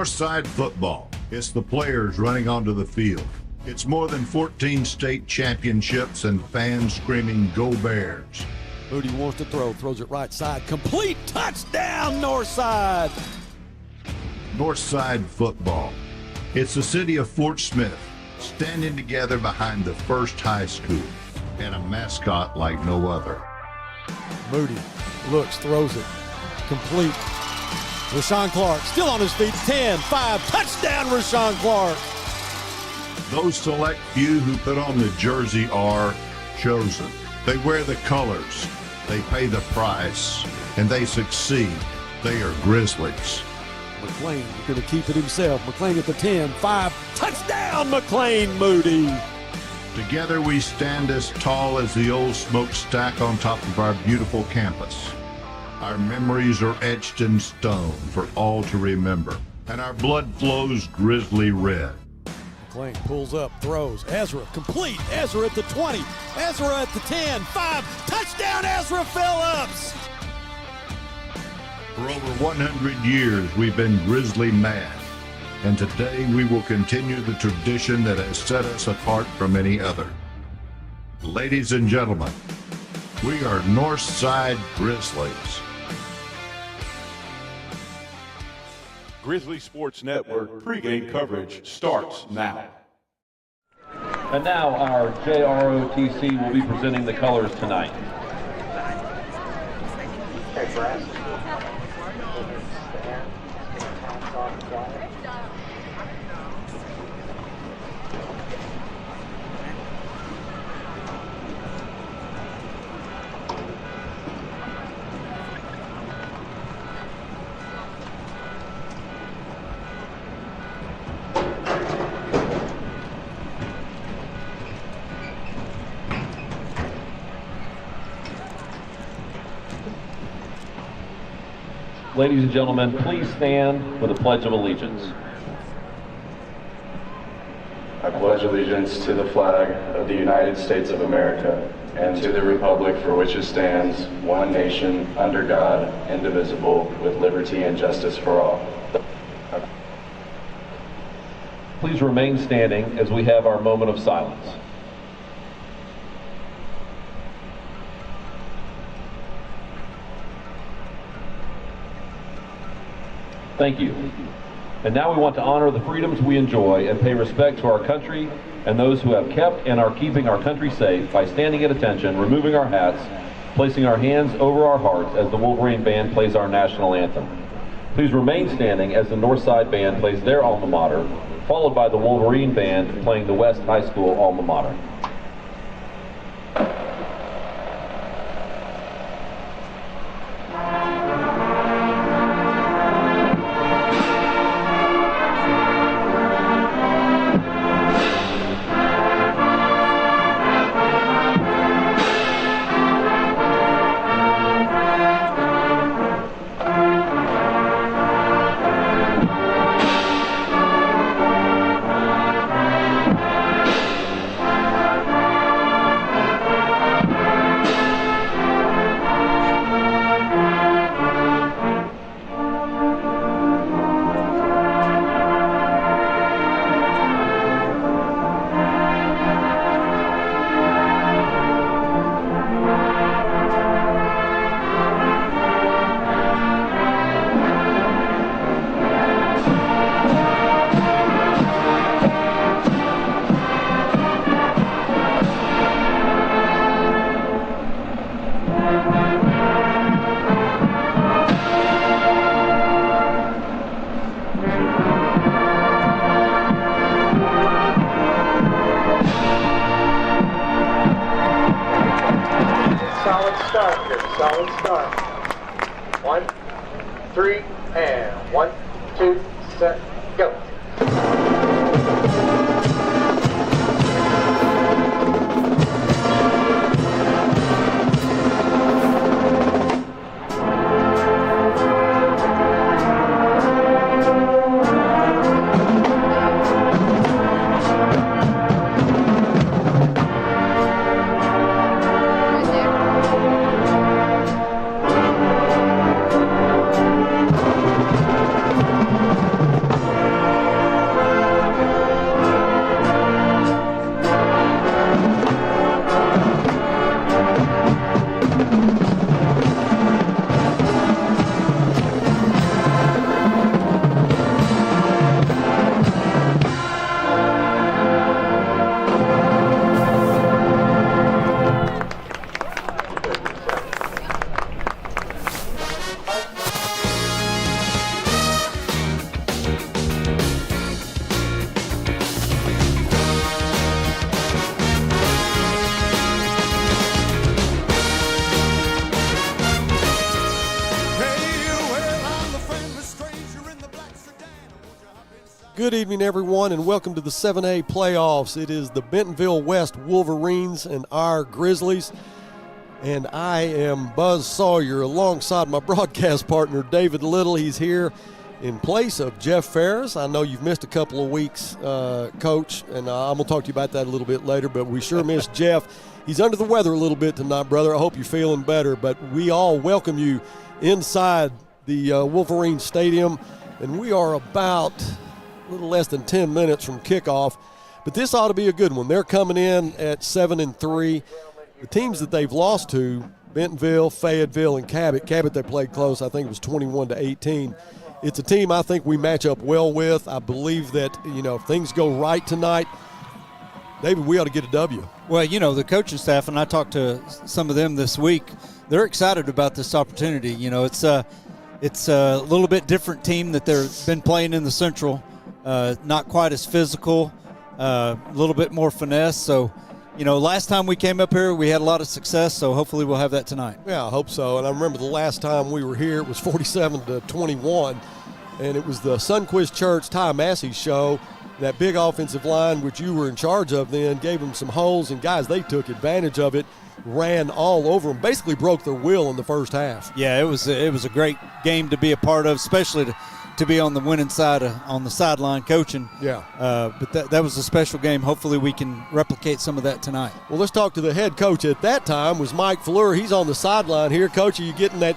Northside football. It's the players running onto the field. It's more than 14 state championships and fans screaming, "Go Bears!" Moody wants to throw, throws it right side. Complete touchdown, Northside! Northside football. It's the city of Fort Smith, standing together behind the first high school, and a mascot like no other. Moody looks, throws it, complete. Rashawn Clark still on his feet, 10, 5, touchdown Rashawn Clark. Those select few who put on the jersey are chosen. They wear the colors, they pay the price, and they succeed. They are Grizzlies. McLean going to keep it himself. McLean at the 10, 5, touchdown McLean Moody. Together we stand as tall as the old smokestack on top of our beautiful campus. Our memories are etched in stone for all to remember, and our blood flows Grizzly red. McLean pulls up, throws. Ezra complete. Ezra at the 20. Ezra at the 10, 5, touchdown Ezra Phillips. For over 100 years, we've been Grizzly mad, and today we will continue the tradition that has set us apart from any other. Ladies and gentlemen, we are Northside Grizzlies. Grizzly Sports Network pregame coverage starts now. And now our JROTC will be presenting the colors tonight. Hey, Brad. Ladies and gentlemen, please stand for the Pledge of Allegiance. I pledge allegiance to the flag of the United States of America and to the republic for which it stands, one nation, under God, indivisible, with liberty and justice for all. Please remain standing as we have our moment of silence. Thank you. And now we want to honor the freedoms we enjoy and pay respect to our country and those who have kept and are keeping our country safe by standing at attention, removing our hats, placing our hands over our hearts as the Wolverine band plays our national anthem. Please remain standing as the Northside band plays their alma mater, followed by the Wolverine band playing the West High School alma mater. Solid start. 1, 3, and 1, 2, set, go. good evening, everyone, and welcome to the 7A playoffs. It is the Bentonville West Wolverines and our Grizzlies, and I am Buzz Sawyer alongside my broadcast partner, David Little. He's here in place of Jeff Ferris. I know you've missed a couple of weeks, Coach, and I'm going to talk to you about that a little bit later, but we sure missed Jeff. He's under the weather a little bit tonight, brother. I hope you're feeling better, but we all welcome you inside the Wolverine Stadium, and we are about a little less than 10 minutes from kickoff, but this ought to be a good one. They're coming in at 7-3. The teams that they've lost to, Bentonville, Fayetteville, and Cabot. Cabot, they played close. I think it was 21-18. It's a team I think we match up well with. I believe that, if things go right tonight, David, we ought to get a W. Well, the coaching staff, and I talked to some of them this week, they're excited about this opportunity. It's a little bit different team that they've been playing in the Central. Not quite as physical, a little bit more finesse. So, last time we came up here, we had a lot of success, so hopefully we'll have that tonight. Yeah, I hope so. And I remember the last time we were here, it was 47-21, and it was the Sunquist Church Ty Massey show. That big offensive line, which you were in charge of then, gave them some holes, and guys, they took advantage of it, ran all over them, basically broke their will in the first half. Yeah, it was a great game to be a part of, especially to be on the winning side, on the sideline coaching. Yeah. But that was a special game. Hopefully we can replicate some of that tonight. Well, let's talk to the head coach at that time was Mike Fleur. He's on the sideline here. Coach, are you getting that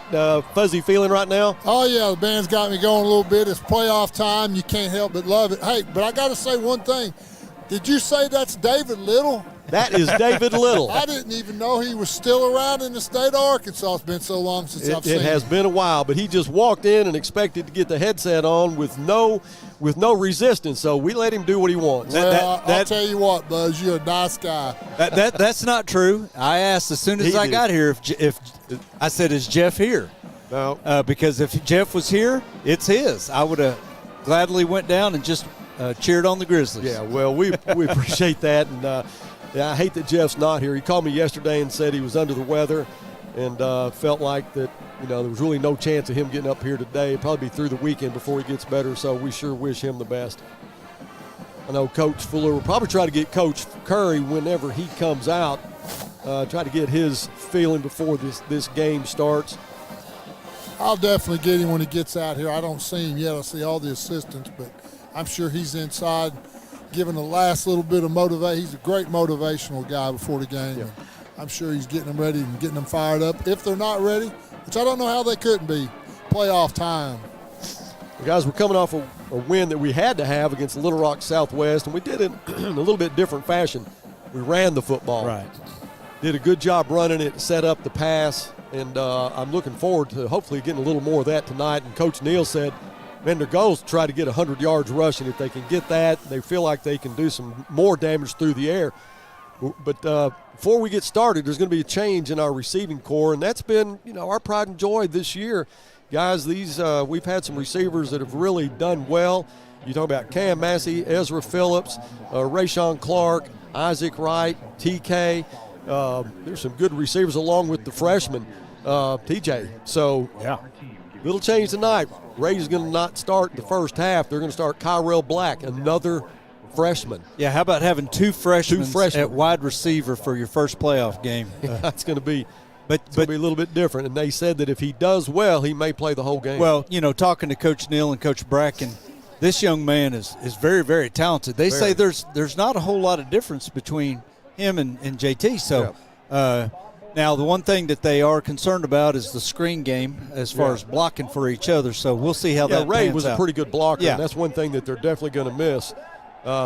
fuzzy feeling right now? Oh, yeah, the band's got me going a little bit. It's playoff time. You can't help but love it. Hey, but I got to say one thing. Did you say that's David Little? That is David Little. I didn't even know he was still around in the state of Arkansas. It's been so long since I've seen him. It has been a while, but he just walked in and expected to get the headset on with no resistance, so we let him do what he wants. Well, I'll tell you what, Buzz, you're a nice guy. That's not true. I asked as soon as I got here if I said, is Jeff here? No. Because if Jeff was here, it's his. I would have gladly went down and just cheered on the Grizzlies. Yeah, well, we appreciate that, and I hate that Jeff's not here. He called me yesterday and said he was under the weather and felt like that, there was really no chance of him getting up here today. It'll probably be through the weekend before he gets better, so we sure wish him the best. I know Coach Fuller will probably try to get Coach Curry whenever he comes out, try to get his feeling before this game starts. I'll definitely get him when he gets out here. I don't see him yet. I see all the assistants, but I'm sure he's inside giving the last little bit of motivation. He's a great motivational guy before the game. Yeah. I'm sure he's getting them ready and getting them fired up. If they're not ready, which I don't know how they couldn't be, playoff time. Well, guys, we're coming off a win that we had to have against Little Rock Southwest, and we did it in a little bit different fashion. We ran the football. Right. Did a good job running it, set up the pass, and I'm looking forward to hopefully getting a little more of that tonight. And Coach Neal said, their goal is to try to get 100 yards rushing. If they can get that, they feel like they can do some more damage through the air. But before we get started, there's going to be a change in our receiving core, and that's been, our pride and joy this year. Guys, we've had some receivers that have really done well. You talk about Cam Massey, Ezra Phillips, Rayshawn Clark, Isaac Wright, TK. There's some good receivers along with the freshman, TJ. So, yeah. Little change tonight. Ray's going to not start the first half. They're going to start Kyrell Black, another freshman. Yeah, how about having two freshmen at wide receiver for your first playoff game? That's going to be a little bit different. And they said that if he does well, he may play the whole game. Well, talking to Coach Neal and Coach Bracken, this young man is very, very talented. They say there's not a whole lot of difference between him and JT. So, now, the one thing that they are concerned about is the screen game as far as blocking for each other. So we'll see how that Ray pans was out. a pretty good blocker, and that's one thing that they're definitely going to miss.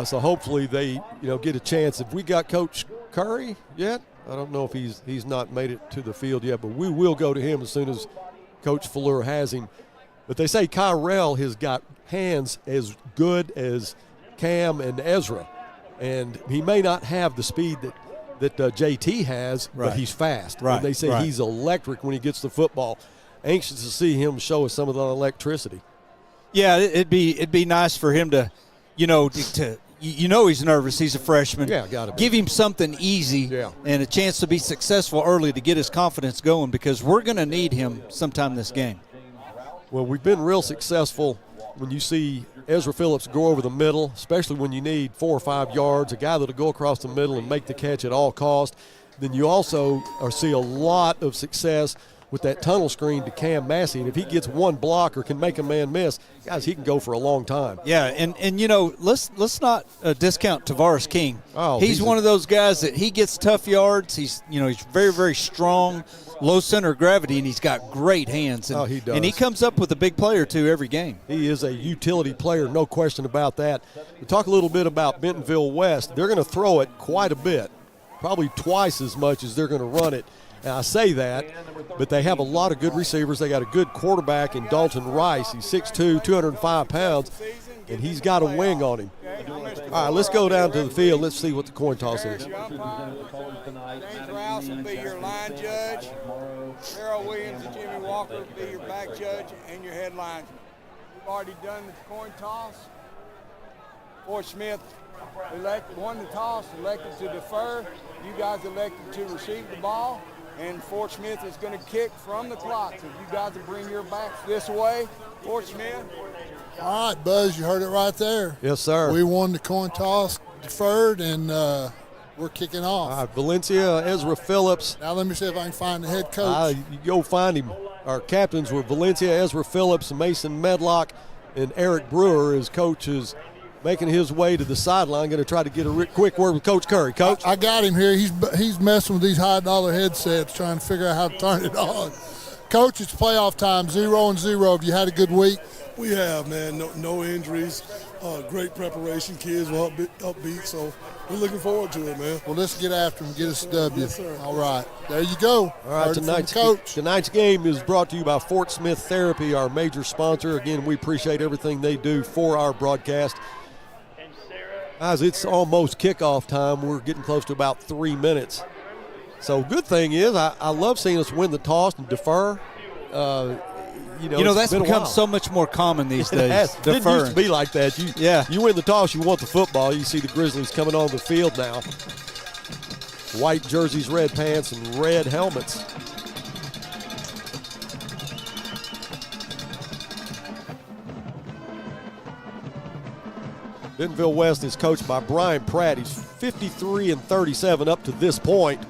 So hopefully they, get a chance. If we got Coach Curry yet, I don't know if he's not made it to the field yet, but we will go to him as soon as Coach Fuller has him. But they say Kyrell has got hands as good as Cam and Ezra, and he may not have the speed that JT has, but he's fast. Right. And they say he's electric when he gets the football. Anxious to see him show us some of the electricity. Yeah, it'd be nice for him to, he's nervous. He's a freshman. Yeah, got to be. Give him something easy and a chance to be successful early to get his confidence going, because we're going to need him sometime this game. Well, we've been real successful when you see Ezra Phillips go over the middle, especially when you need 4 or 5 yards, a guy that'll go across the middle and make the catch at all costs. Then you also see a lot of success with that tunnel screen to Cam Massey. And if he gets one block or can make a man miss, guys, he can go for a long time. Yeah, and you know, let's not discount Tavares King. Oh, he's one of those guys that he gets tough yards. He's very, very strong, low center of gravity, and he's got great hands. And, he does. And he comes up with a big play or two every game. He is a utility player, no question about that. We talk a little bit about Bentonville West. They're going to throw it quite a bit, probably twice as much as they're going to run it. And I say that, but they have a lot of good receivers. They got a good quarterback in Dalton Rice. He's 6'2", 205 pounds, and he's got a wing on him. All right, let's go down to the field. Let's see what the coin toss is. James Rouse will be your line judge. Darrell Williams and Jimmy Walker will be your back judge and your headlines. We've already done the coin toss. Fort Smith won the toss, elected to defer. You guys elected to receive the ball. And Fort Smith is going to kick from the clock. So you guys will bring your backs this way. Fort Smith. All right, Buzz, you heard it right there. Yes, sir. We won the coin toss, deferred, and we're kicking off. All right, Valencia, Ezra Phillips. Now let me see if I can find the head coach. You go find him. Our captains were Valencia, Ezra Phillips, Mason Medlock, and Eric Brewer. His coach is making his way to the sideline. Going to try to get a quick word with Coach Curry. Coach? I got him here. He's messing with these high-dollar headsets, trying to figure out how to turn it on. Coach, it's playoff time, 0-0. Have you had a good week? We have, man. No injuries. Great preparation. Kids were upbeat, so we're looking forward to it, man. Well, let's get after him. Get us a W. Yes, sir. All right. There you go. All right, tonight's game is brought to you by Fort Smith Therapy, our major sponsor. Again, we appreciate everything they do for our broadcast. Guys, it's almost kickoff time. We're getting close to about 3 minutes. So good thing is I love seeing us win the toss and defer. That's become so much more common these days. It didn't used to be like that. You win the toss, you want the football. You see the Grizzlies coming on the field now. White jerseys, red pants, and red helmets. Bentonville West is coached by Brian Pratt. He's 53-37 up to this point.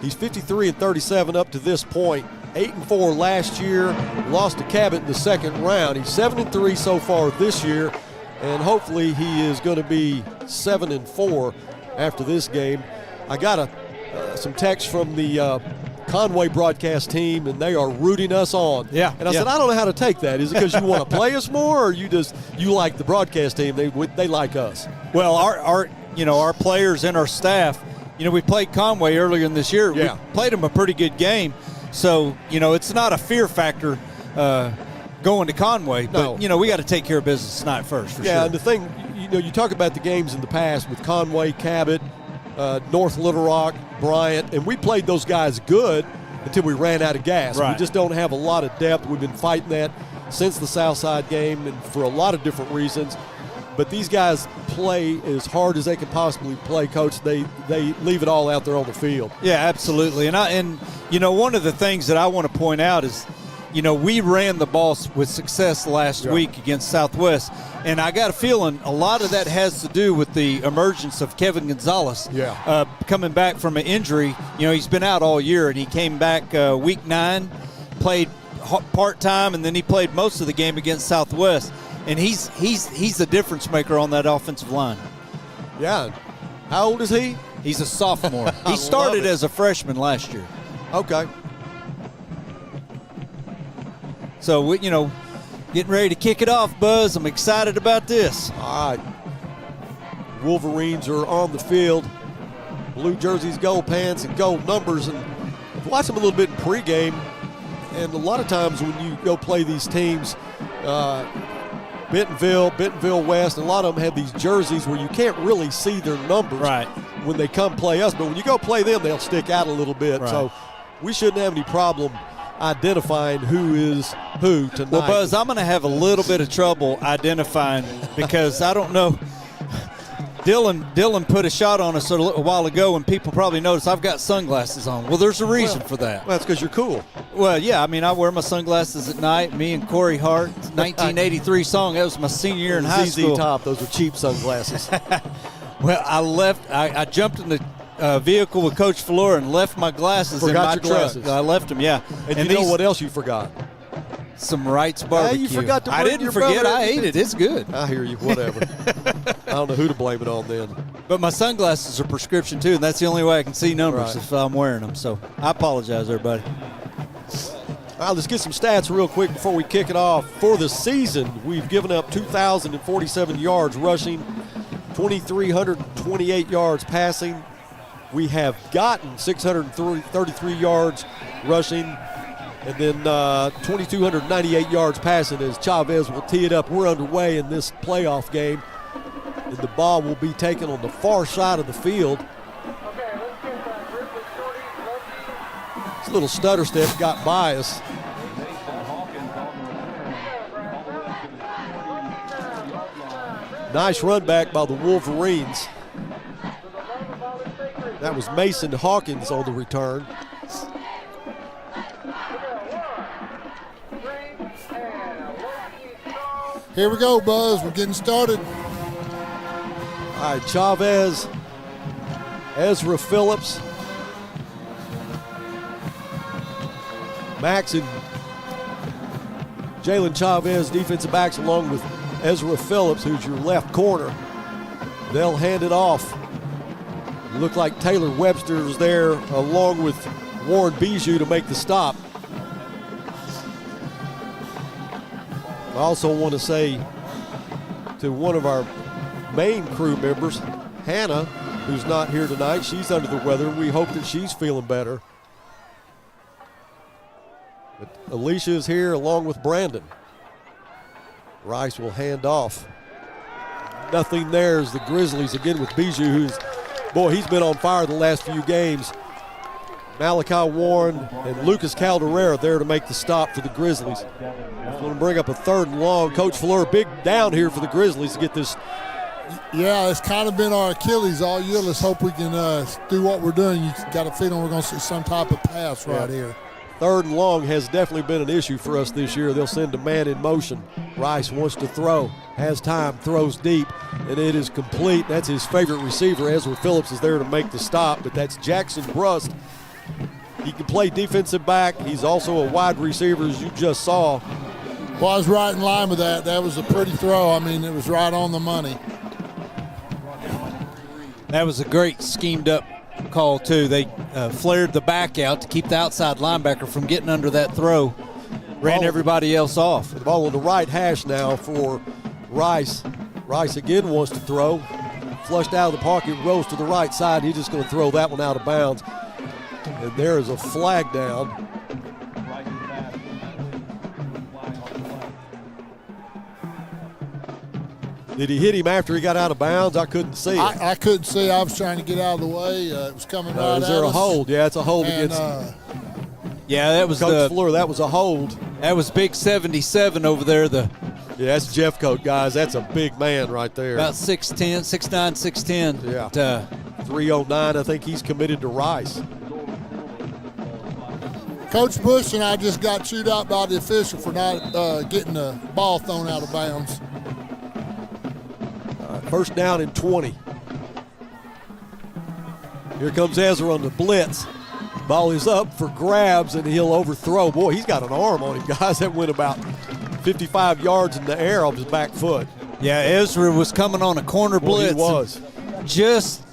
He's 53-37 up to this point. 8-4 last year. Lost to Cabot in the second round. He's 7-3 so far this year, and hopefully he is going to be 7-4 after this game. I got some text from the Conway broadcast team, and they are rooting us on. Yeah. And I said, I don't know how to take that. Is it because you want to play us more, or you like the broadcast team? They like us. Well, our players and our staff. We played Conway earlier in this year. Yeah. We played them a pretty good game. So, it's not a fear factor going to Conway. No. But, we got to take care of business tonight first, for sure. Yeah, and the thing, you talk about the games in the past with Conway, Cabot, North Little Rock, Bryant, and we played those guys good until we ran out of gas. Right. We just don't have a lot of depth. We've been fighting that since the Southside game and for a lot of different reasons. But these guys play as hard as they can possibly play, Coach. They leave it all out there on the field. Yeah, absolutely. And one of the things that I want to point out is, we ran the ball with success last week against Southwest, and I got a feeling a lot of that has to do with the emergence of Kevin Gonzalez. Yeah. Coming back from an injury. He's been out all year, and he came back week 9, played part-time, and then he played most of the game against Southwest. And he's the difference maker on that offensive line. Yeah. How old is he? He's a sophomore. He started as a freshman last year. Okay. So, getting ready to kick it off, Buzz. I'm excited about this. All right. Wolverines are on the field. Blue jerseys, gold pants, and gold numbers. And I've watched them a little bit in pregame. And a lot of times when you go play these teams, Bentonville West, and a lot of them have these jerseys where you can't really see their numbers when they come play us. But when you go play them, they'll stick out a little bit. Right. So we shouldn't have any problem identifying who is who tonight. Well, Buzz, I'm going to have a little bit of trouble identifying because I don't know. Dylan put a shot on us a while ago, and people probably noticed I've got sunglasses on. Well, there's a reason for that. Well, that's because you're cool. Well, yeah, I mean, I wear my sunglasses at night. Me and Corey Hart, 1983 song. That was my senior year in high school. ZZ Top, those were cheap sunglasses. Well, I jumped in the vehicle with Coach Fleur and left my glasses in my your glasses. truck. I left them, yeah. And you know what else you forgot? Some Wright's barbecue. You forgot to bring I didn't your forget. brother. I ate it. It's good. I hear you. Whatever. I don't know who to blame it on then. But my sunglasses are prescription too, and that's the only way I can see numbers Right. if I'm wearing them. So I apologize, everybody. All right, let's get some stats real quick before we kick it off. For the season, we've given up 2,047 yards rushing, 2,328 yards passing. We have gotten 633 yards rushing, and then 2,298 yards passing as Chavez will tee it up. We're underway in this playoff game, and the ball will be taken on the far side of the field. This little stutter step got by us. Nice run back by the Wolverines. That was Mason Hawkins on the return. Here we go, Buzz. We're getting started. All right, Chavez, Ezra Phillips, Max and Jalen Chavez, defensive backs, along with Ezra Phillips, who's your left corner. They'll hand it off. Look like Taylor Webster is there along with Warren Bijou to make the stop. I also want to say to one of our main crew members, Hannah, who's not here tonight, she's under the weather. We hope that she's feeling better. But Alicia is here along with Brandon. Rice will hand off. Nothing there as the Grizzlies again with Bijou, who's, boy, he's been on fire the last few games. Malachi Warren and Lucas Calderera there to make the stop for the Grizzlies. Going to bring up a 3rd and long. Coach Fleur, big down here for the Grizzlies to get this. Yeah, it's kind of been our Achilles all year. Let's hope we can do what we're doing. You got a feeling we're going to see some type of pass right here. 3rd and long has definitely been an issue for us this year. They'll send a man in motion. Rice wants to throw, has time, throws deep, and it is complete. That's his favorite receiver. Ezra Phillips is there to make the stop, but that's Jackson Brust. He can play defensive back. He's also a wide receiver, as you just saw. Well, I was right in line with that. That was a pretty throw. I mean, it was right on the money. That was a great schemed up call too. They flared the back out to keep the outside linebacker from getting under that throw. Ran everybody else off. The ball on the right hash now for Rice. Rice again wants to throw. Flushed out of the pocket, rolls to the right side. He's just going to throw that one out of bounds. And there is a flag down. Did he hit him after he got out of bounds? I couldn't see it. I couldn't see. I was trying to get out of the way. It was coming right at us. Is there a hold? Yeah, it's a hold against. Yeah, that was Coach Fleur. That was a hold. That was big 77 over there. Yeah, that's Jeff Coat, guys. That's a big man right there. About 6'10", 6'9", 6'10". Yeah. 309. I think he's committed to Rice. Coach Bush and I just got chewed out by the official for not getting the ball thrown out of bounds. 1st down and 20. Here comes Ezra on the blitz. Ball is up for grabs, and he'll overthrow. Boy, he's got an arm on him, guys. That went about 55 yards in the air off his back foot. Yeah, Ezra was coming on a corner blitz. He was. Just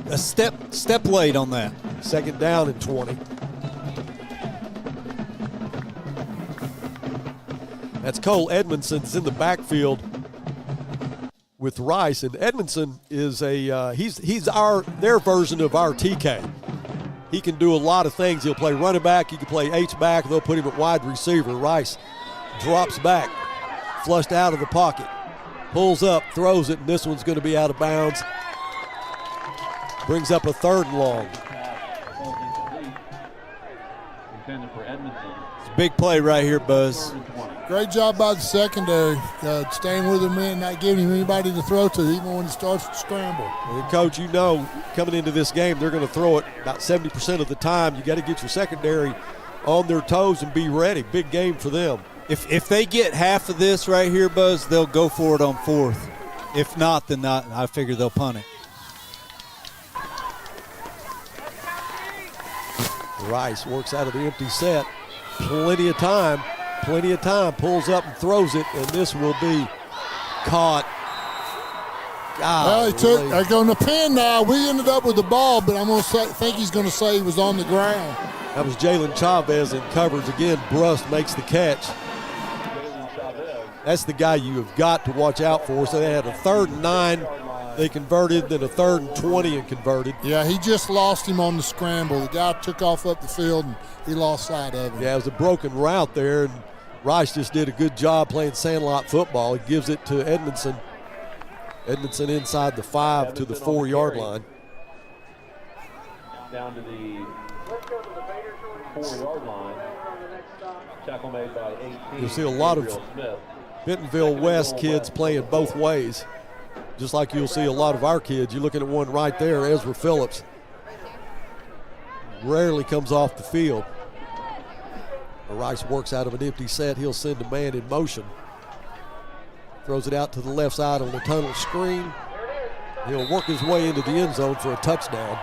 a step late on that. 2nd down and 20. That's Cole Edmondson's in the backfield with Rice, and Edmondson is he's their version of our TK. He can do a lot of things. He'll play running back, he can play H-back, they'll put him at wide receiver. Rice drops back, flushed out of the pocket, pulls up, throws it, and this one's going to be out of bounds. Brings up a 3rd and long. It's a big play right here, Buzz. Great job by the secondary, staying with him and not giving him anybody to throw to, even when he starts to scramble. And Coach, you know, coming into this game, they're going to throw it about 70% of the time. You got to get your secondary on their toes and be ready. Big game for them. If they get half of this right here, Buzz, they'll go for it on 4th. If not, then not. I figure they'll punt it. Rice works out of the empty set. Plenty of time, pulls up and throws it, and this will be caught. Well, they're going to pin now. We ended up with the ball, but I'm going to think he's going to say he was on the ground. That was Jalen Chavez in coverage. Again, Brust makes the catch. That's the guy you have got to watch out for. So they had a 3rd and 9. They converted, then a 3rd and 20 and converted. Yeah, he just lost him on the scramble. The guy took off up the field, and he lost sight of him. Yeah, it was a broken route there, and Rice just did a good job playing sandlot football. He gives it to Edmondson. Edmondson inside the 5 to the 4-yard line. Down to the 4-yard line. Tackle made by 18. You'll see a lot of Bentonville West kids playing both ways. Just like you'll see a lot of our kids. You're looking at one right there, Ezra Phillips. Rarely comes off the field. Rice works out of an empty set. He'll send a man in motion. Throws it out to the left side on the tunnel screen. He'll work his way into the end zone for a touchdown.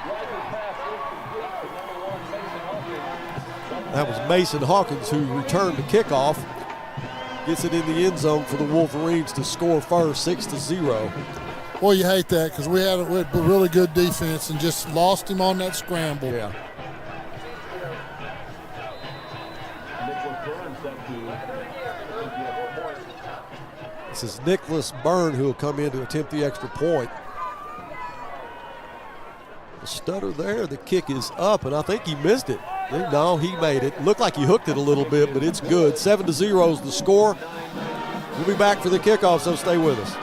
That was Mason Hawkins who returned the kickoff. Gets it in the end zone for the Wolverines to score first, 6-0. Well, you hate that because we had a really good defense and just lost him on that scramble. Yeah. This is Nicholas Byrne who will come in to attempt the extra point. The stutter there, the kick is up, and I think he missed it. No, he made it. Looked like he hooked it a little bit, but it's good. 7-0 is the score. We'll be back for the kickoff, so stay with us.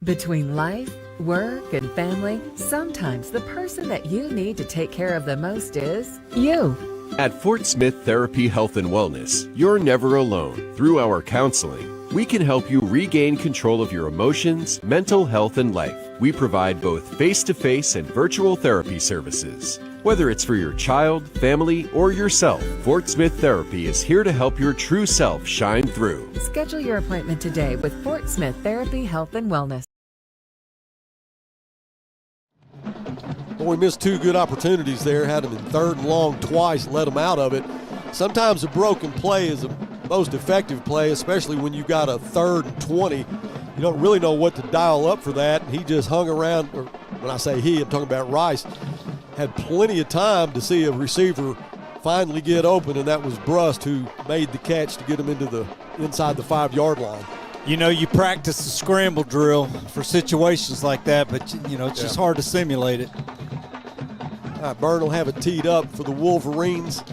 Between life, work, and family, sometimes the person that you need to take care of the most is you. At Fort Smith Therapy Health and Wellness, you're never alone. Through our counseling, we can help you regain control of your emotions, mental health, and life. We provide both face-to-face and virtual therapy services. Whether it's for your child, family, or yourself, Fort Smith Therapy is here to help your true self shine through. Schedule your appointment today with Fort Smith Therapy Health and Wellness. Well, we missed 2 good opportunities there. Had him in 3rd and long twice, let him out of it. Sometimes a broken play is the most effective play, especially when you've got a 3rd and 20. You don't really know what to dial up for that. He just hung around, or when I say he, I'm talking about Rice, had plenty of time to see a receiver finally get open, and that was Brust who made the catch to get him into inside the 5-yard line. You know, you practice the scramble drill for situations like that, but, you know, it's just hard to simulate it. All right, Byrne will have it teed up for the Wolverines.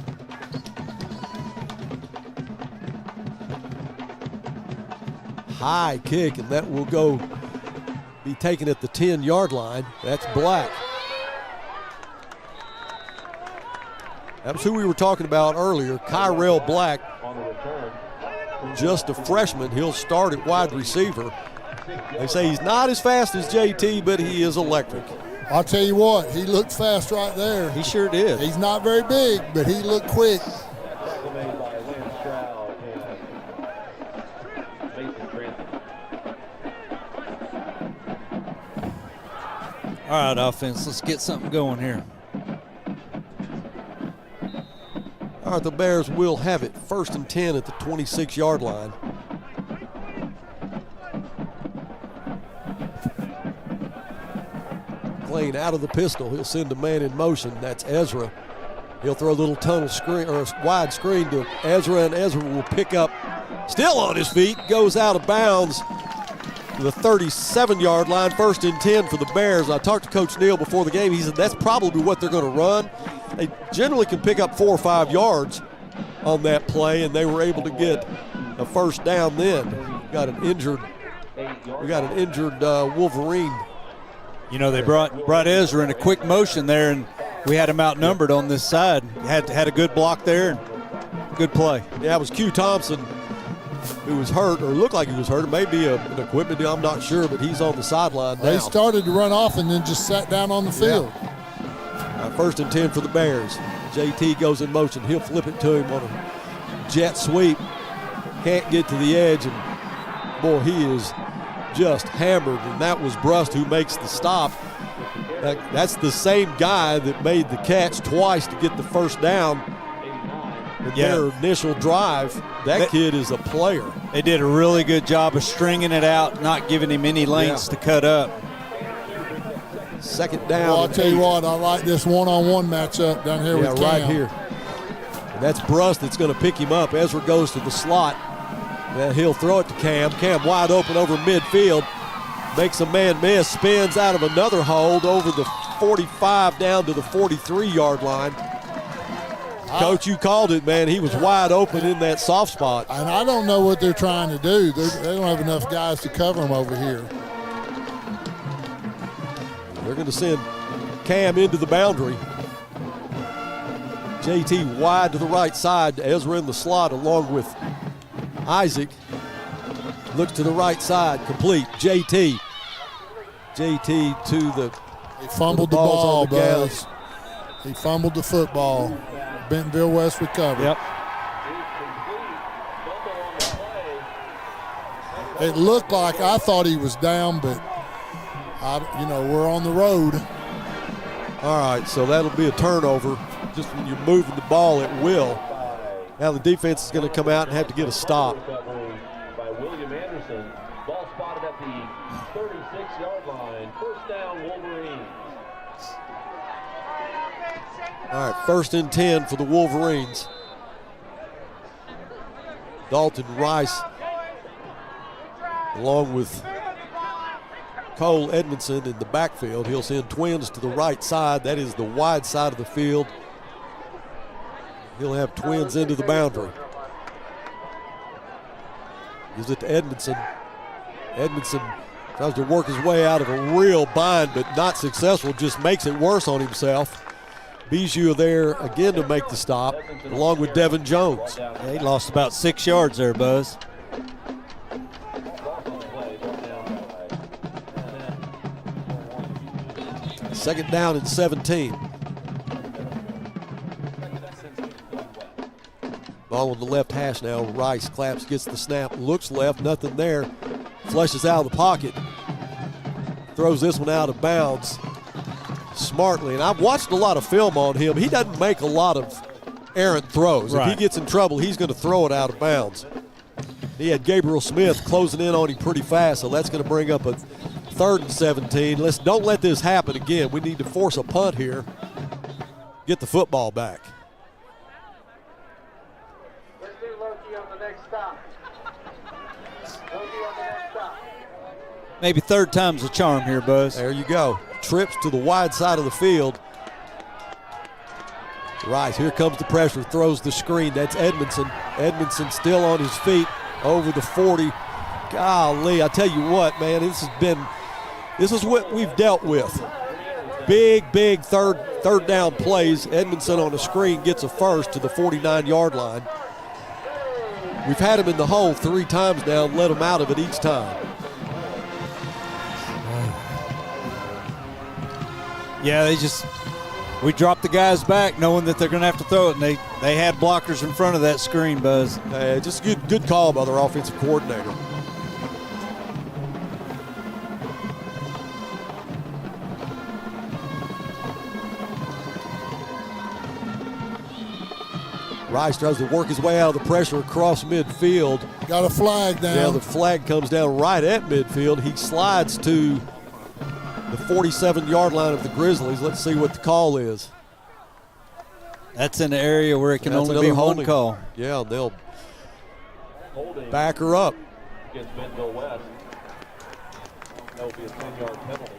High kick, and that will be taken at the 10-yard line. That's Black. That was who we were talking about earlier, Kyrell Black. Just a freshman. He'll start at wide receiver. They say he's not as fast as JT, but he is electric. I'll tell you what, he looked fast right there. He sure did. He's not very big, but he looked quick. All right, offense, let's get something going here. All right, the Bears will have it 1st and 10 at the 26-yard line. Playing out of the pistol, he'll send a man in motion. That's Ezra. He'll throw a little tunnel screen or a wide screen to Ezra, and Ezra will pick up, still on his feet, goes out of bounds to the 37-yard line. 1st and 10 for the Bears. I talked to Coach Neal before the game. He said that's probably what they're going to run. They generally can pick up 4 or 5 yards on that play, and they were able to get a 1st down then. We got an injured Wolverine. You know, they brought Ezra in a quick motion there, and we had him outnumbered on this side. Had a good block there. And Good play. Yeah, it was Q Thompson who was hurt, or looked like he was hurt. It may be an equipment deal, I'm not sure, but he's on the sideline now. He started to run off and then just sat down on the field. First and 10 for the Bears. JT goes in motion. He'll flip it to him on a jet sweep. Can't get to the edge, and boy, he is just hammered, and that was Brust who makes the stop. That's the same guy that made the catch twice to get the first down in their initial drive. That kid is a player. They did a really good job of stringing it out, not giving him any lanes to cut up. Second down. Well, I'll tell you what, I like this one-on-one matchup down here with Cam. right here. And that's Brust that's going to pick him up. Ezra goes to the slot. And he'll throw it to Cam. Cam wide open over midfield. Makes a man miss. Spins out of another hold over the 45 down to the 43-yard line. Coach, you called it, man. He was wide open in that soft spot. And I don't know what they're trying to do. They don't have enough guys to cover him over here. They're going to send Cam into the boundary. JT wide to the right side. Ezra in the slot along with Isaac. Looks to the right side. Complete. JT to the. He fumbled the ball, Buzz. He fumbled the football. Bentonville West recovered. Yep. It looked like I thought he was down, but we're on the road. All right, so that'll be a turnover. Just when you're moving the ball at will. Now the defense is going to come out and have to get a stop. By William Anderson. Ball spotted at the 36-yard line. First down, Wolverines. All right, first and 10 for the Wolverines. Dalton Rice along with Cole Edmondson in the backfield. He'll send twins to the right side. That is the wide side of the field. He'll have twins into the boundary. Gives it to Edmondson. Edmondson tries to work his way out of a real bind, but not successful. Just makes it worse on himself. Bijou there again to make the stop, along with Devin Jones. Yeah, he lost about 6 yards there, Buzz. Second down and 17. Ball on the left hash now. Rice claps, gets the snap, looks left, nothing there. Flushes out of the pocket. Throws this one out of bounds smartly. And I've watched a lot of film on him. He doesn't make a lot of errant throws. Right. If he gets in trouble, he's going to throw it out of bounds. He had Gabriel Smith closing in on him pretty fast, so that's going to bring up a third and 17. Don't let this happen again. We need to force a punt here. Get the football back. Let's do Loki on the next stop. Loki on the next stop. Maybe third time's a charm here, Buzz. There you go. Trips to the wide side of the field. Rice, here comes the pressure, throws the screen. That's Edmondson. Edmondson still on his feet over the 40. Golly, I tell you what, man, this is what we've dealt with. Big third down plays. Edmondson on a screen gets a first to the 49-yard line. We've had him in the hole 3 times now and let him out of it each time. Yeah, we dropped the guys back knowing that they're going to have to throw it, and they had blockers in front of that screen, Buzz. Just good call by their offensive coordinator. Rice tries to work his way out of the pressure across midfield. Got a flag down. Yeah, the flag comes down right at midfield. He slides to the 47-yard line of the Grizzlies. Let's see what the call is. That's in the area where it can only be one call. Yeah, they'll back her up. Against Bentonville West. That will be a 10-yard penalty.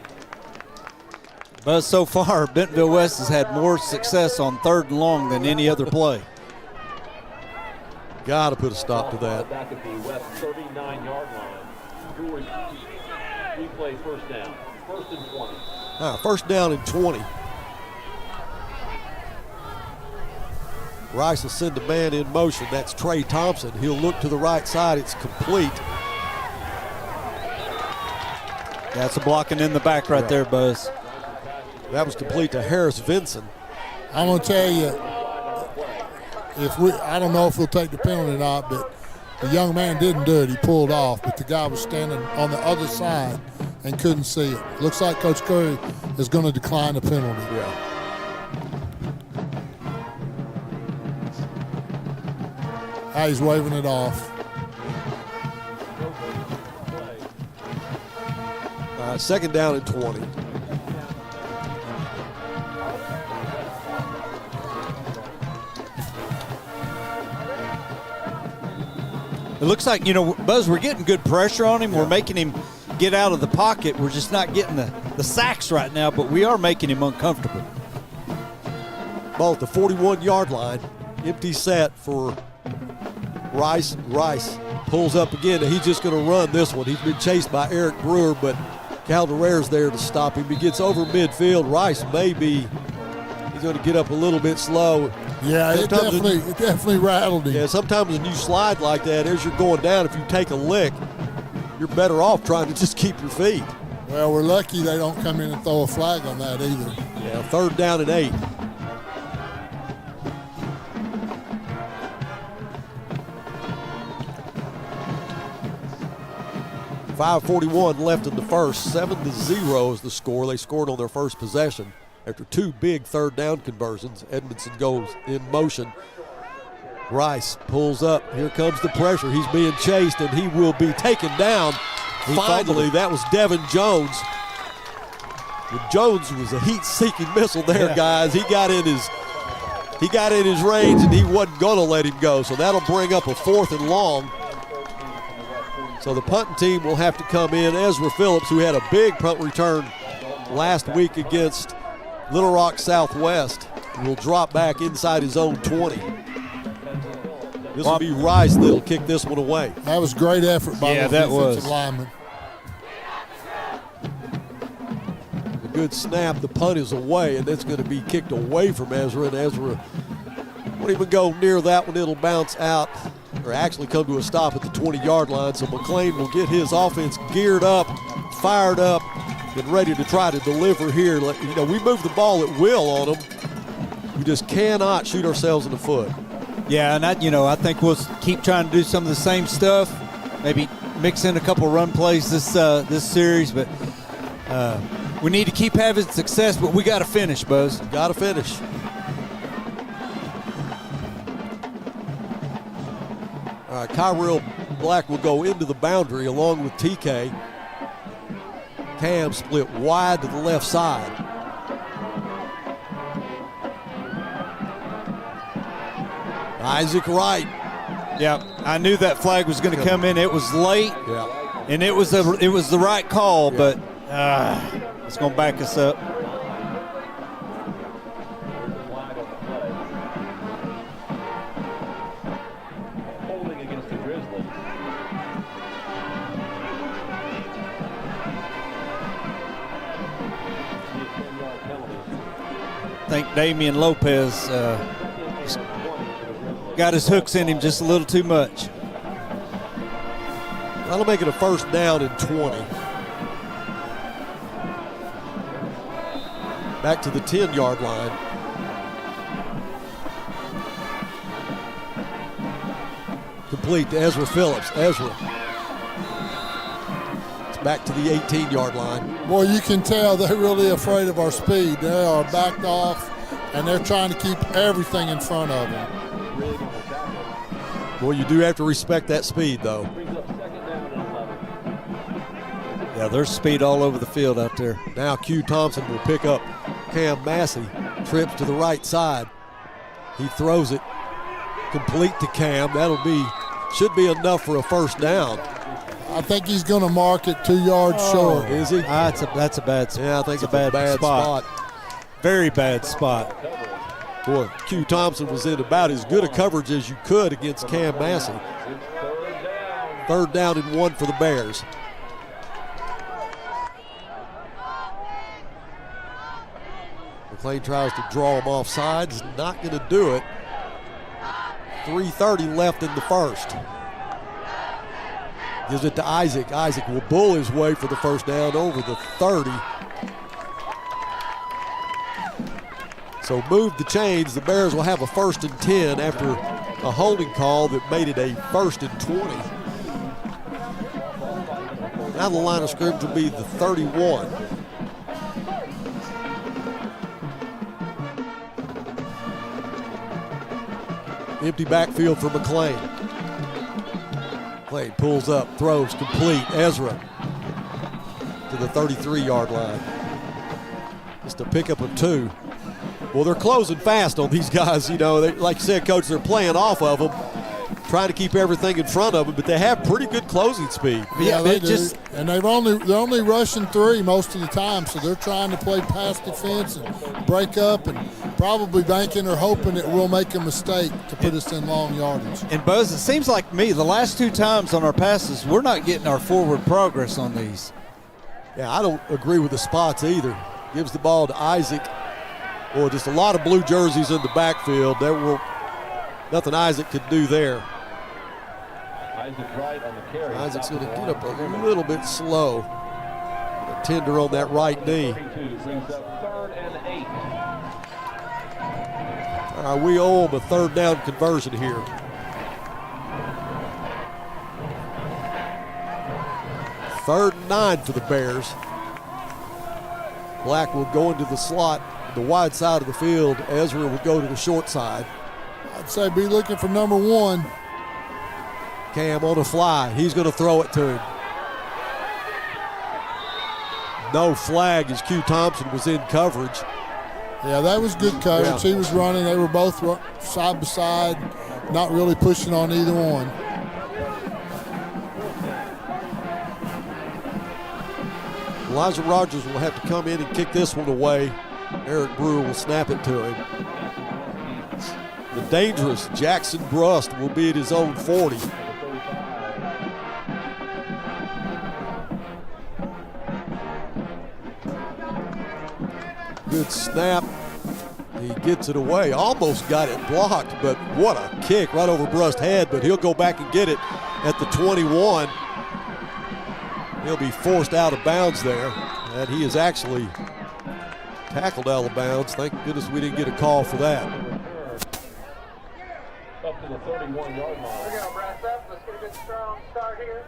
But so far, Bentonville West has had more success on third and long than any other play. Got to put a stop to that. Back at the West 39-yard line. Replay first down. First and 20. First down and 20. Rice will send a man in motion. That's Trey Thompson. He'll look to the right side. It's complete. That's a blocking in the back right there, Buzz. That was complete to Harris Vinson. I'm going to tell you, I don't know if we'll take the penalty or not, but the young man didn't do it. He pulled off, but the guy was standing on the other side and couldn't see it. Looks like Coach Curry is going to decline the penalty. Yeah. He's waving it off. Second down and 20. It looks like, Buzz, we're getting good pressure on him. Yeah. We're making him get out of the pocket. We're just not getting the sacks right now, but we are making him uncomfortable. Ball at the 41-yard line. Empty set for Rice. Rice pulls up again, and he's just going to run this one. He's been chased by Eric Brewer, but Caldereira's there to stop him. He gets over midfield. Rice he's going to get up a little bit slow. Yeah, it definitely rattled him. Yeah, sometimes when you slide like that, as you're going down, if you take a lick, you're better off trying to just keep your feet. Well, we're lucky they don't come in and throw a flag on that either. Yeah, third down and 8. .541 left in the first. 7-0 is the score. They scored on their first possession after 2 big third down conversions. Edmondson goes in motion. Rice pulls up. Here comes the pressure. He's being chased, and he will be taken down. Finally, that was Devin Jones. Jones was a heat-seeking missile there, guys. He got in his range, and he wasn't going to let him go. So that'll bring up a 4th and long. So the punting team will have to come in. Ezra Phillips, who had a big punt return last week against Little Rock Southwest, will drop back inside his own 20. This will be Rice that'll kick this one away. That was great effort by the defensive lineman. A good snap. The punt is away, and it's going to be kicked away from Ezra, and Ezra won't even go near that one. It'll bounce out, or actually come to a stop at the 20-yard line. So McLean will get his offense geared up, fired up, and ready to try to deliver here. We move the ball at will on them. We just cannot shoot ourselves in the foot. Yeah, and I think we'll keep trying to do some of the same stuff. Maybe mix in a couple run plays this series, but we need to keep having success. But we got to finish, Buzz. Got to finish. All right, Kyrell Black will go into the boundary along with TK. Cam split wide to the left side. Isaac Wright. Yeah, I knew that flag was going to come in. It was late, and it was the right call, but it's going to back us up. Holding against the Grizzly. I think Damian Lopez got his hooks in him just a little too much. That'll make it a first down and 20. Back to the 10-yard line. Complete to Ezra Phillips. Ezra. It's back to the 18-yard line. Boy, you can tell they're really afraid of our speed. They are backed off, and they're trying to keep everything in front of them. Well, you do have to respect that speed, though. Yeah, there's speed all over the field out there. Now Q Thompson will pick up Cam Massey. Trips to the right side. He throws it complete to Cam. Should be enough for a first down. I think he's going to mark it 2 yards short. Is he? That's a bad spot. Yeah, I think it's a bad spot. Very bad spot. Boy, Q Thompson was in about as good a coverage as you could against Cam Massey. Third down and 1 for the Bears. McLean tries to draw him off sides. Not going to do it. 3:30 left in the first. Gives it to Isaac. Isaac will bull his way for the first down over the 30. So move the chains. The Bears will have a 1st and 10 after a holding call that made it a 1st and 20. Now the line of scrimmage will be the 31. Empty backfield for McLean. McLean pulls up, throws, complete. Ezra to the 33-yard line. Just a pickup of 2. Well, they're closing fast on these guys. You know, like you said, Coach, they're playing off of them, trying to keep everything in front of them, but they have pretty good closing speed. Yeah, they do. And they're only rushing 3 most of the time, so they're trying to play pass defense and break up and probably banking or hoping it will make a mistake to put us in long yardage. And Buzz, it seems like me, the last 2 times on our passes, we're not getting our forward progress on these. Yeah, I don't agree with the spots either. Gives the ball to Isaac. Or just a lot of blue jerseys in the backfield. There will nothing Isaac could do there. Isaac's going to get up a little bit slow. A tender on that right knee. All right, we owe them a 3rd down conversion here. Third and 9 for the Bears. Black will go into the slot, the wide side of the field. Ezra will go to the short side. I'd say be looking for number 1. Cam on a fly. He's going to throw it to him. No flag as Q Thompson was in coverage. Yeah, that was good coverage. Yeah. He was running. They were both side by side, not really pushing on either one. Elijah Rogers will have to come in and kick this one away. Eric Brewer will snap it to him. The dangerous Jackson Brust will be at his own 40. Good snap. He gets it away. Almost got it blocked, but what a kick right over Brust's head. But he'll go back and get it at the 21. He'll be forced out of bounds there. And he is actually tackled out of bounds. Thank goodness we didn't get a call for that. Up to the 31-yard line. We're going to brass up. Let's get a good strong start here.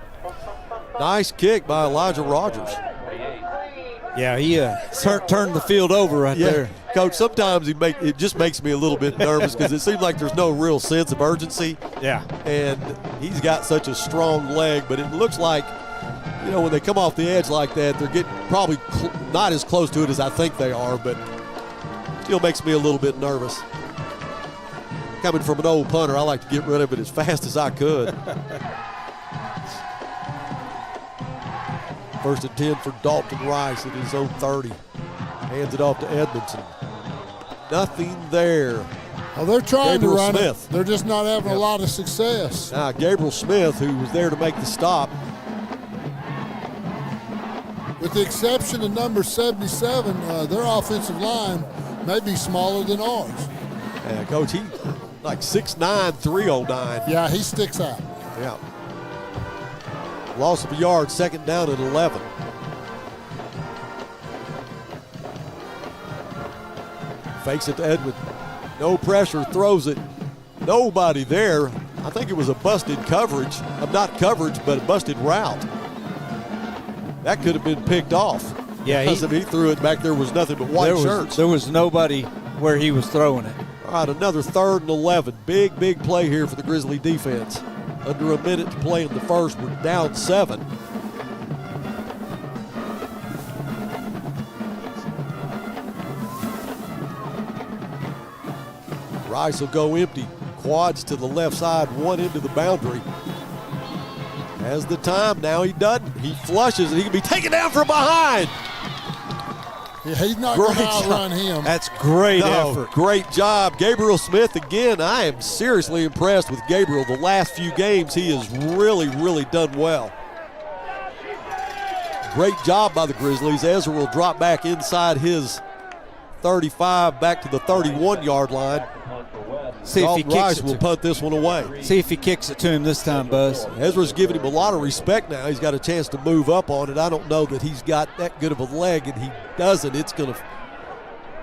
Nice kick by Elijah Rogers. Yeah, he turned the field over right there. Coach, sometimes it just makes me a little bit nervous because it seems like there's no real sense of urgency. Yeah. And he's got such a strong leg, but it looks like, you know, when they come off the edge like that, they're getting probably not as close to it as I think they are, but still makes me a little bit nervous. Coming from an old punter, I like to get rid of it as fast as I could. 1st and 10 for Dalton Rice at his own 30. Hands it off to Edmondson. Nothing there. Well, they're trying Gabriel to run Smith. it. They're just not having a lot of success. Now, Gabriel Smith, who was there to make the stop. With the exception of number 77, their offensive line may be smaller than ours. Yeah, Coach, he like 6'9", 309. Yeah, he sticks out. Yeah. Loss of a yard, 2nd down and 11. Fakes it to Edwin. No pressure, throws it. Nobody there. I think it was a busted coverage. Not coverage, but a busted route. That could have been picked off. Yeah, because if he threw it back, there was nothing but white shirts. There was nobody where he was throwing it. All right, another 3rd and 11. Big play here for the Grizzly defense. Under a minute to play in the first. We're down 7. Rice will go empty. Quads to the left side, one into the boundary. Has the time. Now he doesn't. He flushes, and he can be taken down from behind. Yeah, he's not going to outrun him. That's great effort. Great job. Gabriel Smith, again, I am seriously impressed with Gabriel. The last few games, he has really done well. Great job by the Grizzlies. Ezra will drop back inside his 35, back to the 31-yard line. See if he kicks Rice it will punt this one away. See if he kicks it to him this time, Buzz. Ezra's giving him a lot of respect now. He's got a chance to move up on it. I don't know that he's got that good of a leg, and he doesn't. It's going to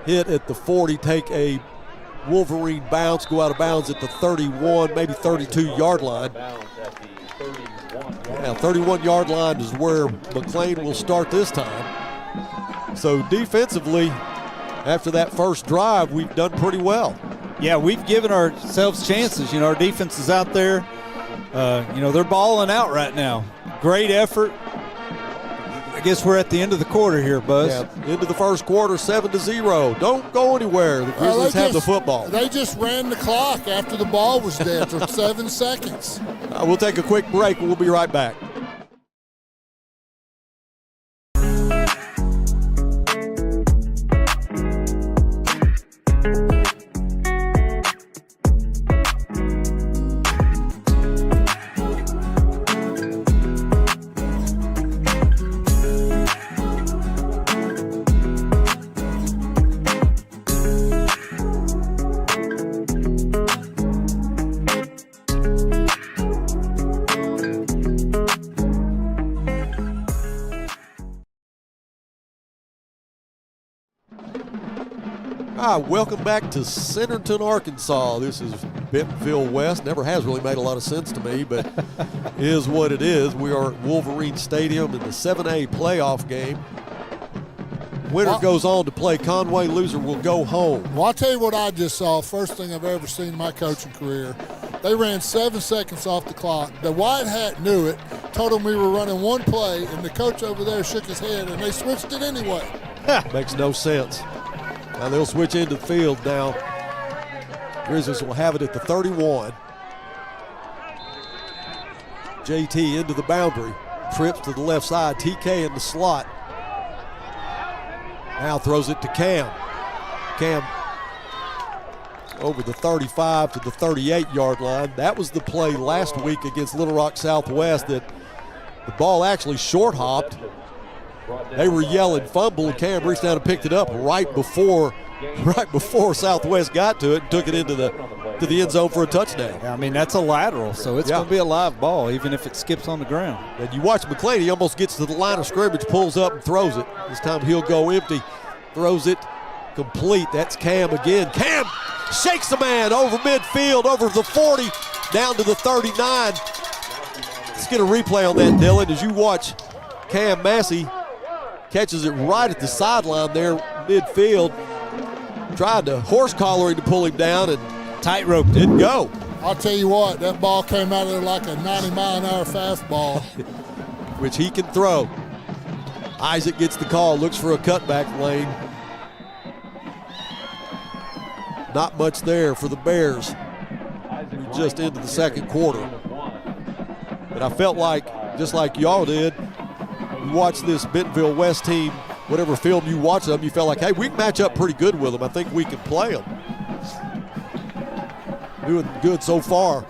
hit at the 40, take a Wolverine bounce, go out of bounds at the 31, maybe 32-yard line. Yeah, 31-yard line is where McLean will start this time. So defensively, after that first drive, we've done pretty well. Yeah, we've given ourselves chances. You know, our defense is out there. You know, they're balling out right now. Great effort. I guess we're at the end of the quarter here, Buzz. Yeah, into the first quarter, 7-0. Don't go anywhere. The Grizzlies have the football. They just ran the clock after the ball was dead for 7 seconds. We'll take a quick break, and we'll be right back. Welcome back to Centerton, Arkansas. This is Bentonville West. Never has really made a lot of sense to me, but is what it is. We are at Wolverine Stadium in the 7A playoff game. Winner goes on to play Conway. Loser will go home. Well, I'll tell you what I just saw. First thing I've ever seen in my coaching career. They ran 7 seconds off the clock. The white hat knew it, told them we were running one play, and the coach over there shook his head, and they switched it anyway. Makes no sense. Now they'll switch into the field now. Grizzlies will have it at the 31. JT into the boundary. Trips to the left side. TK in the slot. Now throws it to Cam. Cam over the 35 to the 38-yard line. That was the play last week against Little Rock Southwest that the ball actually short hopped. They were yelling fumble, and Cam reached down and picked it up right before Southwest got to it and took it into the end zone for a touchdown. Yeah, I mean, that's a lateral, so it's going to be a live ball, even if it skips on the ground. And you watch McLean, he almost gets to the line of scrimmage, pulls up and throws it. This time he'll go empty, throws it complete. That's Cam again. Cam shakes the man over midfield, over the 40, down to the 39. Let's get a replay on that, Dylan, as you watch Cam Massey catches it right at the sideline there, midfield. Tried to horse collar him to pull him down, and tightrope didn't go. I'll tell you what, that ball came out of there like a 90-mile-an-hour fastball. Which he can throw. Isaac gets the call, looks for a cutback lane. Not much there for the Bears. We're just into the second quarter. But I felt like, just like y'all did, you watch this Bentonville West team, whatever film you watch them, you felt like, hey, we can match up pretty good with them. I think we can play them. Doing good so far.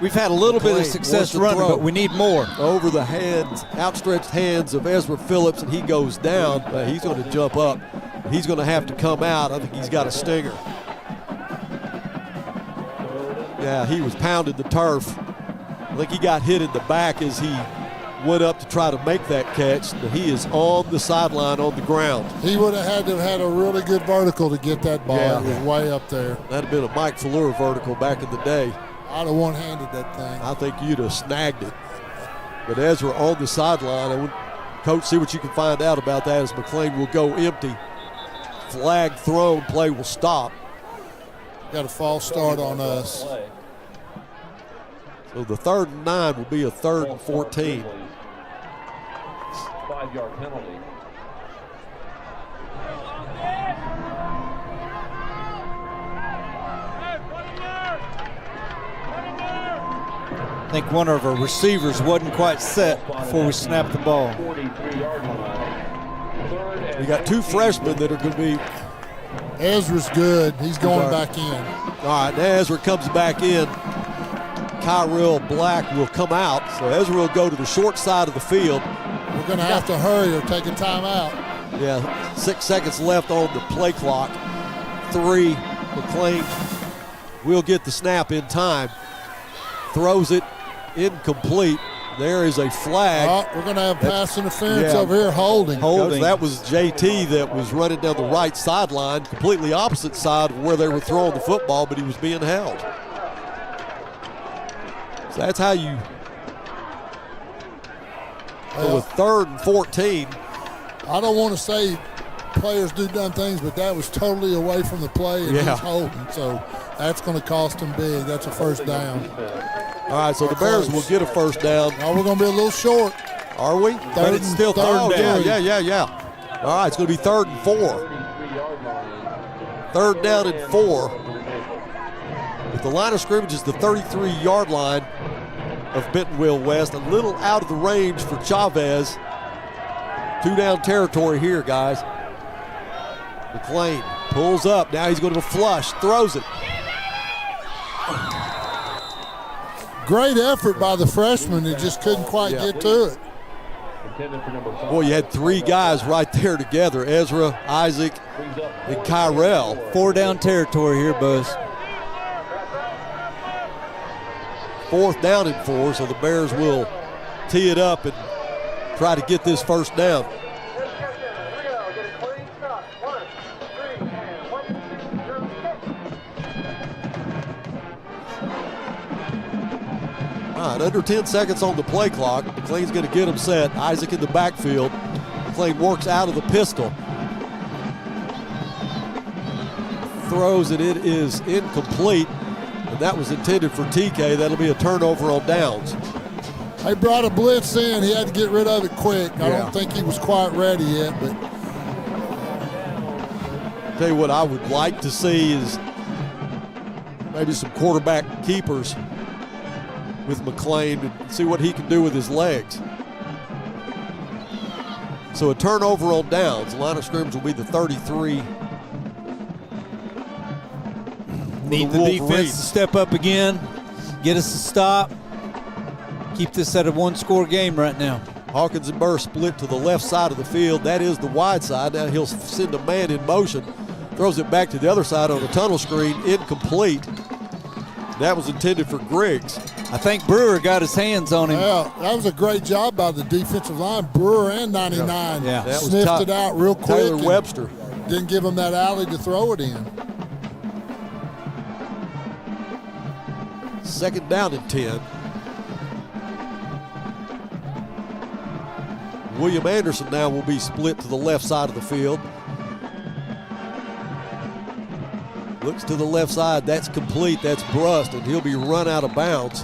We've had a little bit of success running, but we need more. Over the hands, outstretched hands of Ezra Phillips, and he goes down. He's going to jump up. He's going to have to come out. I think he's got a stinger. Yeah, he was pounding the turf. I think he got hit in the back as he went up to try to make that catch, but he is on the sideline on the ground. He would have had to have had a really good vertical to get that ball. Yeah. It was way up there. That'd have been a Mike Fleur vertical back in the day. I'd have one-handed that thing. I think you'd have snagged it. But Ezra on the sideline. Coach, see what you can find out about that as McLean will go empty. Flag thrown, play will stop. Got a false start on us. So the 3rd and 9 will be a 3rd and 14. 5-yard penalty. I think one of our receivers wasn't quite set before we snapped the ball. We got 2 freshmen that are going to be. Ezra's good. He's going back in. All right, now Ezra comes back in. Kyrell Black will come out. So Ezra will go to the short side of the field. We're going to have to hurry or take a timeout. Yeah, 6 seconds left on the play clock. 3 McLean will get the snap in time. Throws it incomplete. There is a flag. We're going to have pass interference over here, holding. That was JT that was running down the right sideline, completely opposite side of where they were throwing the football, but he was being held. So that's how you go with 3rd and 14. I don't want to say players do dumb things, but that was totally away from the play, and he's holding. So that's going to cost him big. That's a first down. All right, so the Bears will get a first down. Now we're going to be a little short. Are we? But it's still third down. Yeah. All right, it's going to be 3rd and 4. 3rd down and 4. If the line of scrimmage is the 33-yard line of Bentonville West, a little out of the range for Chavez. 2-down territory here, guys. McLean pulls up. Now he's going to flush, throws it. Great effort by the freshman. He just couldn't quite get to it. Boy, you had 3 guys right there together, Ezra, Isaac, and Kyrell. 4-down territory here, Buzz. 4th down and 4, so the Bears will tee it up and try to get this first down. All right, under 10 seconds on the play clock. McLean's going to get him set. Isaac in the backfield. McLean works out of the pistol. Throws it. It is incomplete. And that was intended for TK. That'll be a turnover on downs. They brought a blitz in. He had to get rid of it quick. I don't think he was quite ready yet. But tell you what I would like to see is maybe some quarterback keepers with McLean and see what he can do with his legs. So a turnover on downs. The line of scrimmage will be the 33. Need the defense to step up again, get us a stop, keep this at a 1-score game right now. Hawkins and Burr split to the left side of the field. That is the wide side. Now he'll send a man in motion, throws it back to the other side on a tunnel screen, incomplete. That was intended for Griggs. I think Brewer got his hands on him. Yeah, that was a great job by the defensive line. Brewer and 99 sniffed it out real quick. Taylor Webster didn't give him that alley to throw it in. 2nd down and 10. William Anderson now will be split to the left side of the field. Looks to the left side. That's complete. That's Brust, and he'll be run out of bounds.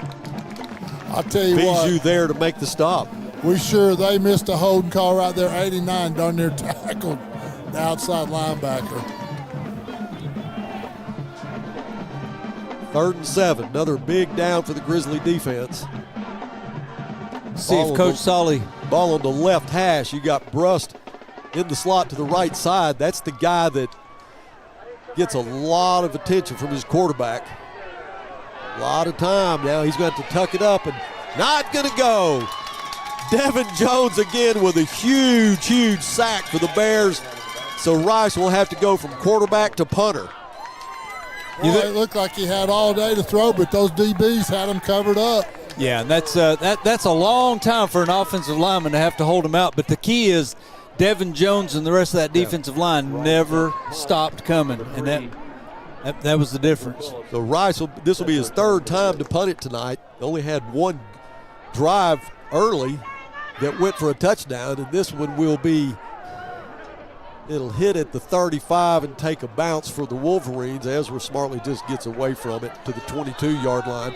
I'll tell you Bijou what. there to make the stop. They missed a holding call right there. 89 darn near tackled the outside linebacker. 3rd and 7. Another big down for the Grizzly defense. See if Coach Solly. Ball on the left hash. You got Brust in the slot to the right side. That's the guy that gets a lot of attention from his quarterback. A lot of time now. He's going to tuck it up and not going to go. Devin Jones again with a huge sack for the Bears. So Rice will have to go from quarterback to punter. Well, it looked like he had all day to throw, but those DBs had him covered up. Yeah, and that's a long time for an offensive lineman to have to hold him out. But the key is Devin Jones and the rest of that defensive line never stopped coming, and that was the difference. So Rice, this will be his 3rd time to punt it tonight. Only had 1 drive early that went for a touchdown, and this one will be, it'll hit at the 35 and take a bounce for the Wolverines. Ezra smartly just gets away from it to the 22-yard line.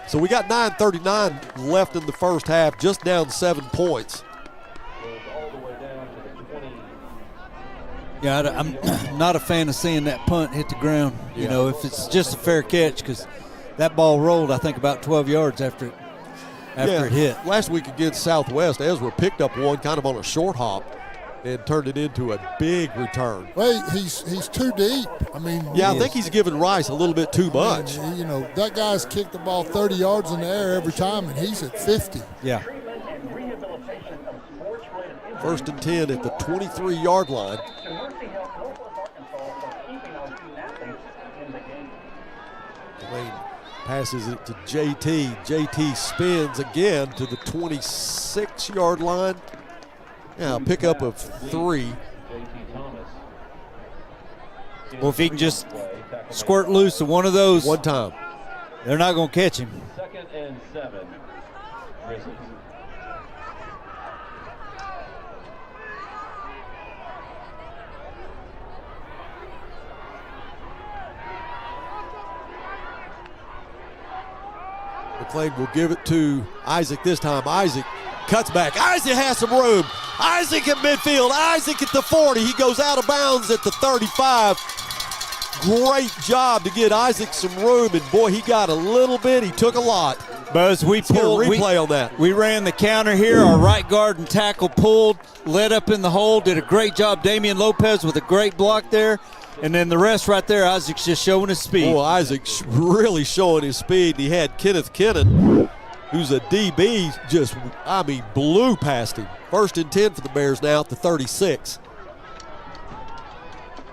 So we got 9:39 left in the first half, just down 7 points. Yeah, I'm not a fan of seeing that punt hit the ground. Yeah. You know, if it's just a fair catch, because that ball rolled, I think, about 12 yards after it hit. Last week against Southwest, Ezra picked up one kind of on a short hop and turned it into a big return. Well, he's too deep. I mean, I think he's giving Rice a little bit too much. You know, that guy's kicked the ball 30 yards in the air every time, and he's at 50. Yeah. 1st and 10 at the 23-yard line. Passes it to JT. JT spins again to the 26-yard line. Yeah, pickup of 3. Well, if he can just squirt loose of one of those one time, they're not going to catch him. 2nd and 7, Grizzlies. McLean will give it to Isaac this time. Isaac cuts back. Isaac has some room. Isaac at midfield. Isaac at the 40. He goes out of bounds at the 35. Great job to get Isaac some room, and boy, he got a little bit. He took a lot. Buzz, we pulled. Replay on that. We ran the counter here. Our right guard and tackle pulled, led up in the hole, did a great job. Damian Lopez with a great block there. And then the rest right there, Isaac's just showing his speed. Boy, Isaac's really showing his speed. He had Kenneth Kennan, who's a DB, blew past him. 1st and 10 for the Bears now at the 36.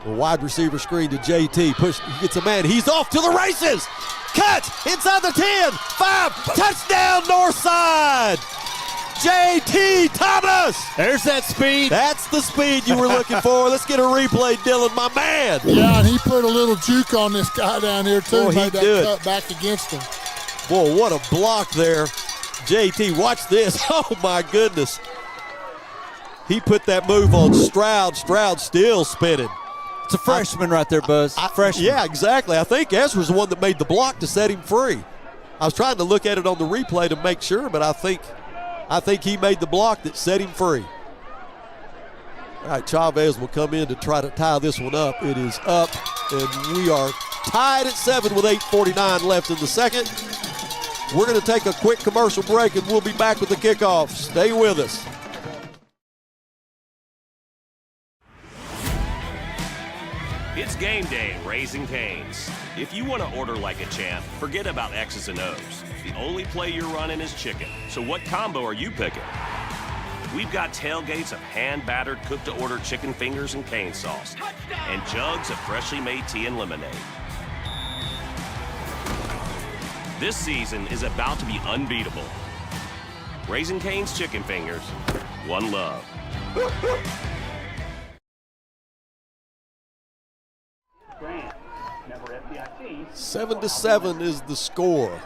The wide receiver screen to JT. He gets a man. He's off to the races. Cut inside the 10. 5. Touchdown, Northside. JT Thomas. There's that speed. That's the speed you were looking for. Let's get a replay, Dylan, my man. Yeah, and he put a little juke on this guy down here, too. Boy, he made that did. cut back against him. Boy, what a block there. JT, watch this. Oh, my goodness. He put that move on Stroud. Stroud still spinning. It's a freshman right there, Buzz. Freshman. Yeah, exactly. I think Ezra's the one that made the block to set him free. I was trying to look at it on the replay to make sure, but I think he made the block that set him free. All right, Chavez will come in to try to tie this one up. It is up, and we are tied at 7 with 8:49 left in the second. We're going to take a quick commercial break, and we'll be back with the kickoff. Stay with us. It's game day at Raising Cane's. If you want to order like a champ, forget about X's and O's. The only play you're running is chicken. So what combo are you picking? We've got tailgates of hand-battered, cooked-to-order chicken fingers and cane sauce, and jugs of freshly made tea and lemonade. This season is about to be unbeatable. Raising Cane's chicken fingers, one love. 7-7 is the score.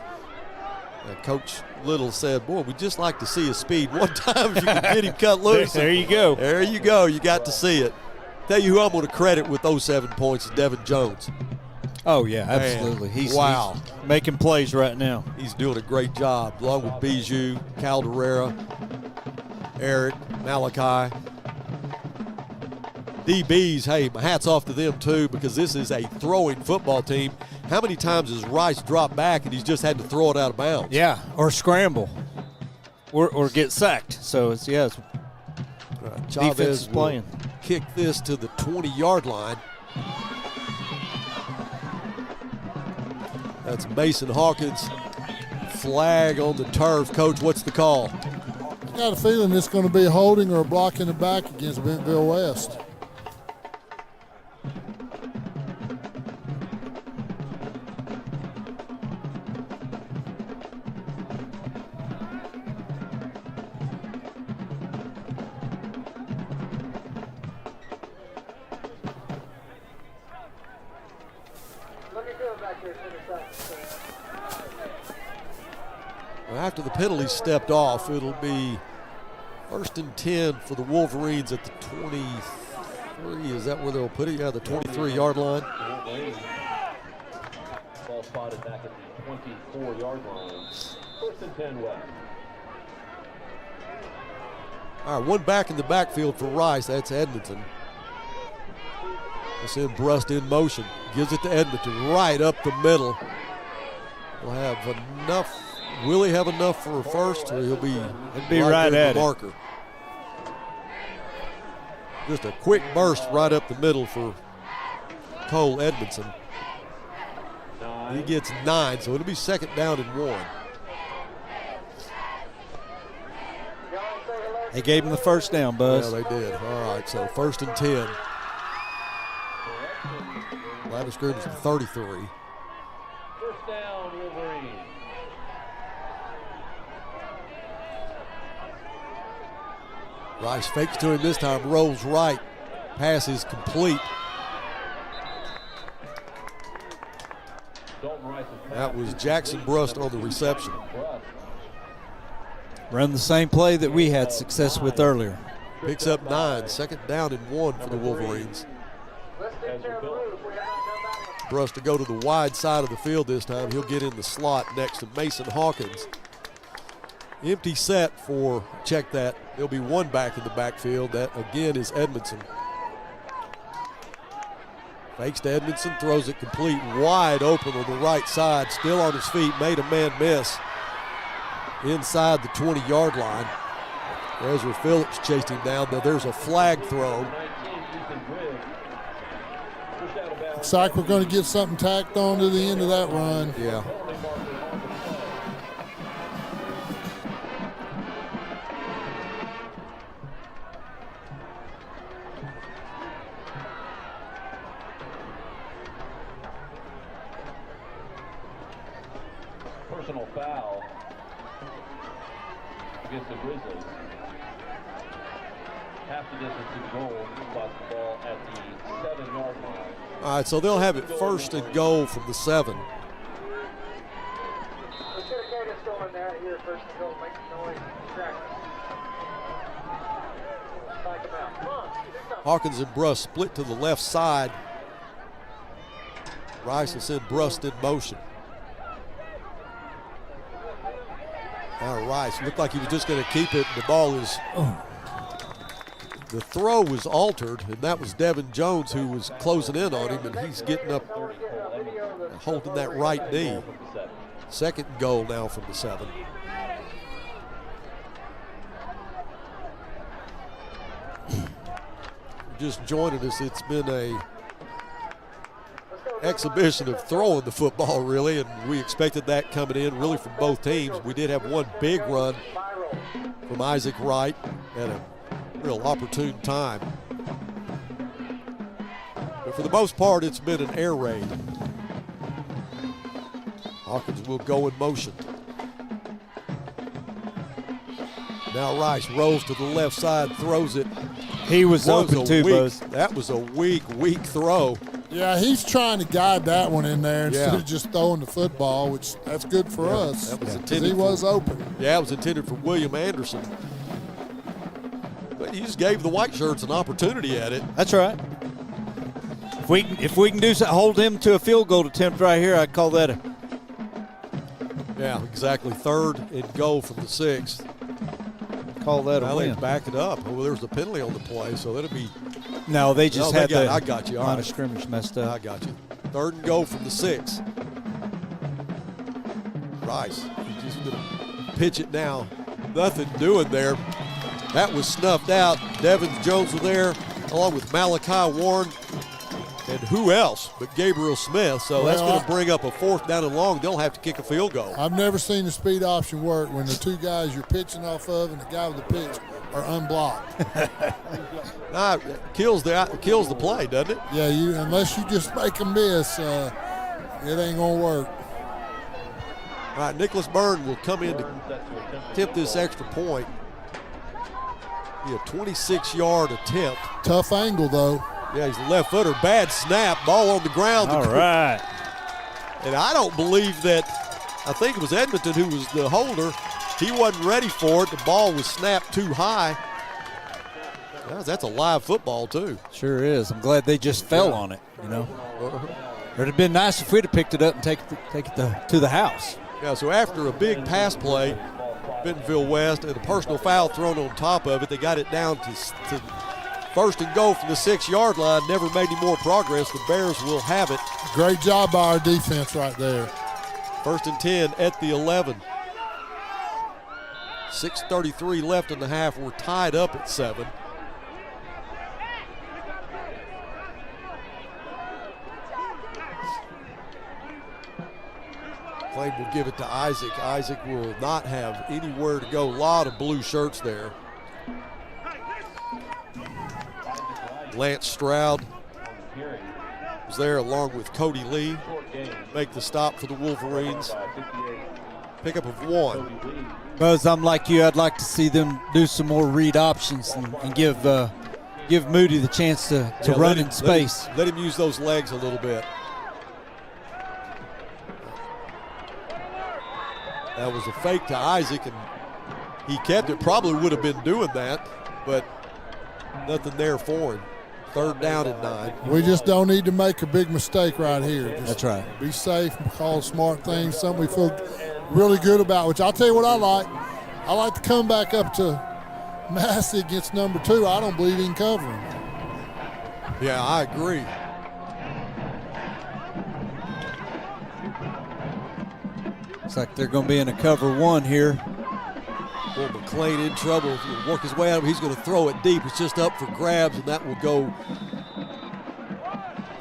And Coach Little said, boy, we'd just like to see his speed one time if you can get him cut loose. There you go. There you go. You got to see it. Tell you who I'm going to credit with those 7 points is Devin Jones. Oh, yeah, absolutely. He's making plays right now. He's doing a great job, along with Bijou, Calderera, Eric, Malachi. DBs, hey, my hat's off to them too, because this is a throwing football team. How many times has Rice dropped back and he's just had to throw it out of bounds? Yeah, or scramble, or get sacked. So it's Chavez will kick this to the 20-yard line. That's Mason Hawkins. Flag on the turf. Coach, what's the call? I got a feeling it's going to be a holding or a block in the back against Bentonville West. After the penalty stepped off, it'll be 1st and 10 for the Wolverines at the 23. Is that where they'll put it? Yeah, the 23-yard line. Ball spotted back at the 24-yard line. 1st and 10 West. All right, one back in the backfield for Rice. That's Edmonton. This in Brust in motion. Gives it to Edmonton right up the middle. We'll have enough. Will he have enough for a first, or he'll be right at the marker? Just a quick burst right up the middle for Cole Edmondson. He gets 9, so it'll be 2nd down and 1. They gave him the first down, Buzz. Yeah, they did. All right, so 1st and 10. Line of scrimmage is 33. First down, touchdown, Wolverines. Rice fakes to him this time, rolls right. Pass is complete. That was Jackson Brust on the reception. Run the same play that we had success with earlier. Picks up 9, second down and 1 for the Wolverines. Brust to go to the wide side of the field this time. He'll get in the slot next to Mason Hawkins. Empty set for, check that, there'll be one back in the backfield. That again is Edmondson. Fakes to Edmondson, throws it complete, wide open on the right side, still on his feet, made a man miss inside the 20-yard line. Ezra Phillips chased him down. Now there's a flag thrown. Looks like we're going to get something tacked on to the end of that run. Yeah. Personal foul against the Grizzlies. Half the distance to goal, lost the ball at the 7-yard line. All right, so they'll have it first and goal from the 7. Hawkins and Brust split to the left side. Rice will send Brust in motion. Now Rice looked like he was just going to keep it. The ball is, the throw was altered, and that was Devin Jones who was closing in on him, and he's getting up, holding that right knee. Second goal now from the 7. Just joining us, it's been a exhibition of throwing the football, really, and we expected that coming in really from both teams. We did have one big run from Isaac Wright at a real opportune time. But for the most part, it's been an air raid. Hawkins will go in motion. Now Rice rolls to the left side, throws it. He was open too, Buzz. That was a weak throw. Yeah, he's trying to guide that one in there instead of just throwing the football, which that's good for us. That was intended. He was open. Yeah, it was intended for William Anderson. But he just gave the white shirts an opportunity at it. That's right. If we can do something, hold him to a field goal attempt right here, I'd call that a. Yeah, exactly. Third and goal from the 6th. Call that a win. Back it up. Well, there was a penalty on the play, so that'll be. No, they just had the I got you. All line right. of scrimmage messed up. I got you. Third and goal from the 6. Rice, he's just going to pitch it now. Nothing doing there. That was snuffed out. Devin Jones was there, along with Malachi Warren. And who else but Gabriel Smith? So that's going to bring up a 4th down and long. They'll have to kick a field goal. I've never seen the speed option work when the two guys you're pitching off of and the guy with the pitch are unblocked. It kills the play, doesn't it? Yeah, unless you just make a miss, it ain't going to work. All right, Nicholas Byrne will come in to tip this extra point. Be a 26-yard attempt. Tough angle, though. Yeah, he's a left footer. Bad snap. Ball on the ground. All right. And I don't believe that. I think it was Edmonton who was the holder. He wasn't ready for it. The ball was snapped too high. That's a live football, too. Sure is. I'm glad they just fell on it, you know. It would have been nice if we'd have picked it up and take it to the house. Yeah, so after a big pass play, Bentonville West, and a personal foul thrown on top of it, they got it down to first and goal from the 6-yard line. Never made any more progress. The Bears will have it. Great job by our defense right there. 1st and 10 at the 11. 6:33 left in the half. We're tied up at 7. Clay will give it to Isaac. Isaac will not have anywhere to go. A lot of blue shirts there. Lance Stroud was there along with Cody Lee. Make the stop for the Wolverines. Pickup of 1. Buzz, I'm like you. I'd like to see them do some more read options and give Moody the chance to run in space. Let him use those legs a little bit. That was a fake to Isaac, and he kept it. Probably would have been doing that, but nothing there for him. 3rd down and 9. We just don't need to make a big mistake right here. Just That's right. Be safe, call smart things, something we feel really good about, which I'll tell you what I like. I like to come back up to Massey against number 2. I don't believe he can cover him. Yeah, I agree. Looks like they're going to be in a cover 1 here. Well, McClain in trouble. He'll work his way out of it. He's going to throw it deep. It's just up for grabs, and that will go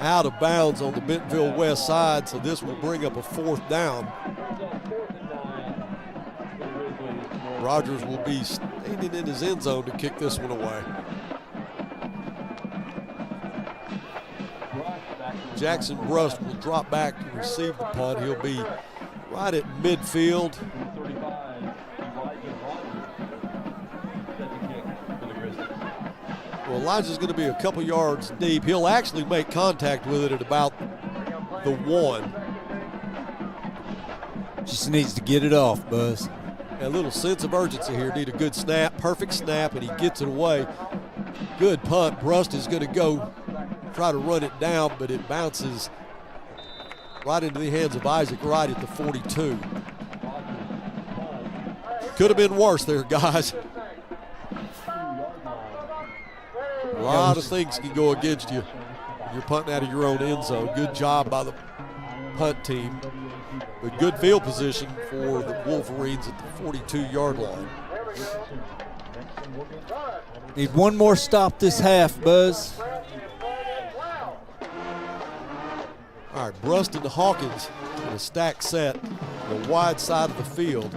out of bounds on the Bentonville west side, so this will bring up a 4th down. Rogers will be standing in his end zone to kick this one away. Jackson Brust will drop back to receive the punt. He'll be right at midfield. Well, Elijah's going to be a couple yards deep. He'll actually make contact with it at about the 1. Just needs to get it off, Buzz. A little sense of urgency here. Need a good snap, perfect snap, and he gets it away. Good punt. Brust is going to go try to run it down, but it bounces right into the hands of Isaac right at the 42. Could have been worse there, guys. A lot of things can go against you when you're punting out of your own end zone. Good job by the punt team. But good field position for the Wolverines at the 42-yard line. Need one more stop this half, Buzz. All right, Brust and Hawkins in a stack set on the wide side of the field.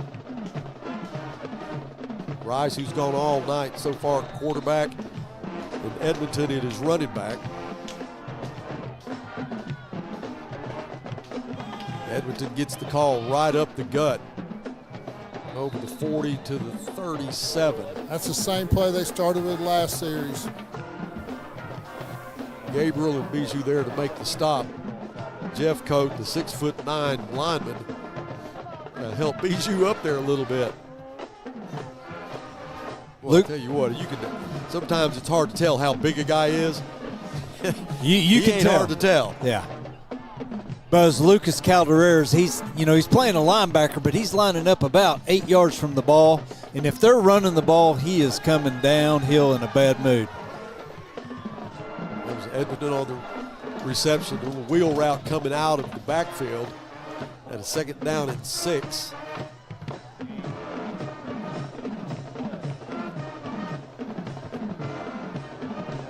Rice, who's gone all night so far at quarterback, and Edmonton in his running back. Edmonton gets the call right up the gut. Over the 40 to the 37. That's the same play they started with last series. Gabriel and Bijou there to make the stop. Jeff Coate, the 6'9" lineman, helped Bijou up there a little bit. Well, Luke, I'll tell you what, you can. Sometimes it's hard to tell how big a guy is. you can tell. Hard to tell. Yeah. Buzz, Lucas Caldereras, he's playing a linebacker, but he's lining up about 8 yards from the ball. And if they're running the ball, he is coming downhill in a bad mood. That was Edmonton on the reception, a wheel route coming out of the backfield at a 2nd down and 6.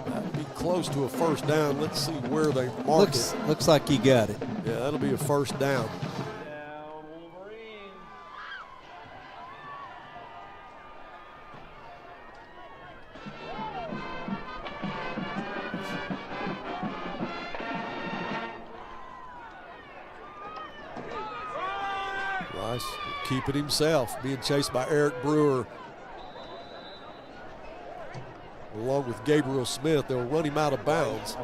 That'd be close to a 1st down. Let's see where they mark it. Looks like he got it. Yeah, that'll be a 1st down. Rice keeping himself, being chased by Eric Brewer. Along with Gabriel Smith, they'll run him out of bounds.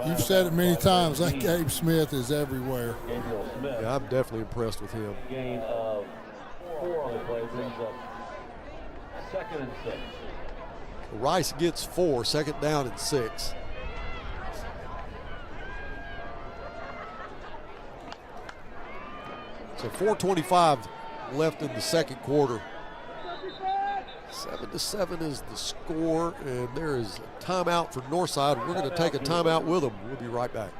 You've said it many times, that Gabe Smith is everywhere. Yeah, I'm definitely impressed with him. Gain of 4 on the play brings up 2nd and 6. Rice gets 4, 2nd down and 6. So 4:25 left in the 2nd quarter. 7-7 is the score, and there is a timeout for Northside. We're going to take a timeout with them. We'll be right back.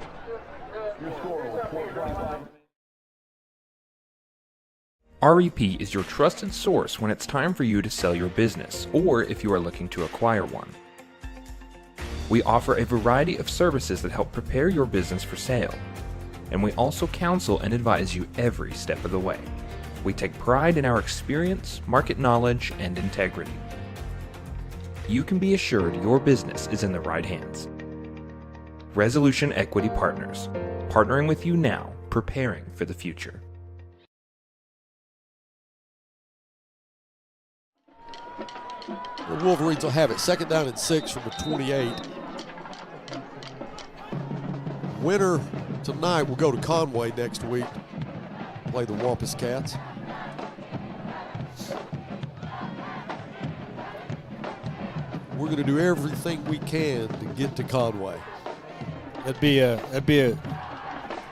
REP is your trusted source when it's time for you to sell your business, or if you are looking to acquire one. We offer a variety of services that help prepare your business for sale, and we also counsel and advise you every step of the way. We take pride in our experience, market knowledge, and integrity. You can be assured your business is in the right hands. Resolution Equity Partners. Partnering with you now, preparing for the future. The Wolverines will have it 2nd down and 6 from the 28. Winner tonight will go to Conway next week, play the Wampus Cats. We're going to do everything we can to get to Conway. That'd be a.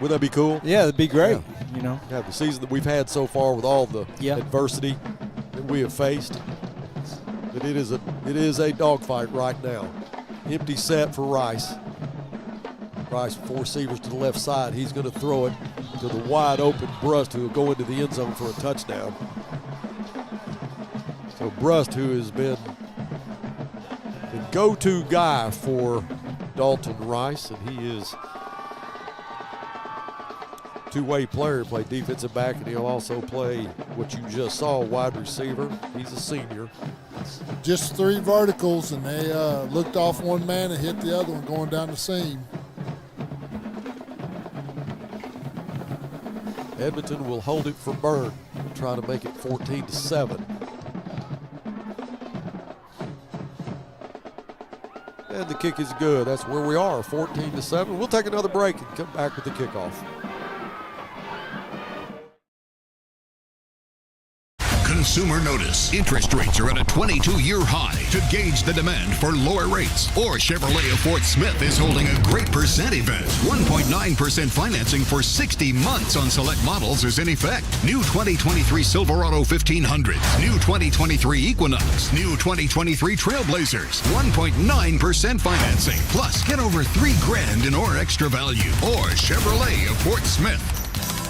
Would that be cool? Yeah, that'd be great. Yeah. You know, yeah, the season that we've had so far with all the adversity that we have faced. But it is a dogfight right now. Empty set for Rice. Rice, 4 receivers to the left side. He's going to throw it to the wide open Brust, who will go into the end zone for a touchdown. So Brust, who has been the go-to guy for Dalton Rice, and he is a two-way player. Play defensive back, and he'll also play what you just saw, wide receiver. He's a senior. Just 3 verticals, and they looked off one man and hit the other one going down the seam. Edmonton will hold it for Byrne, try to make it 14-7. And the kick is good. That's where we are, 14-7. We'll take another break and come back with the kickoff. Consumer notice. Interest rates are at a 22-year high. To gauge the demand for lower rates, or Chevrolet of Fort Smith is holding a great percent event. 1.9% financing for 60 months on select models is in effect. New 2023 Silverado 1500, new 2023 Equinox, new 2023 Trailblazers. 1.9% financing. Plus, get over $3,000 in or extra value. Or Chevrolet of Fort Smith.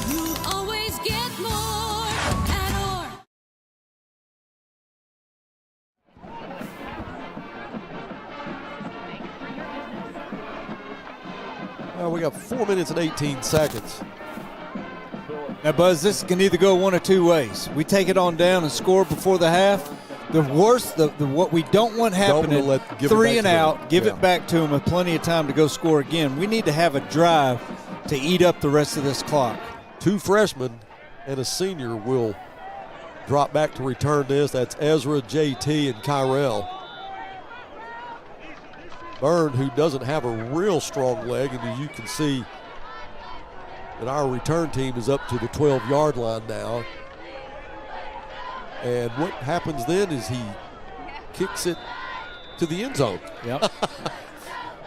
You always get more. We got 4 minutes and 18 seconds. Now, Buzz, this can either go one of 2 ways. We take it on down and score before the half. The worst, what we don't want happening, 3 and out, give it back to them with plenty of time to go score again. We need to have a drive to eat up the rest of this clock. 2 freshmen and a senior will drop back to return this. That's Ezra, JT, and Kyrell. Byrne, who doesn't have a real strong leg, and you can see that our return team is up to the 12-yard line now. And what happens then is he kicks it to the end zone. Yep.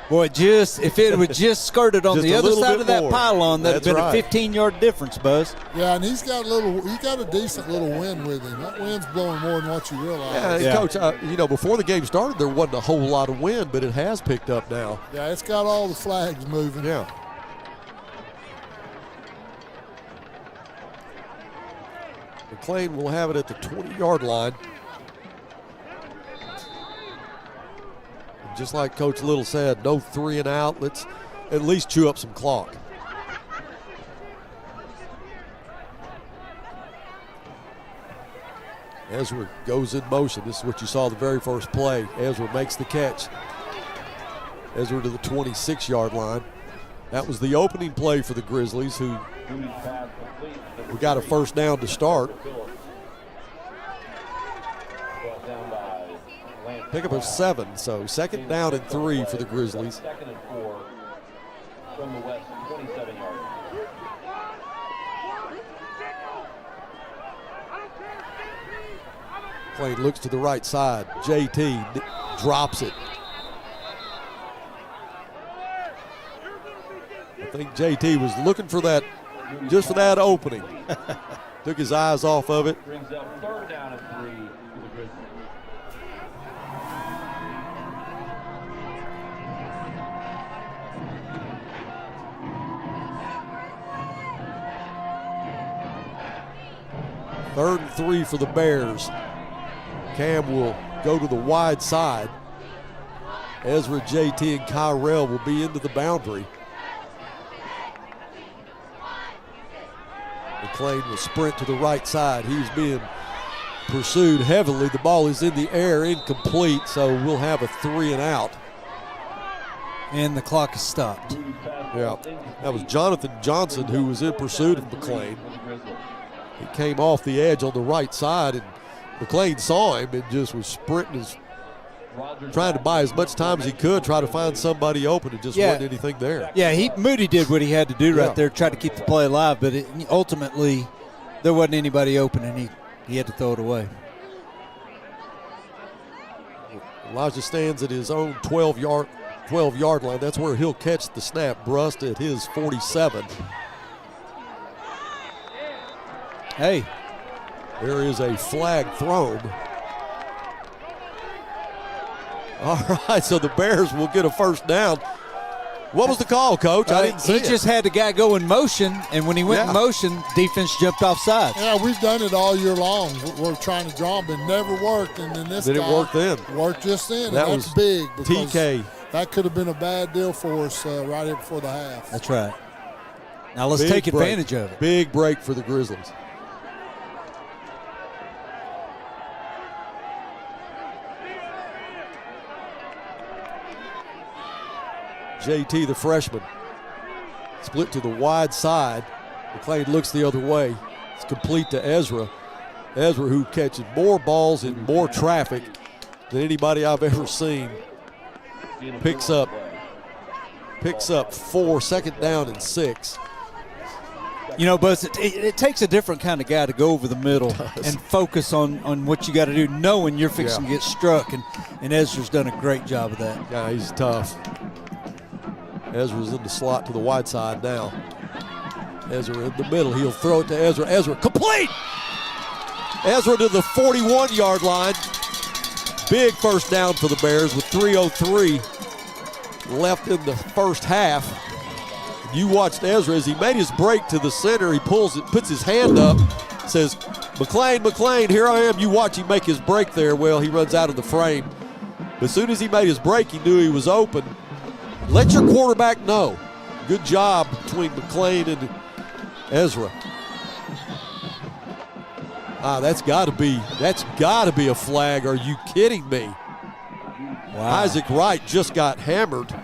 Boy, if it would just skirted on the other side of that pylon, that'd have been a 15-yard difference, Buzz. Yeah, and he's got a decent little wind with him. That wind's blowing more than what you realize. Yeah, Coach, before the game started, there wasn't a whole lot of wind, but it has picked up now. Yeah, it's got all the flags moving. Yeah. McLean will have it at the 20-yard line. Just like Coach Little said, no 3 and out. Let's at least chew up some clock. Ezra goes in motion. This is what you saw the very first play. Ezra makes the catch. Ezra to the 26-yard line. That was the opening play for the Grizzlies, who we got a first down to start. Pickup of 7, so 2nd down and 3 for the Grizzlies. 2nd and 4 from the west, 27-yard line. McLean looks to the right side. JT drops it. I think JT was looking for that, just for that opening. Took his eyes off of it. Brings up 3rd down and 3 for the Grizzlies. Third and 3 for the Bears. Cam will go to the wide side. Ezra, JT, and Kyrell will be into the boundary. McLean will sprint to the right side. He's being pursued heavily. The ball is in the air, incomplete, so we'll have a 3 and out. And the clock is stopped. Yeah, that was Jonathan Johnson who was in pursuit of McLean. He came off the edge on the right side, and McLean saw him and just was sprinting, trying to buy as much time as he could, try to find somebody open, and just wasn't anything there. Yeah, Moody did what he had to do right there, try to keep the play alive, but ultimately there wasn't anybody open, and he had to throw it away. Elijah stands at his own 12-yard line. That's where he'll catch the snap. Brust at his 47. Hey. There is a flag thrown. All right, so the Bears will get a first down. What was the call, Coach? I didn't see it. He just had the guy go in motion, and when he went in motion, defense jumped off sides. Yeah, we've done it all year long. We're trying to draw him, but it never worked. And then this guy it worked then. Worked just then. That and that's big. TK. That could have been a bad deal for us right here before the half. That's right. Now let's take advantage of it. Big break for the Grizzlies. JT, the freshman, split to the wide side. McLean looks the other way. It's complete to Ezra. Ezra, who catches more balls in more traffic than anybody I've ever seen, picks up 4, second down and 6. You know, Buzz, it takes a different kind of guy to go over the middle and focus on what you got to do, knowing you're fixing to get struck, and Ezra's done a great job of that. Yeah, he's tough. Ezra's in the slot to the wide side now. Ezra in the middle. He'll throw it to Ezra. Ezra complete! Ezra to the 41-yard line. Big first down for the Bears with 3:03 left in the first half. You watched Ezra as he made his break to the center. He pulls it, puts his hand up, says, McLean, here I am. You watch him make his break there. Well, he runs out of the frame. But as soon as he made his break, he knew he was open. Let your quarterback know. Good job between McLean and Ezra. That's got to be a flag. Are you kidding me? Wow. Isaac Wright just got hammered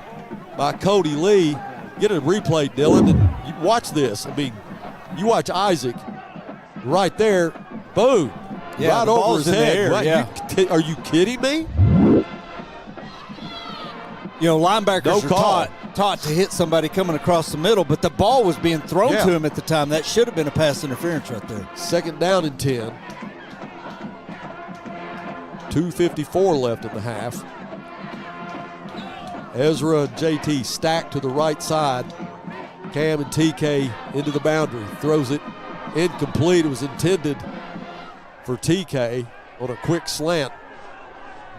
by Cody Lee. Get a replay, Dylan, and you watch this. I mean, you watch Isaac right there. Boom. Yeah, right over his head. Are you kidding me? You know, linebackers are taught to hit somebody coming across the middle, but the ball was being thrown to him at the time. That should have been a pass interference right there. Second down and 10. 2:54 left in the half. Ezra and JT stacked to the right side. Cam and TK into the boundary. Throws it incomplete. It was intended for TK on a quick slant.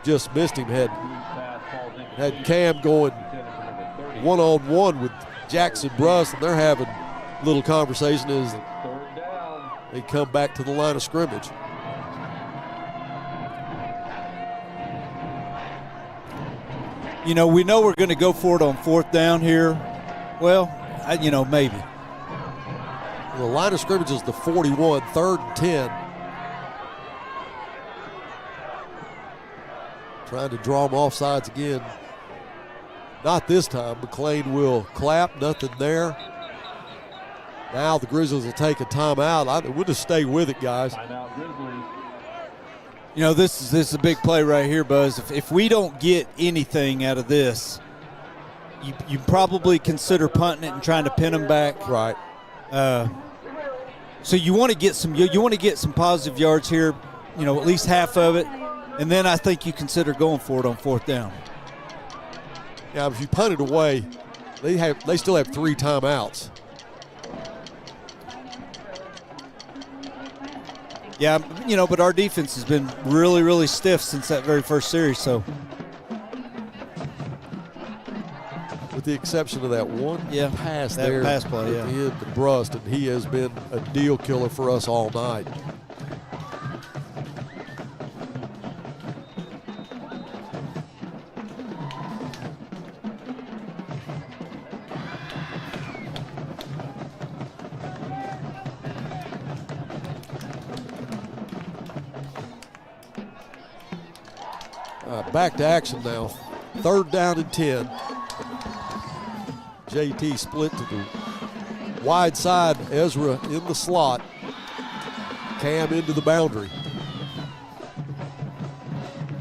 Just missed him. Had Cam going one-on-one with Jackson Brust, and they're having a little conversation as they come back to the line of scrimmage. You know, we know we're going to go for it on fourth down here. Well, maybe. The line of scrimmage is the 41, 3rd and 10. Trying to draw them off sides again. Not this time. McLean will clap. Nothing there. Now the Grizzlies will take a timeout. We'll just stay with it, guys. You know, this is a big play right here, Buzz. If we don't get anything out of this, you probably consider punting it and trying to pin them back. Right. So you want to get some positive yards here. You know, at least half of it. And then I think you consider going for it on fourth down. Yeah, if you punt it away, they still have 3 timeouts. Yeah, but our defense has been really, really stiff since that very first series. So, with the exception of that one pass that there, pass play, at the end to Brust, and he has been a deal killer for us all night. Back to action now. 3rd down and 10. JT split to the wide side. Ezra in the slot. Cam into the boundary.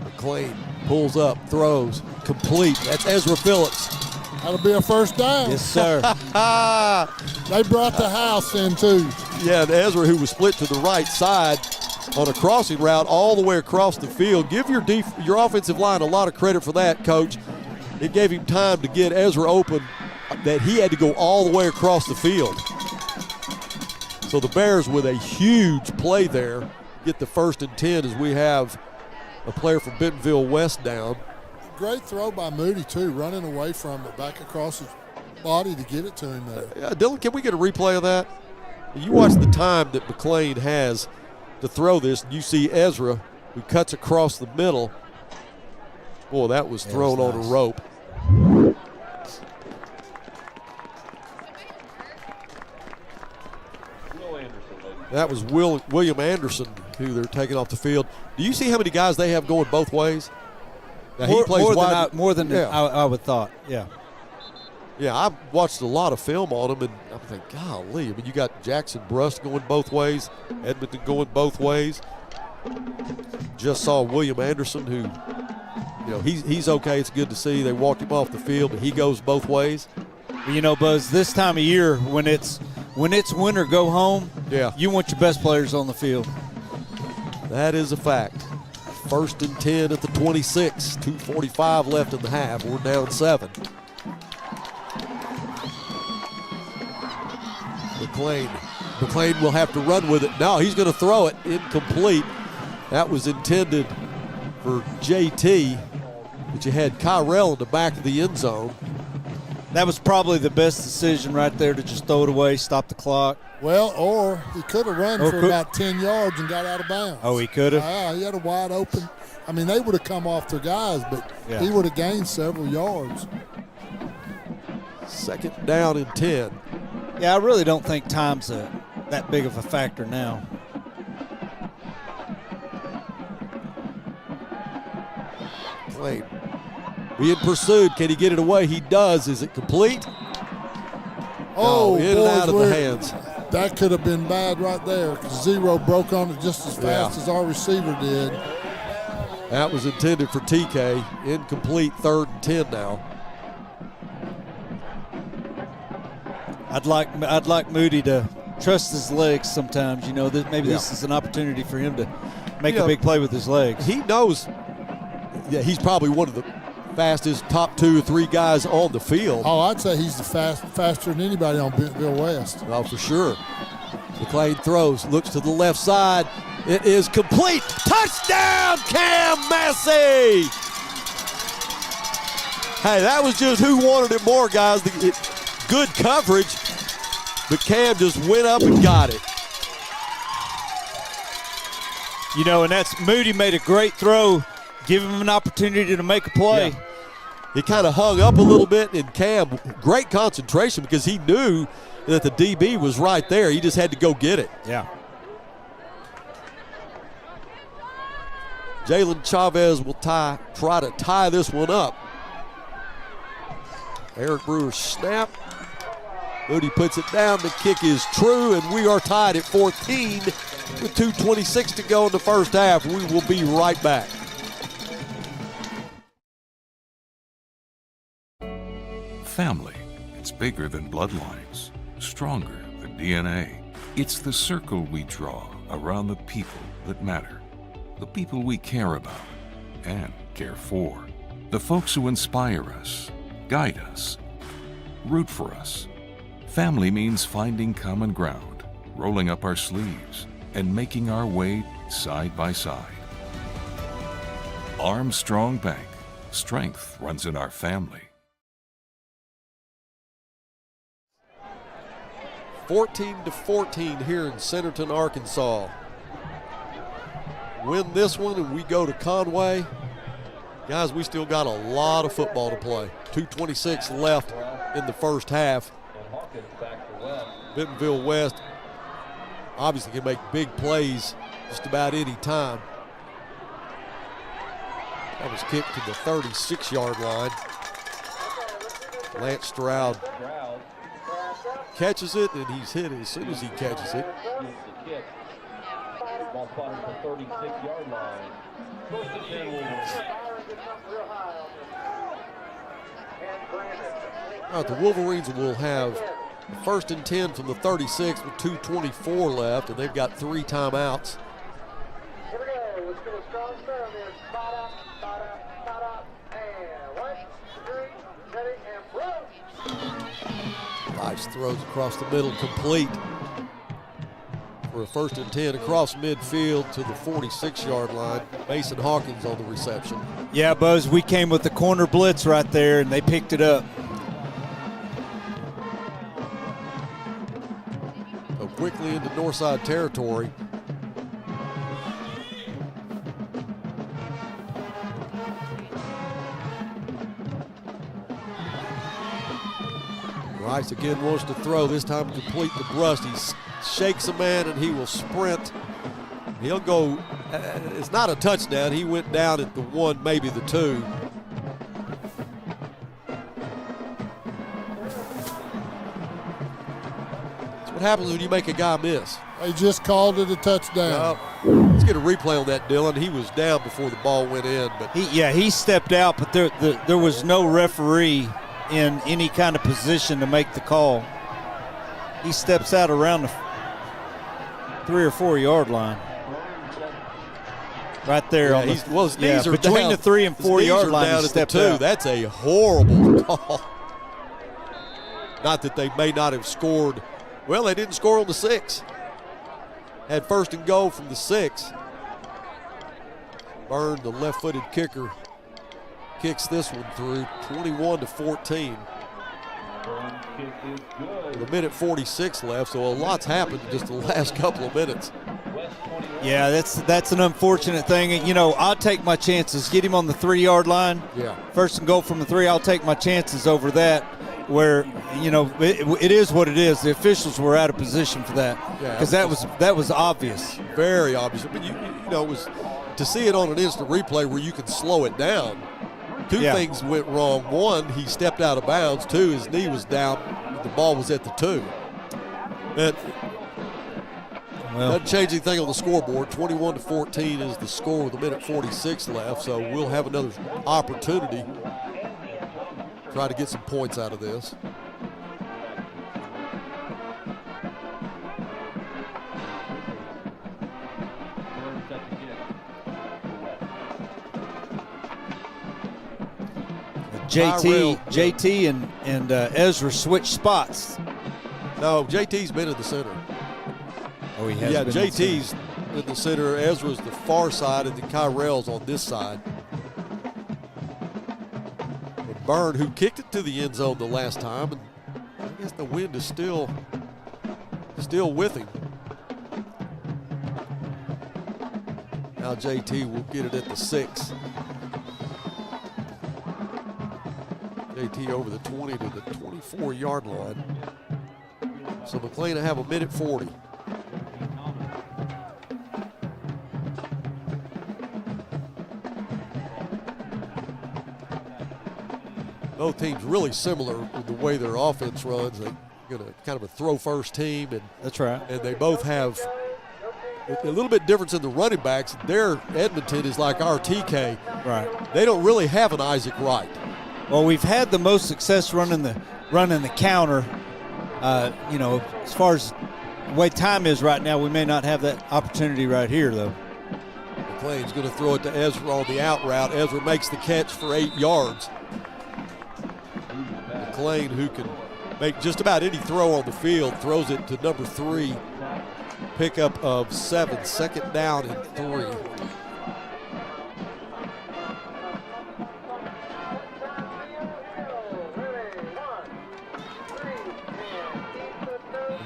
McLean pulls up, throws, complete. That's Ezra Phillips. That'll be a first down. Yes, sir. They brought the house in, too. Yeah, and Ezra, who was split to the right side on a crossing route all the way across the field. Give your offensive line a lot of credit for that, Coach. It gave him time to get Ezra open that he had to go all the way across the field. So the Bears, with a huge play there, get the 1st and 10 as we have a player from Bentonville West down. Great throw by Moody, too, running away from it, back across his body to get it to him there. Dylan, can we get a replay of that? You watch the time that McLean has to throw this, and you see Ezra, who cuts across the middle. Boy, that was thrown on a rope. That was William Anderson, who they're taking off the field. Do you see how many guys they have going both ways? Now, he plays more than I would thought, yeah. Yeah, I've watched a lot of film on him, and I'm thinking, golly. I mean, you got Jackson Brust going both ways, Edmonton going both ways. Just saw William Anderson, who, he's okay. It's good to see. They walked him off the field, but he goes both ways. You know, Buzz, this time of year when it's win or go home, you want your best players on the field. That is a fact. 1st and 10 at the 26. 2:45 left in the half. We're down 7. McLean will have to run with it. No, he's going to throw it. Incomplete. That was intended for JT, but you had Kyrell in the back of the end zone. That was probably the best decision right there, to just throw it away, stop the clock. Well, or he could have run for about 10 yards and got out of bounds. Oh, he could have? He had a wide open. I mean, they would have come off their guys, but he would have gained several yards. 2nd down and 10. Yeah, I really don't think time's that big of a factor now. McLean being pursued. Can he get it away? He does. Is it complete? Oh, no, in and out of the hands. That could have been bad right there, because Zero broke on it just as fast as our receiver did. That was intended for TK. Incomplete. 3rd and 10 now. I'd like Moody to trust his legs sometimes. Maybe this is an opportunity for him to make a big play with his legs. He knows he's probably one of the fastest top 2 or 3 guys on the field. Oh, I'd say he's the faster than anybody on Bentonville West. Oh, for sure. McLean throws, looks to the left side. It is complete. Touchdown, Cam Massey! Hey, that was just who wanted it more, guys. Good coverage, but Cam just went up and got it. And that's Moody made a great throw. Give him an opportunity to make a play. Yeah. He kind of hung up a little bit, and Cam, great concentration because he knew that the DB was right there. He just had to go get it. Yeah. Jalen Chavez will try to tie this one up. Eric Brewer snap. Moody puts it down. The kick is true, and we are tied at 14 with 2:26 to go in the first half. We will be right back. Family. It's bigger than bloodlines, stronger than DNA. It's the circle we draw around the people that matter, the people we care about and care for, the folks who inspire us, guide us, root for us. Family means finding common ground, rolling up our sleeves, and making our way side by side. Armstrong Bank. Strength runs in our family. 14-14 here in Centerton, Arkansas. Win this one and we go to Conway. Guys, we still got a lot of football to play. 2:26 left in the first half. Bentonville West obviously can make big plays just about any time. That was kicked to the 36-yard line. Lance Stroud catches it, and he's hit as soon as he catches it. Ball spotted at the 36-yard line. First and 10 Wolverines. All right, the Wolverines will have first and 10 from the 36 with 2:24 left, and they've got 3 timeouts. Here we go. Let's get a strong start on this. Spot up, and 1, 2, 3, ready, and blow. Rice throws across the middle, complete for a first and 10 across midfield to the 46-yard line. Mason Hawkins on the reception. Yeah, Buzz, we came with the corner blitz right there, and they picked it up. So quickly into Northside territory. Rice again wants to throw, this time complete to Brust. He shakes a man and he will sprint. He'll go, it's not a touchdown. He went down at the 1, maybe the 2. That's what happens when you make a guy miss. They just called it a touchdown. Let's get a replay on that, Dylan. He was down before the ball went in. But he stepped out, but there was no referee in any kind of position to make the call. He steps out around the 3 or 4 yard line. Right there. Yeah, on the, his knees are between down. the 3 and 4 yard line, down he at stepped the 2. out. That's a horrible call. Not that they may not have scored. Well, they didn't score on the 6. Had first and goal from the 6. Byrne, the left-footed kicker, kicks this one through, 21-14. With a minute 46 left, so a lot's happened in just the last couple of minutes. Yeah, that's an unfortunate thing. And, I'll take my chances. Get him on the 3 yard line. Yeah. First and goal from the 3. I'll take my chances over that. Where it is what it is. The officials were out of position for that because that was obvious, very obvious. But it was to see it on an instant replay where you can slow it down. 2 things went wrong. 1, he stepped out of bounds. 2, his knee was down. The ball was at the 2. But doesn't change anything on the scoreboard. 21-14 is the score with a minute 46 left. So we'll have another opportunity. Try to get some points out of this. JT and Ezra switched spots. No, JT's been in the center. Oh, he has. Yeah, been JT's in the center. Ezra's the far side, and then Kyrell's on this side. And Byrne, who kicked it to the end zone the last time, and I guess the wind is still with him. Now JT will get it at the 6. JT over the 20 to the 24-yard line. So McLean will have a minute 40. Both teams really similar with the way their offense runs. They're going to kind of a throw-first team. And that's right. And they both have a little bit difference in the running backs. Their Edmonton is like our TK. Right. They don't really have an Isaac Wright. Well, we've had the most success running the counter. As far as the way time is right now, we may not have that opportunity right here, though. McLean's going to throw it to Ezra on the out route. Ezra makes the catch for 8 yards. McLean, who can make just about any throw on the field, throws it to number 3. Pickup of 7, 2nd down and 3.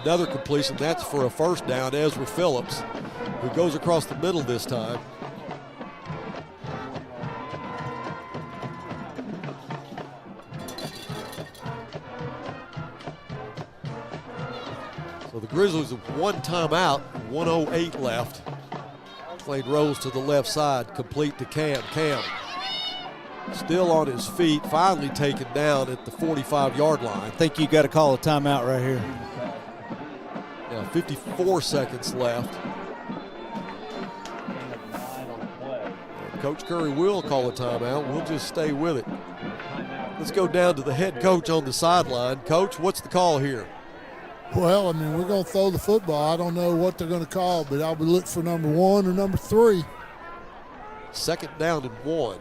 Another completion, that's for a first down. Ezra Phillips, who goes across the middle this time. So the Grizzlies with 1 timeout, 1:08 left. McLean rolls to the left side, complete to Cam. Cam Still on his feet, finally taken down at the 45-yard line. I think you got to call a timeout right here. Yeah, 54 seconds left. Coach Curry will call a timeout. We'll just stay with it. Let's go down to the head coach on the sideline. Coach, what's the call here? Well, I mean, we're going to throw the football. I don't know what they're going to call, but I'll be looking for number 1 or number 3. Second down and 1.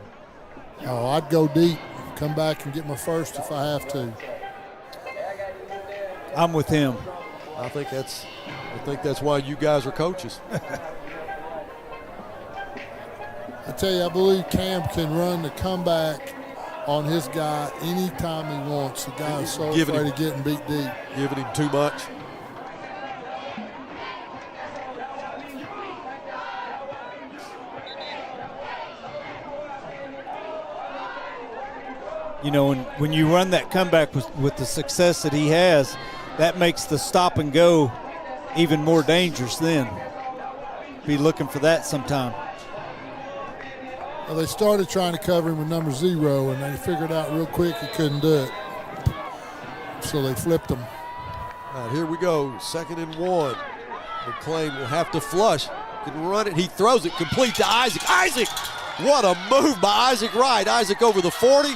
Oh, I'd go deep, come back and get my first if I have to. I'm with him. I think that's why you guys are coaches. I tell you, I believe Cam can run the comeback on his guy anytime he wants. The guy is so afraid of getting beat deep. Giving him too much. You know, when you run that comeback with the success that he has, that makes the stop and go even more dangerous then. Be looking for that sometime. Well, they started trying to cover him with number 0, and they figured out real quick he couldn't do it. So they flipped him. All right, here we go. 2nd and 1. McClain will have to flush. Can run it. He throws it complete to Isaac. Isaac! What a move by Isaac Wright. Isaac over the 40.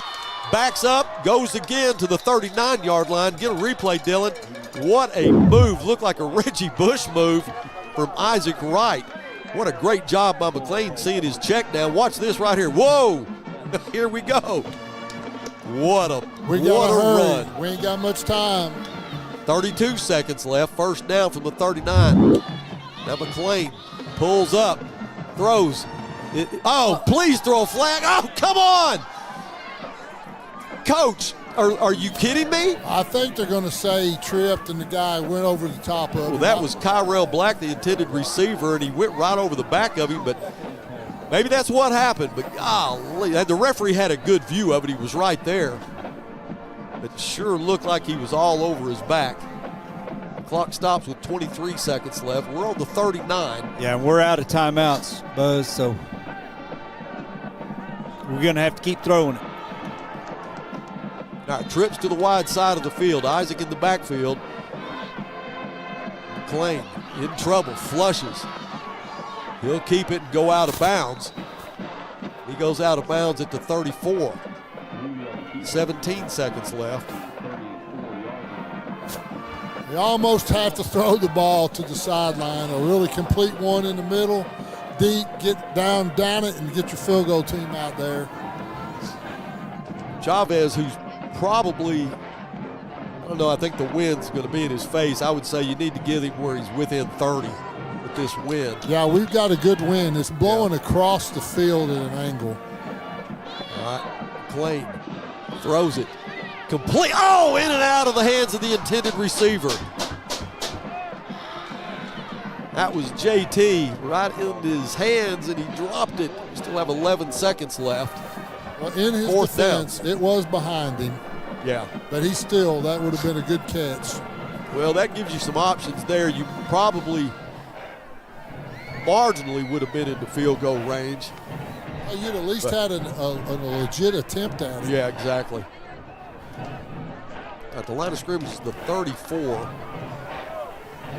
Backs up, goes again to the 39-yard line. Get a replay, Dylan. What a move. Looked like a Reggie Bush move from Isaac Wright. What a great job by McClain seeing his check down. Watch this right here. Whoa! Here we go. What a run. We ain't got much time. 32 seconds left. First down from the 39. Now McClain pulls up, throws. Please throw a flag. Oh, come on! Coach, are you kidding me? I think they're going to say he tripped and the guy went over the top of him. Well, that was Kyrell Black, the intended receiver, and he went right over the back of him, but maybe that's what happened. But golly, the referee had a good view of it. He was right there. It sure looked like he was all over his back. The clock stops with 23 seconds left. We're on the 39. Yeah, and we're out of timeouts, Buzz, so we're going to have to keep throwing it. All right, trips to the wide side of the field. Isaac in the backfield. McClain in trouble, flushes. He'll keep it and go out of bounds. He goes out of bounds at the 34. 17 seconds left. You almost have to throw the ball to the sideline, a really complete one in the middle, deep, get down it, and get your field goal team out there. Chavez, who's probably, I don't know, I think the wind's going to be in his face. I would say you need to get him where he's within 30 with this wind. Yeah, we've got a good wind. It's blowing across the field at an angle. All right, McClain throws it. Complete, in and out of the hands of the intended receiver. That was JT right into his hands, and he dropped it. We still have 11 seconds left. Well, in his defense, it was behind him. Yeah. But that would have been a good catch. Well, that gives you some options there. You probably marginally would have been in the field goal range. Well, you'd at least had a legit attempt at it. Yeah, exactly. At the line of scrimmage is the 34.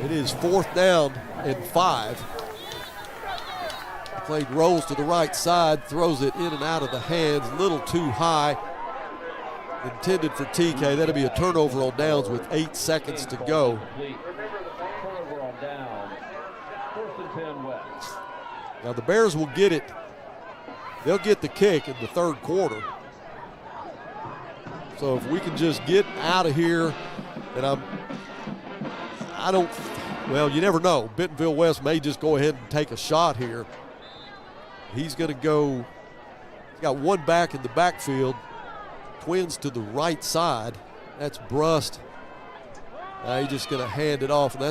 It is 4th down and 5. McClain rolls to the right side, throws it in and out of the hands, a little too high. Intended for TK. That'll be a turnover on downs with 8 seconds to go. Now the Bears will get it. They'll get the kick in the 3rd quarter. So if we can just get out of here, and well, you never know. Bentonville West may just go ahead and take a shot here. He's going to go, he's got one back in the backfield. Twins to the right side. That's Brust. He's just going to hand it off, and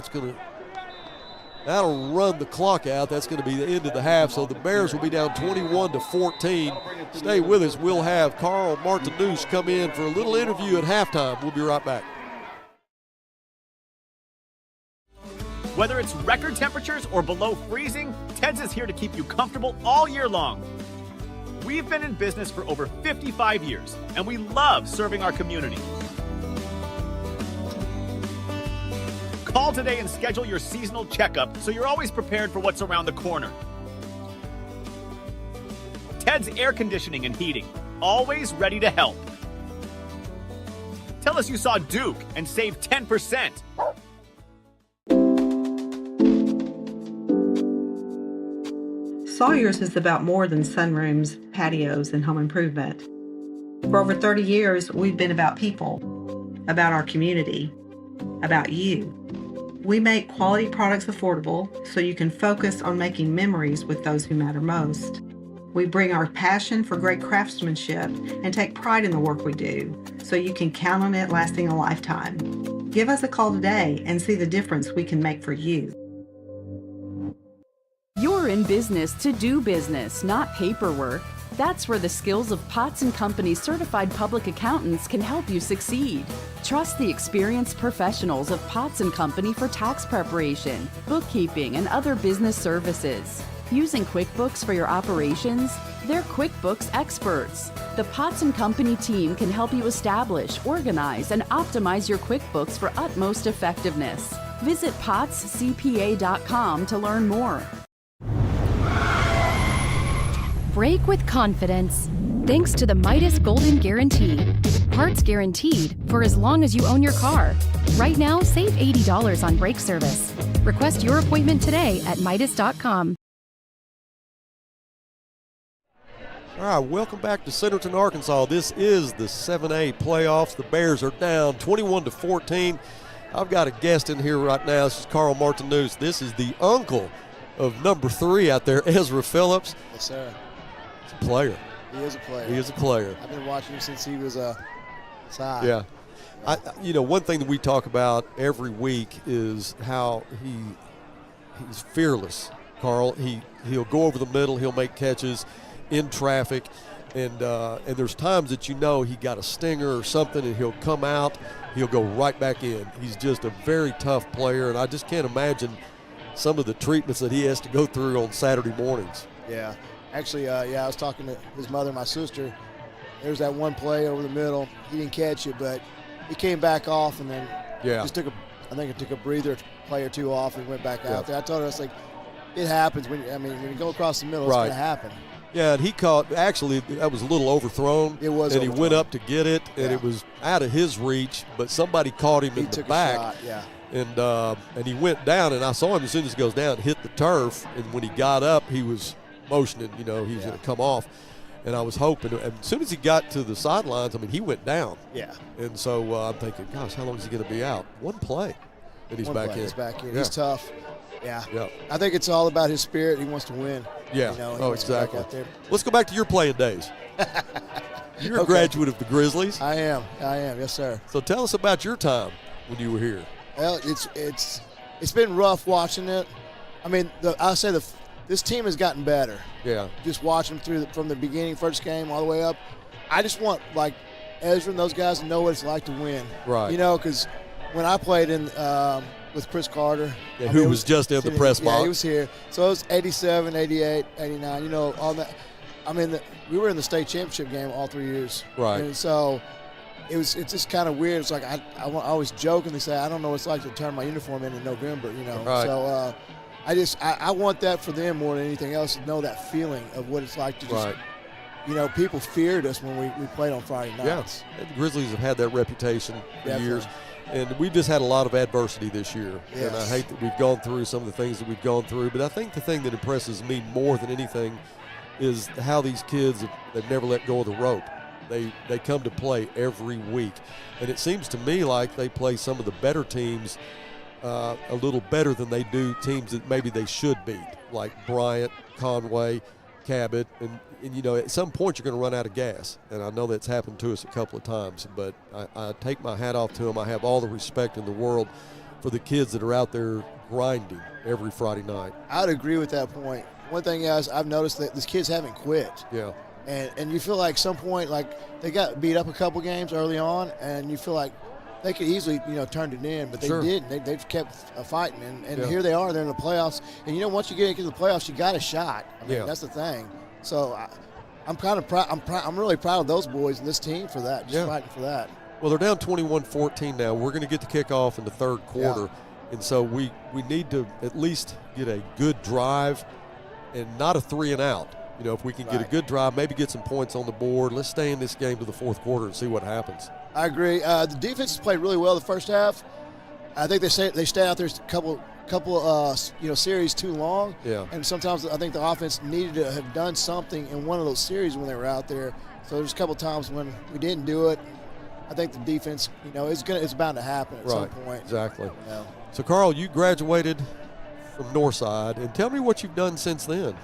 that'll run the clock out. That's going to be the end of the half. So the Bears will be down 21-14. Stay with us. We'll have Carl Martinus come in for a little interview at halftime. We'll be right back. Whether it's record temperatures or below freezing, Ted's is here to keep you comfortable all year long. We've been in business for over 55 years, and we love serving our community. Call today and schedule your seasonal checkup so you're always prepared for what's around the corner. Ted's Air Conditioning and Heating, always ready to help. Tell us you saw Duke and save 10%. Sawyer's is about more than sunrooms, patios, and home improvement. For over 30 years, we've been about people, about our community, about you. We make quality products affordable so you can focus on making memories with those who matter most. We bring our passion for great craftsmanship and take pride in the work we do so you can count on it lasting a lifetime. Give us a call today and see the difference we can make for you. You're in business to do business, not paperwork. That's where the skills of Potts & Company certified public accountants can help you succeed. Trust the experienced professionals of Potts & Company for tax preparation, bookkeeping, and other business services. Using QuickBooks for your operations? They're QuickBooks experts. The Potts & Company team can help you establish, organize, and optimize your QuickBooks for utmost effectiveness. Visit pottscpa.com to learn more. Brake with confidence. Thanks to the Midas Golden Guarantee. Parts guaranteed for as long as you own your car. Right now, save $80 on brake service. Request your appointment today at Midas.com. All right, welcome back to Centerton, Arkansas. This is the 7A playoffs. The Bears are down 21-14. I've got a guest in here right now. This is Carl Martinez. This is the uncle of number 3 out there, Ezra Phillips. Yes, sir. He's a player. He is a player. He is a player. I've been watching him since he was a child. Yeah. One thing that we talk about every week is how he's fearless, Carl. He'll go over the middle. He'll make catches in traffic, and there's times that he got a stinger or something, and he'll come out. He'll go right back in. He's just a very tough player, and I just can't imagine some of the treatments that he has to go through on Saturday mornings. Yeah. Actually, I was talking to his mother and my sister. There's that one play over the middle. He didn't catch it, but he came back off and then just took a breather, play or two off, and went back out there. I told her, it happens when you go across the middle, it's going to happen. Yeah, and he caught, actually, that was a little overthrown. It was and overthrown. He went up to get it, and it was out of his reach, but somebody caught him in the back. A shot, yeah. And he went down, and I saw him as soon as he goes down, hit the turf, and when he got up, he was motioning, he was going to come off. And I was hoping, and as soon as he got to the sidelines, he went down. Yeah. And so I'm thinking, gosh, how long is he going to be out? One play, and he's back in. He's back in. Yeah. He's tough. Yeah. Yeah. I think it's all about his spirit. He wants to win. Yeah. He wants to Exactly. get back out there. Let's go back to your playing days. You're a graduate of the Grizzlies. I am. Yes, sir. So tell us about your time when you were here. Well, it's been rough watching it. I'll say this team has gotten better. Yeah. Just watching them from the beginning, first game all the way up. I just want Ezra and those guys to know what it's like to win. Right. Because when I played with Chris Carter. Yeah, who was just in the press box. Yeah, he was here. So it was 87, 88, 89, all that. We were in the state championship game all 3 years. Right. And so it's just kind of weird. It's like I always jokingly say, I don't know what it's like to turn my uniform in November, Right. So I want that for them more than anything else, to know that feeling of what it's like to just, people feared us when we played on Friday nights. Yeah, the Grizzlies have had that reputation for Definitely. years. And we've just had a lot of adversity this year. Yes. And I hate that we've gone through some of the things that we've gone through. But I think the thing that impresses me more than anything is how these kids, they've never let go of the rope. They come to play every week. And it seems to me like they play some of the better teams a little better than they do teams that maybe they should beat, like Bryant, Conway, Cabot. And at some point you're going to run out of gas. And I know that's happened to us a couple of times. But I take my hat off to them. I have all the respect in the world for the kids that are out there grinding every Friday night. I would agree with that point. One thing is I've noticed that these kids haven't quit. Yeah. And you feel like some point, they got beat up a couple games early on, and you feel like they could easily, turned it in, but they didn't. They've kept fighting, and here they are. They're in the playoffs, and once you get into the playoffs, you got a shot. That's the thing. So I'm kind of proud. I'm really proud of those boys and this team for that. Just fighting for that. Well, they're down 21-14 now. We're going to get the kickoff in the third quarter, and so we need to at least get a good drive and not a 3 and out. You know, if we can get a good drive, maybe get some points on the board. Let's stay in this game to the fourth quarter and see what happens. I agree. The defense has played really well the first half. I think they stayed out there a couple series too long. Yeah. And sometimes I think the offense needed to have done something in one of those series when they were out there. So there's a couple times when we didn't do it. I think the defense, it's bound to happen at some point. Exactly. Yeah. So, Carl, you graduated from Northside, and tell me what you've done since then.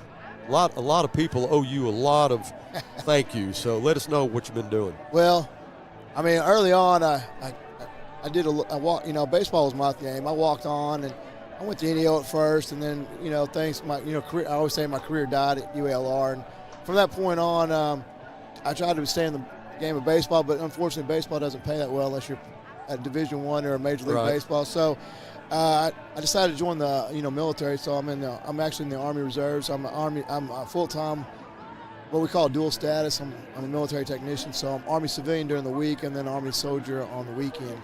A lot of people owe you a lot of thank you. So let us know what you've been doing. Well, I mean, early on, I baseball was my game. I walked on, and I went to NEO at first, and then, career, I always say my career died at UALR. And from that point on, I tried to stay in the game of baseball, but unfortunately, baseball doesn't pay that well unless you're at Division I or Major League Baseball. So I decided to join the military. So I'm actually in the Army Reserves. I'm a full-time, what we call dual status. I'm a military technician, so I'm Army civilian during the week and then Army soldier on the weekend.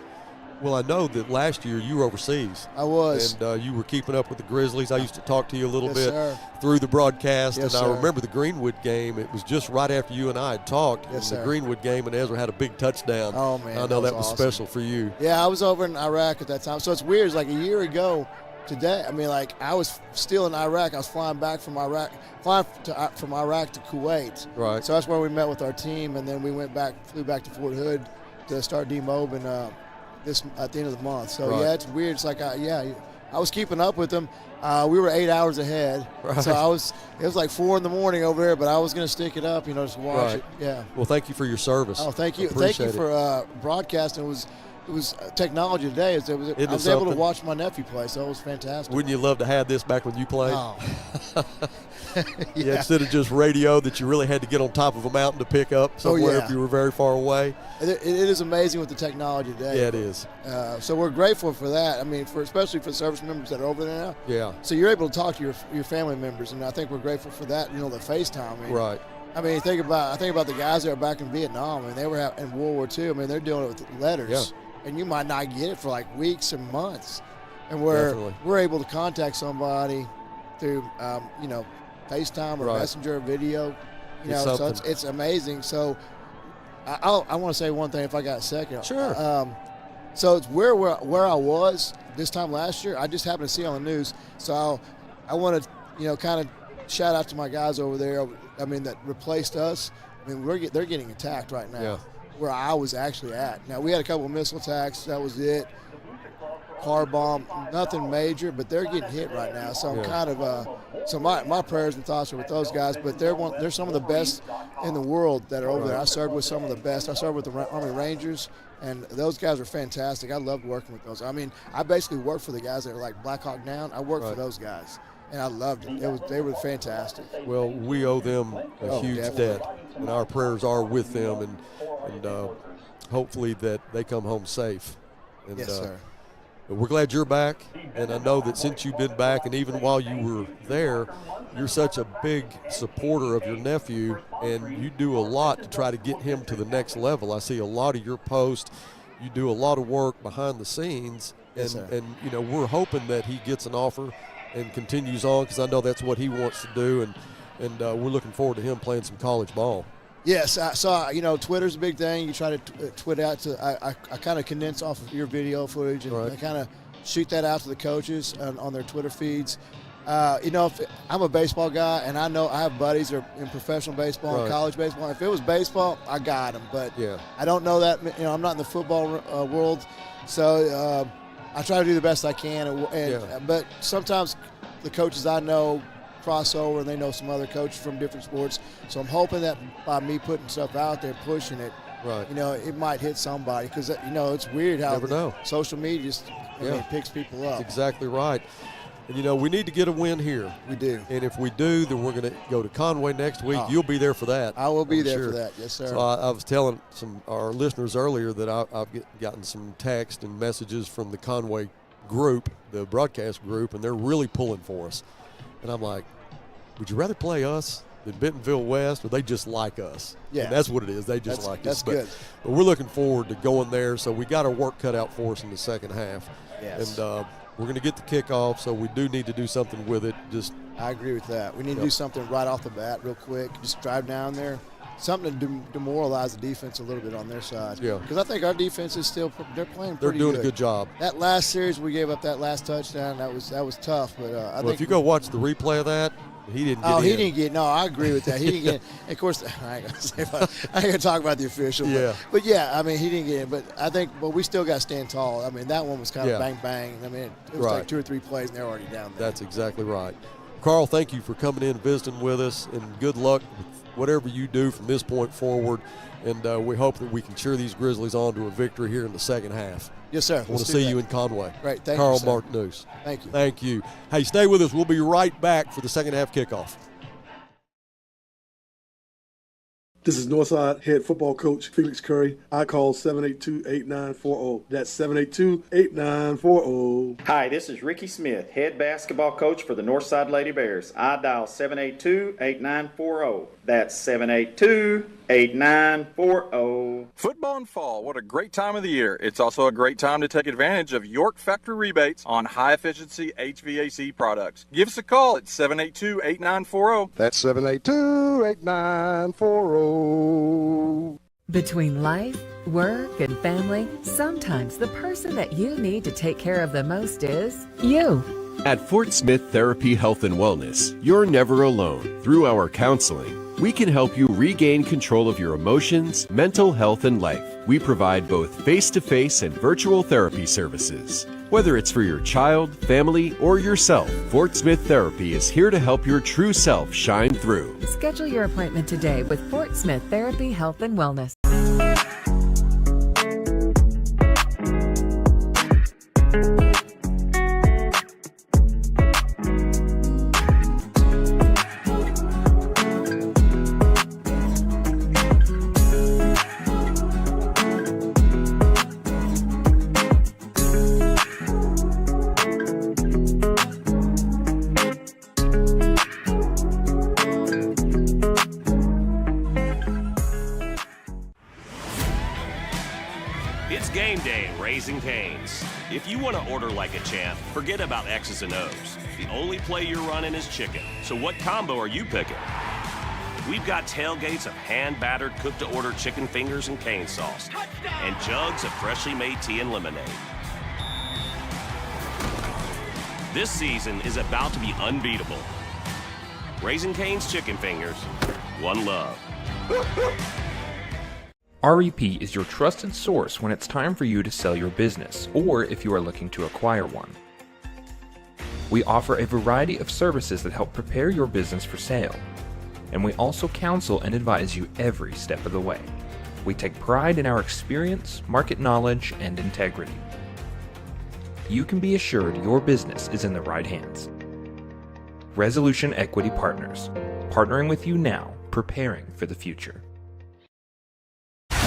Well, I know that last year you were overseas. I was. And you were keeping up with the Grizzlies. I used to talk to you a little bit sir. Through the broadcast. Yes, and sir. I remember the Greenwood game. It was just right after you and I had talked. Yes, the sir. Greenwood game, and Ezra had a big touchdown. Oh, man. I know that was awesome. special for you. Yeah, I was over in Iraq at that time. So it's weird. It's like a year ago today. I mean, like, I was still in Iraq. I was flying back from Iraq, from Iraq to Kuwait. Right. So that's where we met with our team, and then we flew back to Fort Hood to start demobbing at the end of the month. So yeah, it's weird. It's like I was keeping up with them. We were 8 hours ahead, so it was like 4 in the morning over there, but I was going to stick it up, just watch it. Yeah. Well, thank you for your service. Oh, thank you. Appreciate Thank you for broadcasting. It was technology today. I was able to watch my nephew play, so it was fantastic. Wouldn't you love to have this back when you played? Oh. Yeah, instead of just radio that you really had to get on top of a mountain to pick up somewhere if you were very far away. It is amazing with the technology today. Yeah, it is. So we're grateful for that. I mean, especially for the service members that are over there now. Yeah. So you're able to talk to your family members, and I think we're grateful for that. The FaceTime. Right. I mean, I think about the guys that are back in Vietnam. I mean, they were in World War II. I mean, they're dealing with letters, and you might not get it for like weeks or months. And we're able to contact somebody through FaceTime or Messenger video. So it's amazing. So I want to say one thing if I got a second. Sure. So it's where I was this time last year. I just happened to see on the news. So I want to kind of shout out to my guys over there. I mean, that replaced us. I mean, they're getting attacked right now. Yeah. Where I was actually at. Now we had a couple of missile attacks. That was it. Car bomb, nothing major, but they're getting hit right now. So I'm kind of so my prayers and thoughts are with those guys. But they're some of the best in the world that are over there. I served with some of the best. I served with the Army Rangers, and those guys are fantastic. I loved working with those. I mean, I basically worked for the guys that are like Black Hawk Down. I worked for those guys, and I loved it. They were fantastic. Well, we owe them a huge definitely. debt, and our prayers are with them, and hopefully that they come home safe. And, yes, sir. But we're glad you're back, and I know that since you've been back, and even while you were there, you're such a big supporter of your nephew, and you do a lot to try to get him to the next level. I see a lot of your posts. You do a lot of work behind the scenes, and we're hoping that he gets an offer and continues on, because I know that's what he wants to do, and we're looking forward to him playing some college ball. Yes, I saw. Twitter's a big thing. You try to tweet out to. I kind of condense off of your video footage, and I kind of shoot that out to the coaches on their Twitter feeds. If I'm a baseball guy, and I know I have buddies that are in professional baseball and college baseball. If it was baseball, I got them. But I don't know that. I'm not in the football world, so I try to do the best I can. But sometimes the coaches I know crossover, and they know some other coaches from different sports. So I'm hoping that by me putting stuff out there, pushing it, it might hit somebody, because it's weird how social media just picks people up. That's exactly right. And we need to get a win here. We do. And if we do, then we're going to go to Conway next week. You'll be there for that. I will be there for that. Yes, sir. So I was telling our listeners earlier that I've gotten some text and messages from the Conway group, the broadcast group, and they're really pulling for us. And I'm like, would you rather play us that Bentonville West, or they just like us. Yeah, and that's what it is. They just like us. That's good. But we're looking forward to going there. So we got our work cut out for us in the second half. Yes. And we're going to get the kickoff, so we do need to do something with it. I agree with that. We need to do something right off the bat real quick. Just drive down there. Something to demoralize the defense a little bit on their side. Yeah. Because I think our defense is still – they're playing pretty good. They're doing a good job. That last series we gave up that last touchdown, that was tough. But I think if you go watch the replay of that, he didn't get in. He didn't get – no, I agree with that. He didn't get – of course, I ain't going to talk about the official. Yeah. But, yeah, I mean, he didn't get in. But I think – we still got to stand tall. I mean, that one was kind of bang, bang. I mean, it was like 2 or 3 plays, and they're already down there. That's exactly right. Carl, thank you for coming in and visiting with us, and good luck with whatever you do from this point forward. And we hope that we can cheer these Grizzlies on to a victory here in the second half. Yes, sir. I want to see you in Conway. Great. Thank Carl you, sir. Martinez. Thank you. Thank you. Hey, stay with us. We'll be right back for the second half kickoff. This is Northside head football coach Felix Curry. I call 782-8940. That's 782-8940. Hi, this is Ricky Smith, head basketball coach for the Northside Lady Bears. I dial 782-8940. That's 782-8940. Football in fall, what a great time of the year. It's also a great time to take advantage of York Factory rebates on high-efficiency HVAC products. Give us a call at 782-8940. That's 782-8940. Between life, work, and family, sometimes the person that you need to take care of the most is you. At Fort Smith Therapy Health and Wellness, you're never alone. Through our counseling, we can help you regain control of your emotions, mental health, and life. We provide both face-to-face and virtual therapy services. Whether it's for your child, family, or yourself, Fort Smith Therapy is here to help your true self shine through. Schedule your appointment today with Fort Smith Therapy Health and Wellness. It's game day at Raising Cane's. If you want to order like a champ, forget about X's and O's. The only play you're running is chicken. So what combo are you picking? We've got tailgates of hand-battered, cooked-to-order chicken fingers and cane sauce, and jugs of freshly made tea and lemonade. This season is about to be unbeatable. Raising Cane's chicken fingers, one love. REP is your trusted source when it's time for you to sell your business, or if you are looking to acquire one. We offer a variety of services that help prepare your business for sale, and we also counsel and advise you every step of the way. We take pride in our experience, market knowledge, and integrity. You can be assured your business is in the right hands. Resolution Equity Partners, partnering with you now, preparing for the future.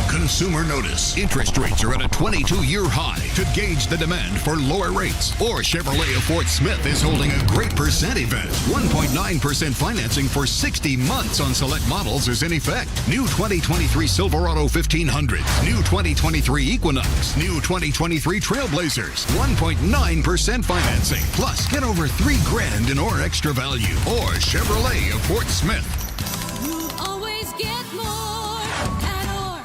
Consumer notice. Interest rates are at a 22-year high. To gauge the demand for lower rates, or Chevrolet of Fort Smith is holding a great percent event. 1.9% financing for 60 months on select models is in effect. New 2023 Silverado 1500, new 2023 Equinox, new 2023 Trailblazers. 1.9% financing. Plus, get over $3,000 in or extra value. Or Chevrolet of Fort Smith. You always get more at Or.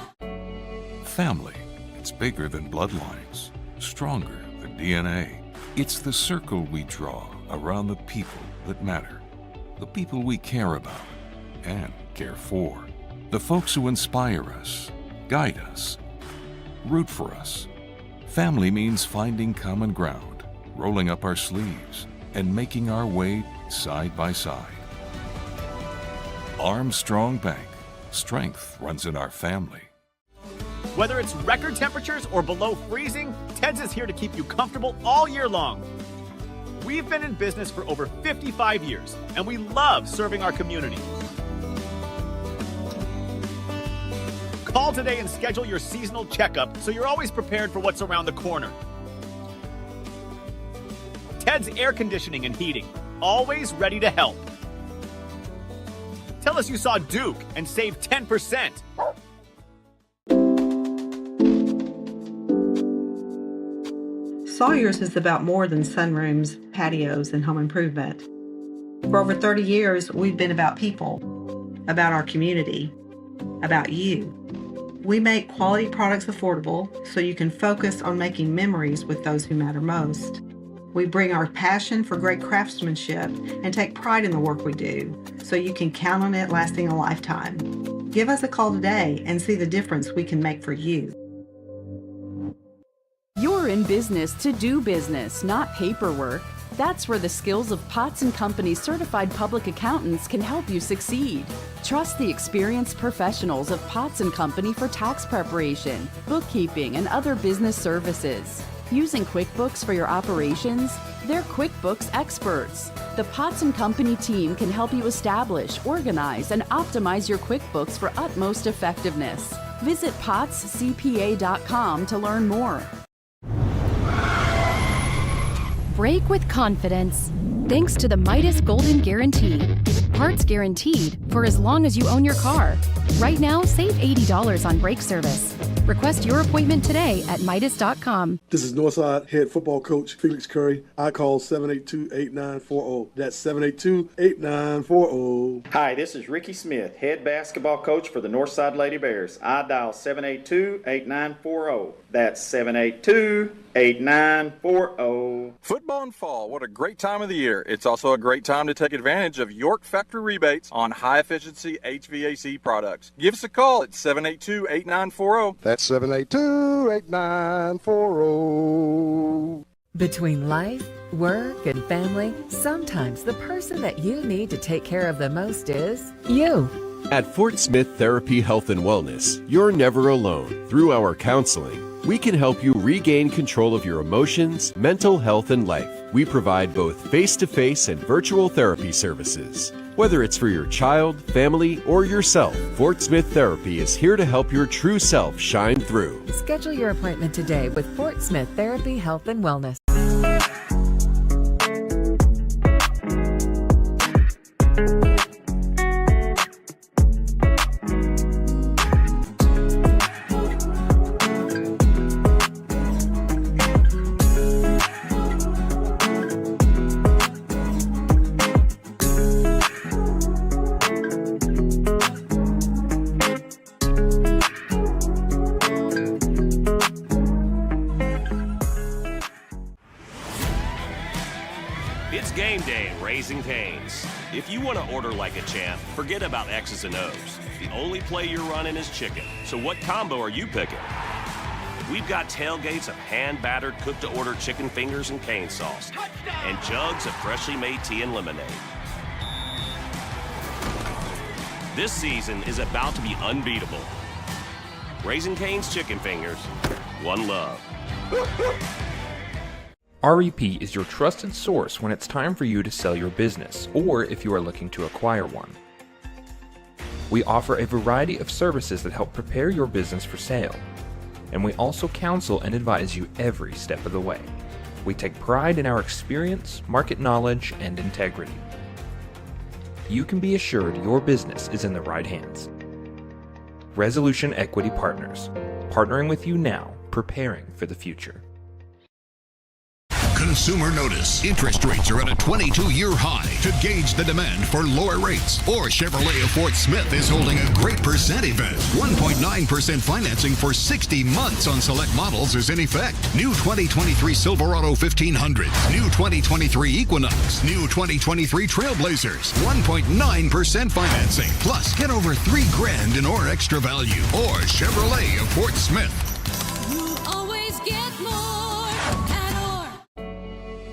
Family. It's bigger than bloodlines, stronger than DNA. It's the circle we draw around the people that matter, the people we care about and care for, the folks who inspire us, guide us, root for us. Family means finding common ground, rolling up our sleeves, and making our way side by side. Armstrong Bank. Strength runs in our family. Whether it's record temperatures or below freezing, Ted's is here to keep you comfortable all year long. We've been in business for over 55 years, and we love serving our community. Call today and schedule your seasonal checkup so you're always prepared for what's around the corner. Ted's Air Conditioning and Heating, always ready to help. Tell Tell us you saw Duke and save 10%. Sawyer's is about more than sunrooms, patios, and home improvement. For over 30 years, we've been about people, about our community, about you. We make quality products affordable so you can focus on making memories with those who matter most. We bring our passion for great craftsmanship and take pride in the work we do so you can count on it lasting a lifetime. Give us a call today and see the difference we can make for you. You're in business to do business, not paperwork. That's where the skills of Potts & Company certified public accountants can help you succeed. Trust the experienced professionals of Potts & Company for tax preparation, bookkeeping, and other business services. Using QuickBooks for your operations? They're QuickBooks experts. The Potts & Company team can help you establish, organize, and optimize your QuickBooks for utmost effectiveness. Visit pottscpa.com to learn more. Brake with confidence. Thanks to the Midas Golden Guarantee. Parts guaranteed for as long as you own your car. Right now, save $80 on brake service. Request your appointment today at Midas.com. This is Northside head football coach Felix Curry. I call 782-8940. That's 782-8940. Hi, this is Ricky Smith, head basketball coach for the Northside Lady Bears. I dial 782-8940. That's 782-8940. Football and fall, what a great time of the year. It's also a great time to take advantage of York factory rebates on high-efficiency HVAC products. Give us a call at 782-8940. That's 782-8940. Between life, work, and family, sometimes the person that you need to take care of the most is you. At Fort Smith Therapy Health and Wellness, you're never alone. Through our counseling, we can help you regain control of your emotions, mental health, and life. We provide both face-to-face and virtual therapy services. Whether it's for your child, family, or yourself, Fort Smith Therapy is here to help your true self shine through. Schedule your appointment today with Fort Smith Therapy Health and Wellness. It's game day at Raising Cane's. If you want to order like a champ, forget about X's and O's. The only play you're running is chicken. So what combo are you picking? We've got tailgates of hand-battered, cooked-to-order chicken fingers and cane sauce, and jugs of freshly made tea and lemonade. This season is about to be unbeatable. Raising Cane's Chicken Fingers, one love. REP is your trusted source when it's time for you to sell your business, or if you are looking to acquire one. We offer a variety of services that help prepare your business for sale, and we also counsel and advise you every step of the way. We take pride in our experience, market knowledge, and integrity. You can be assured your business is in the right hands. Resolution Equity Partners, partnering with you now, preparing for the future. Consumer notice. Interest rates are at a 22-year high. To gauge the demand for lower rates, or Chevrolet of Fort Smith is holding a great percent event. 1.9% financing for 60 months on select models is in effect. New 2023 Silverado 1500, new 2023 Equinox, new 2023 Trailblazers. 1.9% financing. Plus, get over $3,000 in or extra value. Or Chevrolet of Fort Smith. You'll always get more at Or.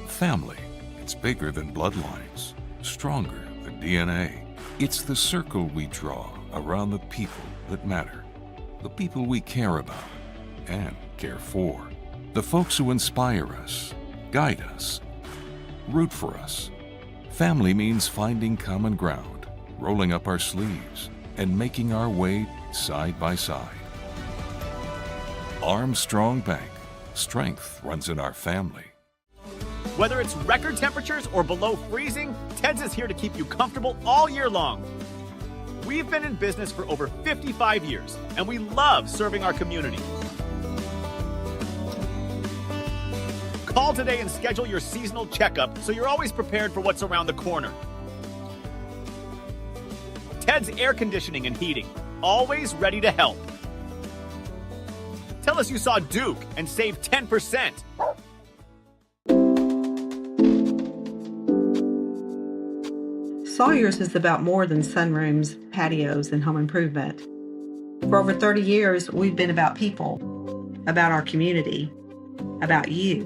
Family. It's bigger than bloodlines, stronger than DNA. It's the circle we draw around the people that matter, the people we care about and care for, the folks who inspire us, guide us, root for us. Family means finding common ground, rolling up our sleeves, and making our way side by side. Armstrong Bank. Strength runs in our family. Whether it's record temperatures or below freezing, Ted's is here to keep you comfortable all year long. We've been in business for over 55 years, and we love serving our community. Call today and schedule your seasonal checkup so you're always prepared for what's around the corner. Ted's Air Conditioning and Heating, always ready to help. Tell us you saw Duke and save 10%. Sawyer's is about more than sunrooms, patios, and home improvement. For over 30 years, we've been about people, about our community, about you.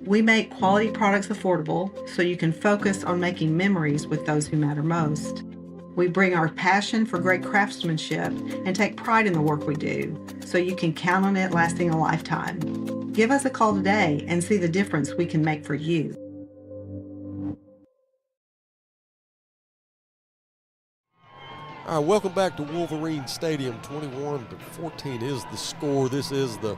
We make quality products affordable so you can focus on making memories with those who matter most. We bring our passion for great craftsmanship and take pride in the work we do so you can count on it lasting a lifetime. Give us a call today and see the difference we can make for you. All right, welcome back to Wolverine Stadium. 21-14 is the score. This is the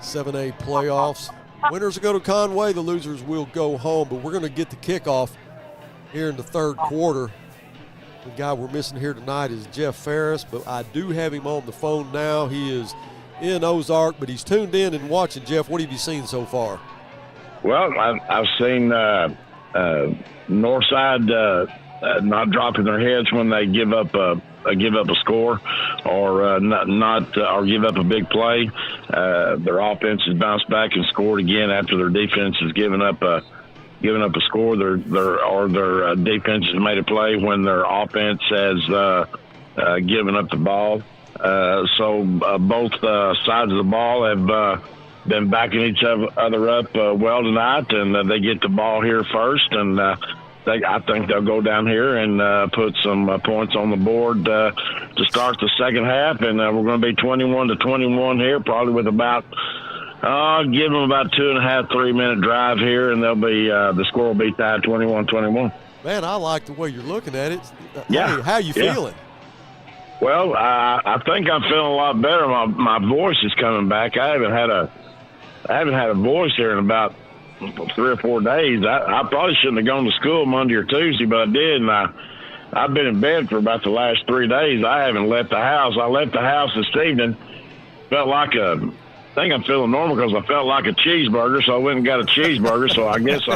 7A playoffs. Winners will go to Conway. The losers will go home. But we're going to get the kickoff here in the third quarter. The guy we're missing here tonight is Jeff Ferris, but I do have him on the phone now. He is in Ozark, but he's tuned in and watching. Jeff, what have you seen so far? Well, I've seen Northside not dropping their heads when they give up a score or or give up a big play. Their offense has bounced back and scored again after their defense has given up a score. Their defense has made a play when their offense has given up the ball. So both sides of the ball have been backing each other up well tonight, and they get the ball here first, and I think they'll go down here and put some points on the board to start the second half, and we're going to be 21-21 here, probably with about give them about 2.5, 3-minute drive here, and they'll be the score will be tied 21-21. Man, I like the way you're looking at it. Yeah. Hey, how you feeling? Well, I think I'm feeling a lot better. My voice is coming back. I haven't had a voice here in about 3 or 4 days. I probably shouldn't have gone to school Monday or Tuesday, but I did, and I've been in bed for about the last 3 days. I haven't left the house. I left the house this evening. I think I'm feeling normal because I felt like a cheeseburger, so I went and got a cheeseburger. So I guess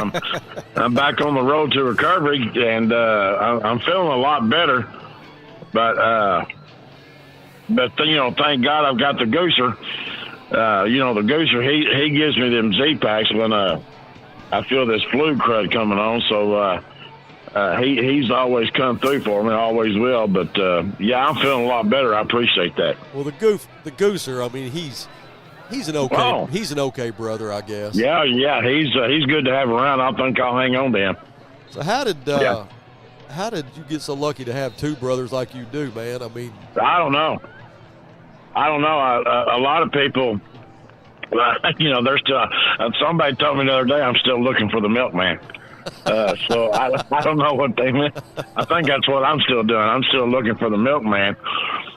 I'm back on the road to recovery, and I'm feeling a lot better. But thank God I've got the Gooser. The Gooser, he gives me them Z-Packs when I feel this flu crud coming on. So he's always come through for me, always will. But I'm feeling a lot better. I appreciate that. Well, the Gooser, I mean, he's an okay brother, I guess. Yeah, he's good to have around. I think I'll hang on to him. So how did you get so lucky to have two brothers like you do, man? I mean, I don't know. A lot of people, they're still. Somebody told me the other day I'm still looking for the milkman. So I don't know what they meant. I think that's what I'm still doing. I'm still looking for the milkman,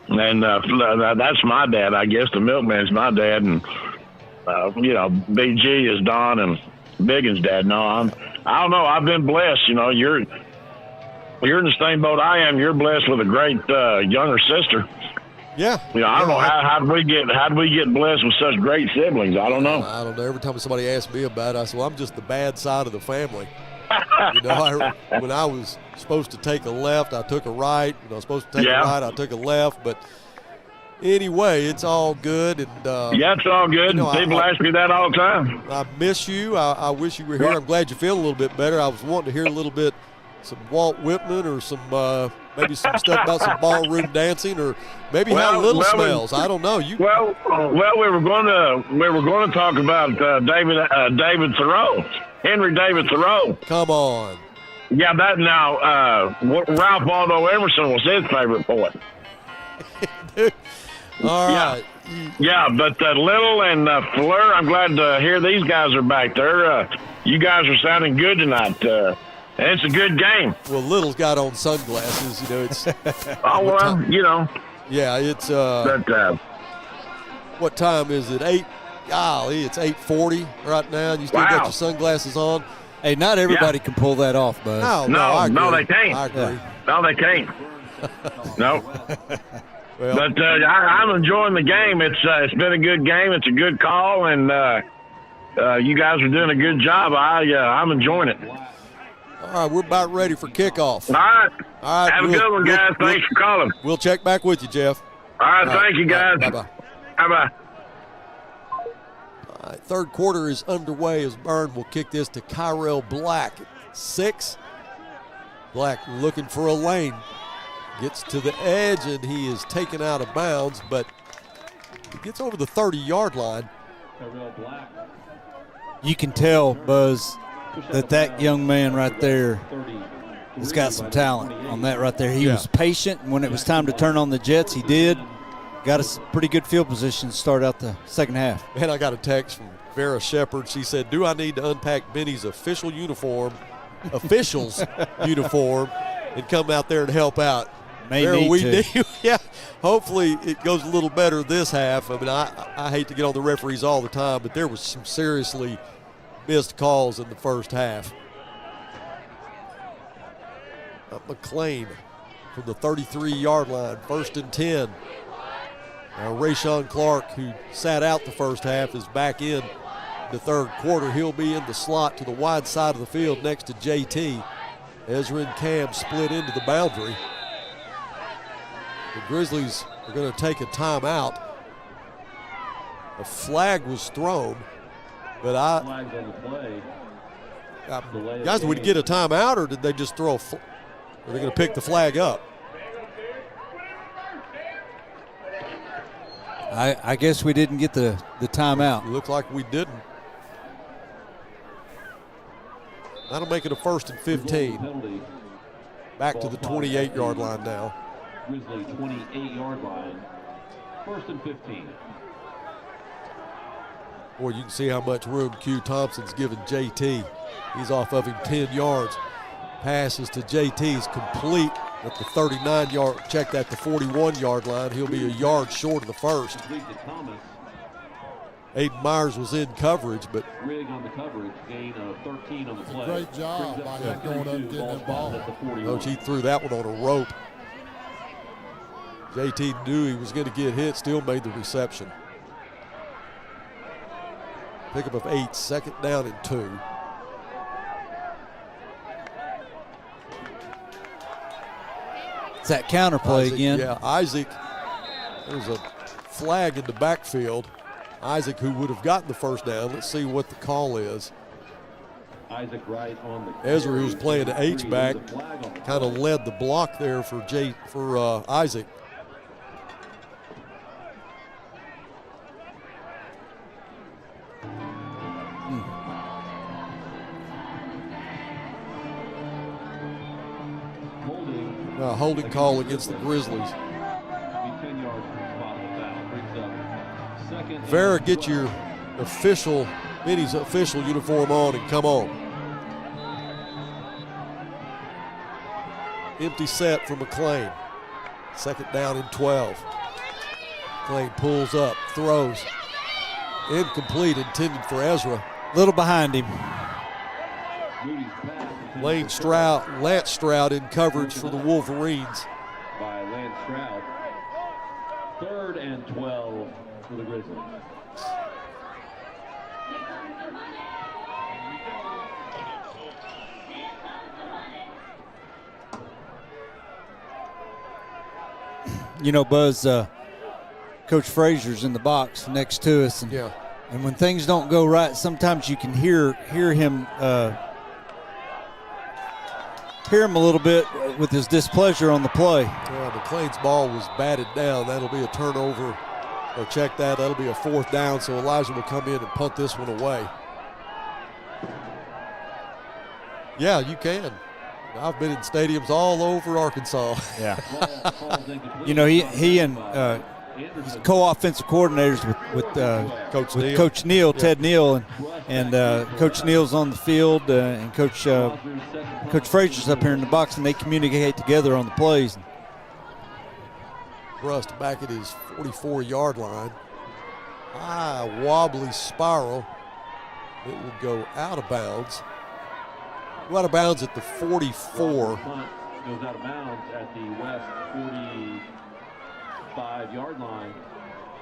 and that's my dad. I guess the milkman's my dad, and BG is Don and Biggin's dad. No, I don't know. I've been blessed. You're in the same boat I am. You're blessed with a great younger sister. Yeah. I don't know how did we get blessed with such great siblings? I don't know. I don't know. Every time somebody asks me about it, I say, well, I'm just the bad side of the family. When I was supposed to take a left, I took a right. When I was supposed to take a right, I took a left. But anyway, it's all good. And it's all good. People ask me that all the time. I miss you. I wish you were here. I'm glad you feel a little bit better. I was wanting to hear a little bit, some Walt Whitman or some maybe some stuff about some ballroom dancing, or maybe how Little smells. I don't know. We were going to talk about David Thoreau, Henry David Thoreau. Come on. Yeah, that now. Ralph Waldo Emerson was his favorite poet. All right. Yeah, but Little and Fleur, I'm glad to hear these guys are back there. You guys are sounding good tonight. It's a good game. Well, Little's got on sunglasses. It's. Yeah, it's. What time is it? 8. Golly, it's 8:40 right now. And you still got your sunglasses on. Hey, not everybody can pull that off, bud. No, I agree. No, they can't. I agree. No, they can't. No. Well, but I'm enjoying the game. It's been a good game. It's a good call, and you guys are doing a good job. I'm enjoying it. All right, we're about ready for kickoff. All right. All right. Have a good one, guys. Thanks for calling. We'll check back with you, Jeff. All right. Thank you, guys. Bye-bye. Bye-bye. All right, third quarter is underway as Byrne will kick this to Kyrell Black at 6. Black looking for a lane. Gets to the edge, and he is taken out of bounds, but he gets over the 30-yard line. You can tell, Buzz, that young man right there has got some talent on that right there. He was patient, and when it was time to turn on the jets, he did. Got us pretty good field position to start out the second half. And I got a text from Vera Shepard. She said, do I need to unpack Benny's official's uniform, and come out there and help out? Yeah, hopefully it goes a little better this half. I mean, I hate to get on the referees all the time, but there was some seriously missed calls in the first half. McLean from the 33-yard line, 1st and 10. Now Rayshon Clark, who sat out the first half, is back in the third quarter. He'll be in the slot to the wide side of the field next to JT. Ezra and Cam split into the boundary. The Grizzlies are going to take a timeout. A flag was thrown, but guys, did we get a timeout, or did they just throw are they going to pick the flag up? I guess we didn't get the timeout. It looked like we didn't. That'll make it a 1st and 15. Back to the 28-yard line now. Grizzly 28-yard line, 1st and 15. Boy, you can see how much room Q Thompson's given JT. He's off of him 10 yards. Passes to JT's complete at the 39-yard, check that, the 41-yard line. He'll be a yard short of the first. Aiden Myers was in coverage, but Rig on the coverage, gain of 13 on the play. Great job by him going up and getting that ball. Coach, he threw that one on a rope. JT knew he was going to get hit, still made the reception. Pickup of 8, 2nd down and 2. It's that counterplay again. Yeah, Isaac, there's a flag in the backfield. Isaac, who would have gotten the first down. Let's see what the call is. Isaac Wright on the Ezra, who's playing the H-back, kind of led the block there for Isaac. Holding call against the Grizzlies. Vera, get your Benny's official uniform on and come on. Empty set for McLean. 2nd down and 12. McLean pulls up, throws. Incomplete, intended for Ezra. Little behind him. Lance Stroud in coverage for the Wolverines. By Lance Stroud. 3rd and 12 for the Grizzlies. You know, Buzz, Coach Frazier's in the box next to us, and when things don't go right, sometimes you can hear him a little bit with his displeasure on the play. Yeah, McLean's ball was batted down. That'll be a turnover. Or check that. That'll be a 4th down. So Elijah will come in and punt this one away. Yeah, you can. I've been in stadiums all over Arkansas. Yeah. You know, he and he's co-offensive coordinators with Coach Neal, Ted Neal, and Coach Neal's on the field, and Coach Frazier's up here in the box, and they communicate together on the plays. Rust back at his 44-yard line. High, wobbly spiral. It will go out of bounds. Go out of bounds at the 44. goes out of bounds at the West 45-yard line.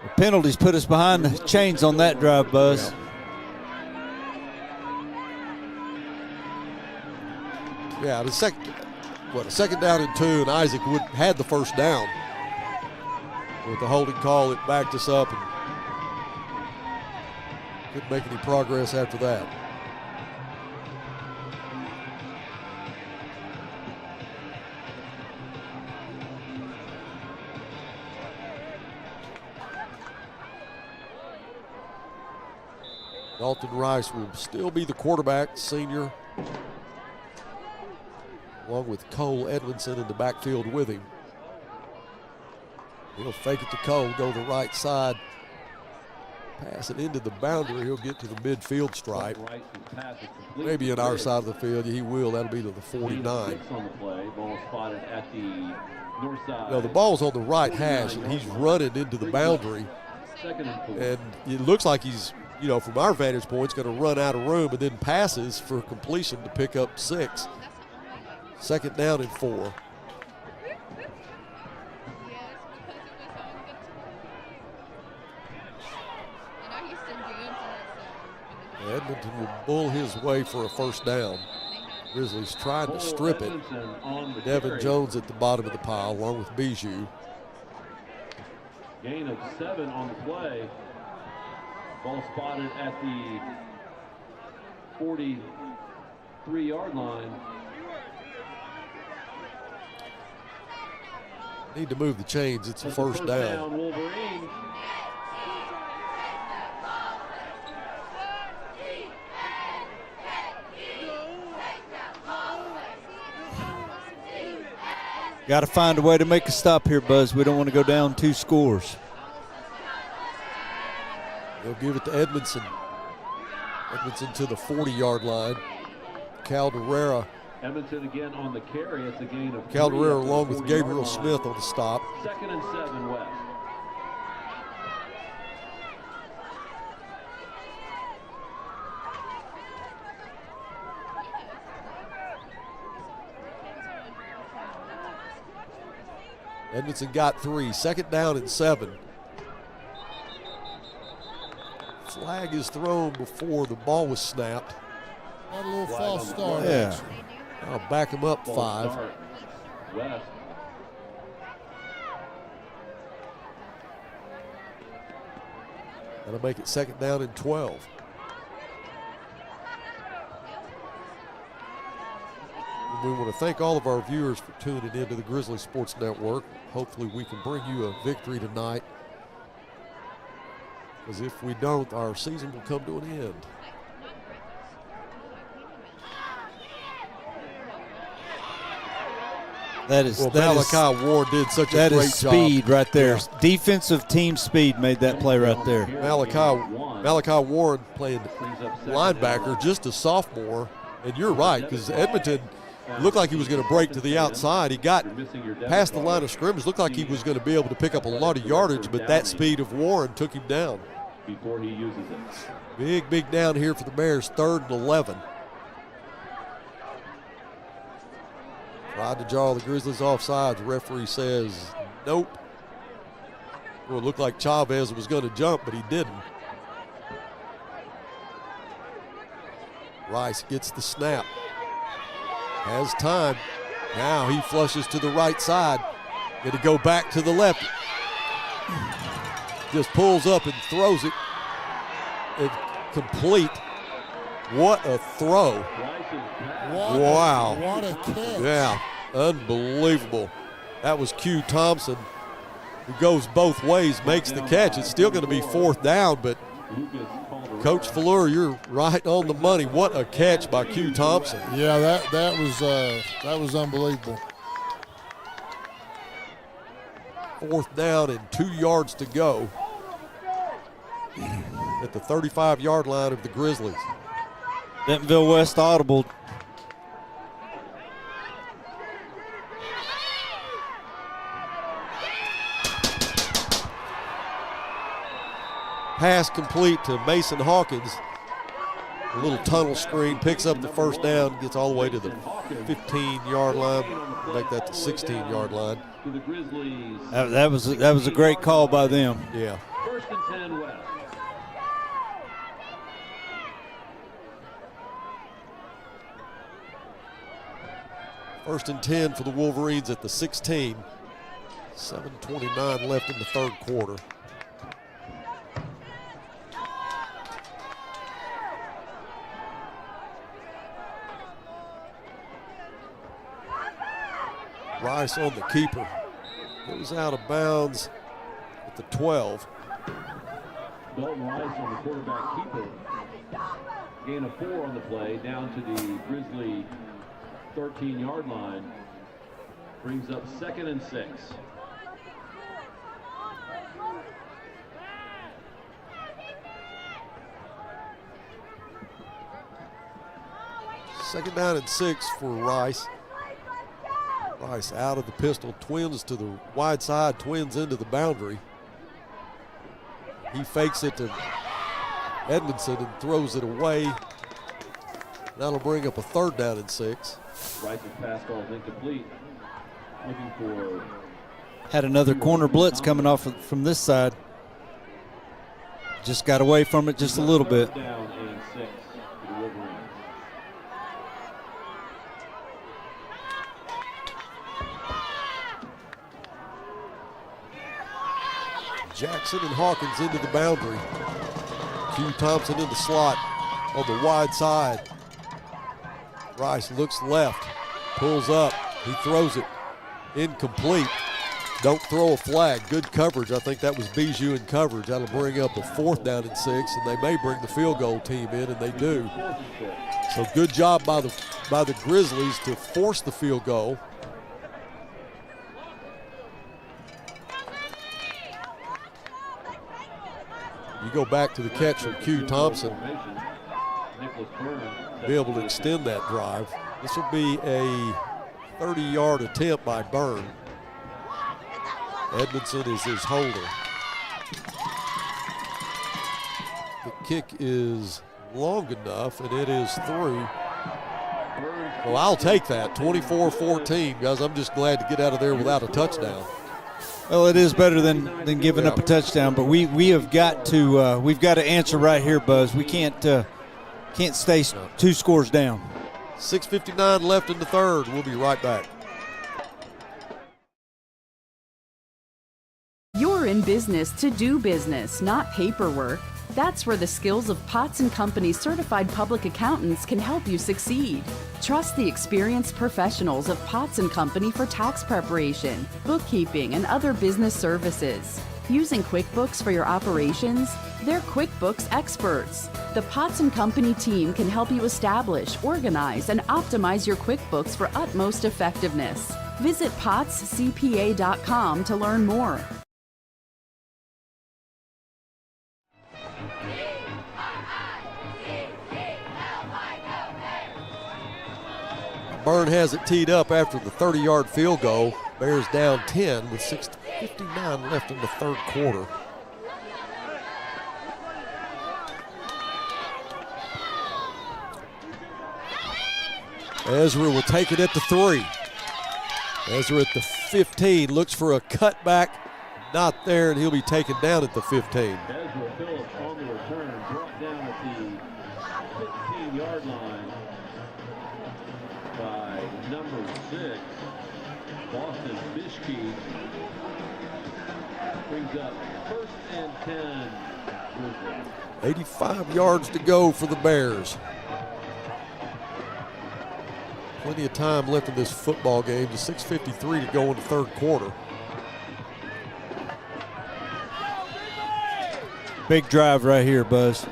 The penalties put us behind the chains on that drive, Buzz. Yeah, a second down and 2, and Isaac had the first down. With the holding call, it backed us up and couldn't make any progress after that. Dalton Rice will still be the quarterback, senior, along with Cole Edmondson in the backfield with him. He'll fake it to Cole, go the right side, pass it into the boundary. He'll get to the midfield stripe. Maybe on our side of the field. He will. That'll be to the 49. No, the ball's on the right hash, and he's running into the boundary. And it looks like he's, from our vantage point, it's going to run out of room and then passes for completion to pick up 6. Second down and 4. Edmonton will bull his way for a first down. Grizzlies tried to strip it. Devin Jones at the bottom of the pile, along with Bijou. Gain of 7 on the play. Ball spotted at the 43-yard line. Need to move the chains. It's a first down. Wolverines. Got to find a way to make a stop here, Buzz. We don't want to go down 2 scores. They'll give it to Edmondson. Edmondson to the 40-yard line. Calderera. Edmonton again on the carry. It's a gain of 3. Calderera along with Gabriel Smith on the stop. 2nd and 7 West. Edmondson got 3. 2nd down and 7. Flag is thrown before the ball was snapped. Got a little false start. Yeah. I'll back him up 5. West. That'll make it 2nd down and 12. And we want to thank all of our viewers for tuning into the Grizzly Sports Network. Hopefully we can bring you a victory tonight, because if we don't, our season will come to an end. Malachi Ward did such a great job. That is speed right there. Yeah. Defensive team speed made that play right there. Malachi Ward playing linebacker, just a sophomore. And you're right, because Edmonton looked like he was going to break to the outside. He got past the line of scrimmage. Looked like he was going to be able to pick up a lot of yardage, but that speed of Warren took him down. Before he uses it. Big down here for the Bears, 3rd and 11. Tried to draw the Grizzlies offsides. The referee says nope. Well, it looked like Chavez was going to jump, but he didn't. Rice gets the snap. Has time. Now he flushes to the right side. Going to go back to the left. Just pulls up and throws it. It's complete. What a throw. Wow. What a catch. Yeah, unbelievable. That was Q Thompson, who goes both ways, makes the catch. It's still going to be 4th down, but Coach Fleur, you're right on the money. What a catch by Q Thompson. Yeah, that was unbelievable. 4th down and 2 yards to go at the 35-yard line of the Grizzlies. Bentonville West audible. Pass complete to Mason Hawkins. A little tunnel screen, picks up the first down, gets all the way to the 15-yard line, make that the 16-yard line. That was a great call by them. Yeah. First and 10 West. First and 10 for the Wolverines at the 16. 7:29 left in the third quarter. Rice on the keeper. Goes out of bounds at the 12. Dalton Rice on the quarterback keeper. Gain of 4 on the play, down to the Grizzly 13-yard line. Brings up 2nd and 6. Second down and 6 for Rice. Rice out of the pistol, twins to the wide side, twins into the boundary. He fakes it to Edmondson and throws it away. That'll bring up a third down and 6. Rice's pass ball is incomplete. Looking for. Had another corner blitz coming off from this side. Just got away from it just a little bit. Down and 6 for the Wolverines. Jackson and Hawkins into the boundary. Q Thompson in the slot on the wide side. Rice looks left, pulls up, he throws it, incomplete. Don't throw a flag. Good coverage. I think that was Bijou in coverage. That'll bring up a 4th down and 6, and they may bring the field goal team in, and they do. So good job by the Grizzlies to force the field goal. You go back to the catch from Q Thompson, be able to extend that drive. This will be a 30-yard attempt by Byrne. Edmondson is his holder. The kick is long enough, and it is through. Well, I'll take that, 24-14, guys. I'm just glad to get out of there without a touchdown. Well, it is better than giving up a touchdown, but we have got to we've got to answer right here, Buzz. We can't stay 2 scores down. 6:59 left in the third. We'll be right back. You're in business to do business, not paperwork. That's where the skills of Potts & Company certified public accountants can help you succeed. Trust the experienced professionals of Potts & Company for tax preparation, bookkeeping, and other business services. Using QuickBooks for your operations? They're QuickBooks experts. The Potts & Company team can help you establish, organize, and optimize your QuickBooks for utmost effectiveness. Visit pottscpa.com to learn more. Byrne has it teed up after the 30-yard field goal. Bears down 10 with 6:59 left in the third quarter. Ezra will take it at the 3. Ezra at the 15 looks for a cutback. Not there, and he'll be taken down at the 15. Ezra Phillips on the return, brought down at the 15-yard line by number 6, Boston Bishke. Brings up 1st and 10. 85 yards to go for the Bears. Plenty of time left in this football game. Just 6:53 to go in the third quarter. Big drive right here, Buzz.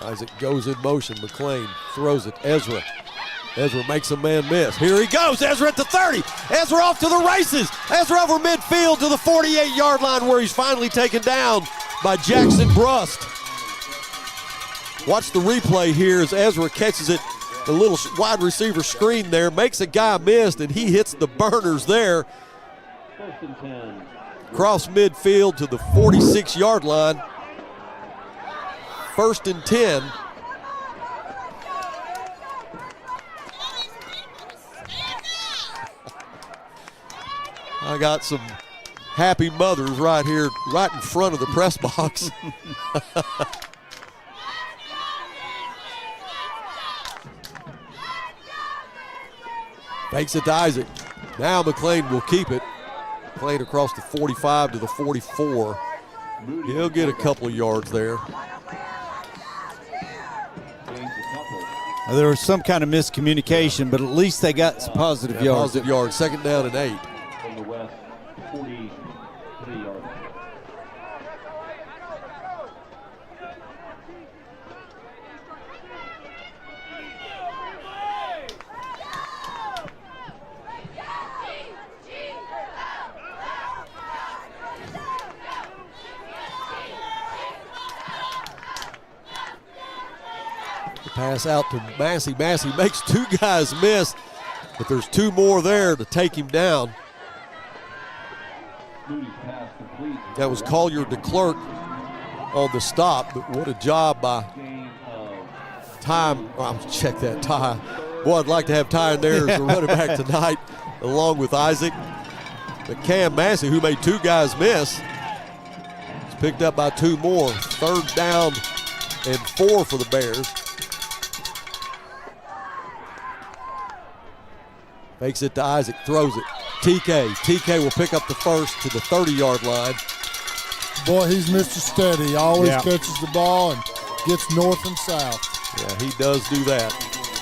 Isaac goes in motion. McClain throws it. Ezra makes a man miss. Here he goes. Ezra at the 30. Ezra off to the races. Ezra over midfield to the 48-yard line where he's finally taken down by Jackson Brust. Watch the replay here as Ezra catches it. The little wide receiver screen there makes a guy miss, and he hits the burners there. 1st and 10. Cross midfield to the 46-yard line. 1st and 10. I got some happy mothers right here, right in front of the press box. Fakes it to Isaac. Now McLean will keep it. McLean across the 45 to the 44. He'll get a couple of yards there. There was some kind of miscommunication, but at least they got some positive yards. Positive yards. 2nd down and 8. From the west, 43 yards. Pass out to Massey. Massey makes 2 guys miss, but there's 2 more there to take him down. That was Collier DeClerc on the stop, but what a job by Ty. I'll check that, Ty. Boy, I'd like to have Ty in there as the running back tonight, along with Isaac. But Cam Massey, who made 2 guys miss, is picked up by 2 more. 3rd down and 4 for the Bears. Fakes it to Isaac, throws it. TK will pick up the first to the 30-yard line. Boy, he's Mr. Steady. He always catches the ball and gets north and south. Yeah, he does do that.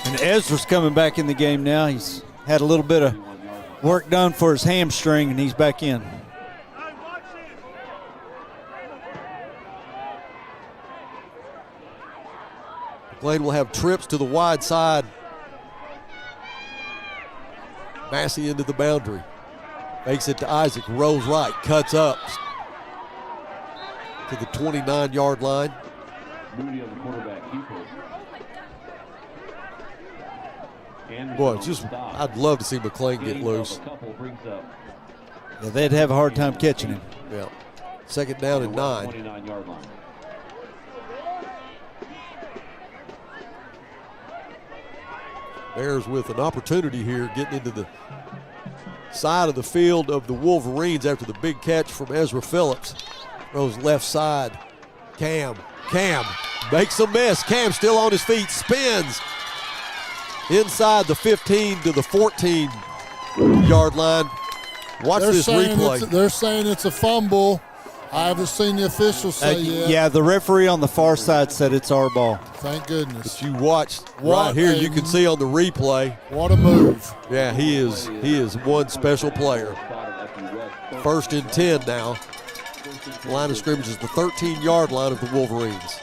And Ezra's coming back in the game now. He's had a little bit of work done for his hamstring, and he's back in. McLean will have trips to the wide side. Massey into the boundary. Makes it to Isaac, rolls right, cuts up to the 29-yard line. Moody on the quarterback keeper. Boy, I'd love to see McLean get loose. Yeah, they'd have a hard time catching him. Yeah. 2nd down and 9. 29-yard line. Bears with an opportunity here, getting into the side of the field of the Wolverines after the big catch from Ezra Phillips. Throws left side. Cam makes a miss. Cam still on his feet, spins inside the 15 to the 14-yard line. Watch this replay. They're saying it's a fumble. I haven't seen the officials say yet. Yeah, the referee on the far side said it's our ball. Thank goodness. But you watched right here, you can see on the replay. What a move. Yeah, he is one special player. 1st and 10 now. The line of scrimmage is the 13-yard line of the Wolverines.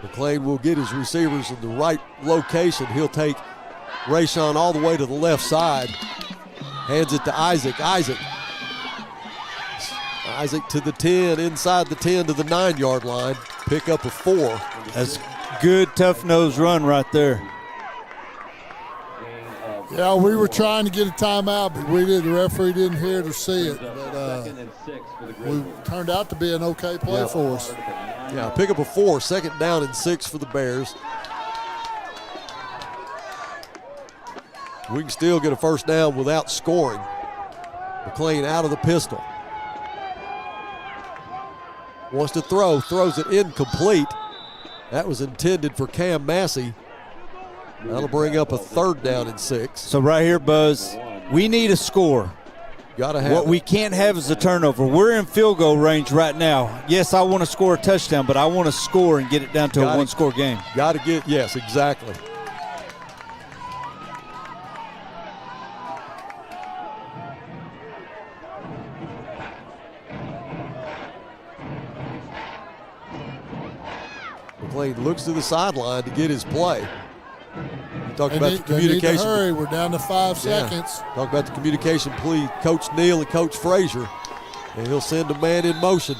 McLean will get his receivers in the right location. He'll take Rayshawn all the way to the left side. Hands it to Isaac. Isaac to the 10, inside the 10 to the 9-yard line. Pick up a 4. That's good, tough-nosed run right there. Yeah, we were trying to get a timeout, but the referee didn't hear it or see it. But we turned out to be an okay play for us. Yeah, pick up a 4, 2nd down and 6 for the Bears. We can still get a 1st down without scoring. McLean out of the pistol. Wants to throws it incomplete. That was intended for Cam Massey. That'll bring up a 3rd down and 6. So right here, Buzz, we need a score. Gotta have what we can't have is a turnover. We're in field goal range right now. Yes, I want to score a touchdown, but I want to score and get it down to a one-score game. Got to get, yes, exactly. McLean looks to the sideline to get his play. Talk about the communication. Need to hurry. We're down to 5 seconds. Talk about the communication, please. Coach Neal and Coach Frazier. And he'll send a man in motion.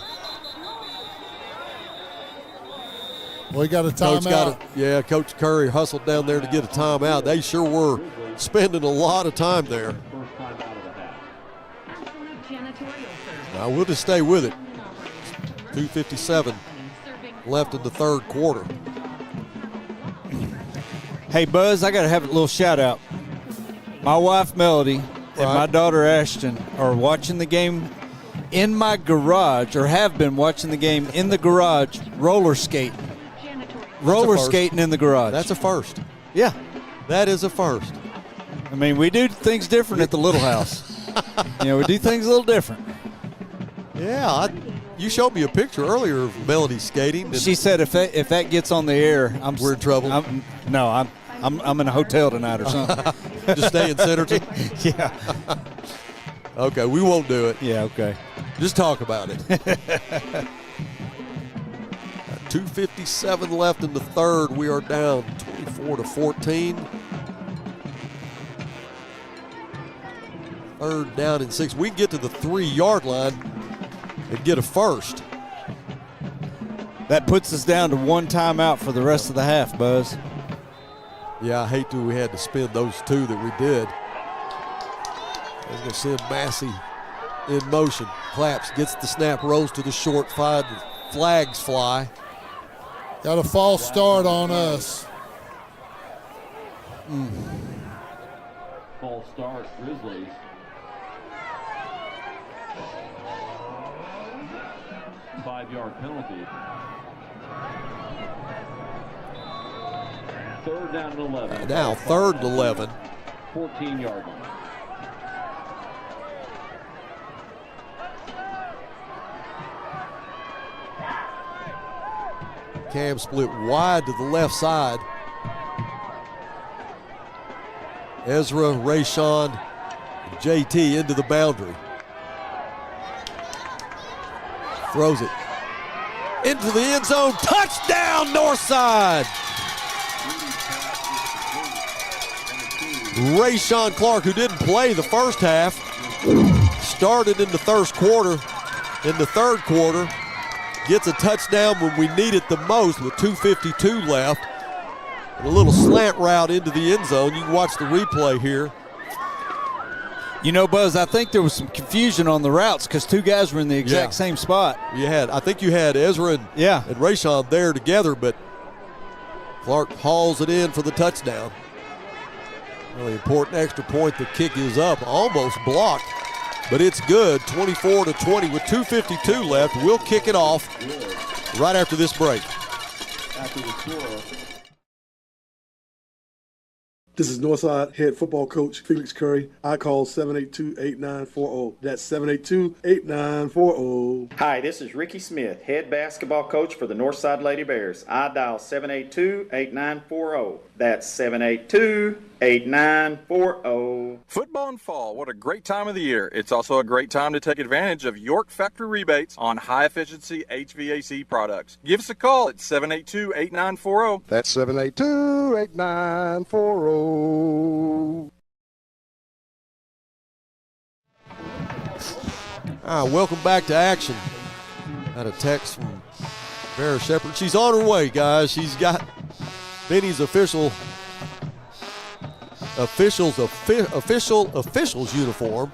We got a timeout. Coach Curry hustled down there to get a timeout. They sure were spending a lot of time there. First time out of the half. Now we'll just stay with it. 2:57 left in the third quarter. Hey, Buzz, I got to have a little shout out. My wife, Melody, and my daughter, Ashton, are watching the game in my garage, or have been watching the game in the garage, roller skating. Roller skating in the garage. That's a first. Yeah. That is a first. I mean, we do things different at the Little House. We do things a little different. Yeah, you showed me a picture earlier of Melody skating. She said if that gets on the air, we're in trouble. I'm in a hotel tonight or something. Just stay in Centerton? Yeah. Okay, we won't do it. Yeah, okay. Just talk about it. 2:57 left in the third. We are down 24-14. Third down and 6. We can get to the 3-yard line and get a first. That puts us down to one timeout for the rest of the half, Buzz. Yeah, I hate that we had to spend those two that we did. I was going to send Massey in motion. Claps, gets the snap, rolls to the short side. Flags fly. Got a false start on us. False start, Grizzlies. Five-yard penalty. Third down and 11. Now third and 11. 14-yard line. Cam split wide to the left side. Ezra, Rayshawn, and JT into the boundary. Throws it into the end zone. Touchdown, Northside. Rayshawn Clark, who didn't play the first half, started in the third quarter. Gets a touchdown when we need it the most with 2:52 left. And a little slant route into the end zone. You can watch the replay here. Buzz, I think there was some confusion on the routes because two guys were in the exact same spot. I think you had Ezra and Rayshawn there together, but Clark hauls it in for the touchdown. Really important extra point. The kick is up, almost blocked. But it's good, 24-20 with 2:52 left. We'll kick it off right after this break. After the score. This is Northside head football coach Felix Curry. I call 782-8940. That's 782-8940. Hi, this is Ricky Smith, head basketball coach for the Northside Lady Bears. I dial 782-8940. That's 782-8940. Football in fall, what a great time of the year. It's also a great time to take advantage of York factory rebates on high-efficiency HVAC products. Give us a call at 782-8940. That's 782-8940. Welcome back to action. Got a text from Vera Shepard. She's on her way, guys. She's got Benny's officials uniform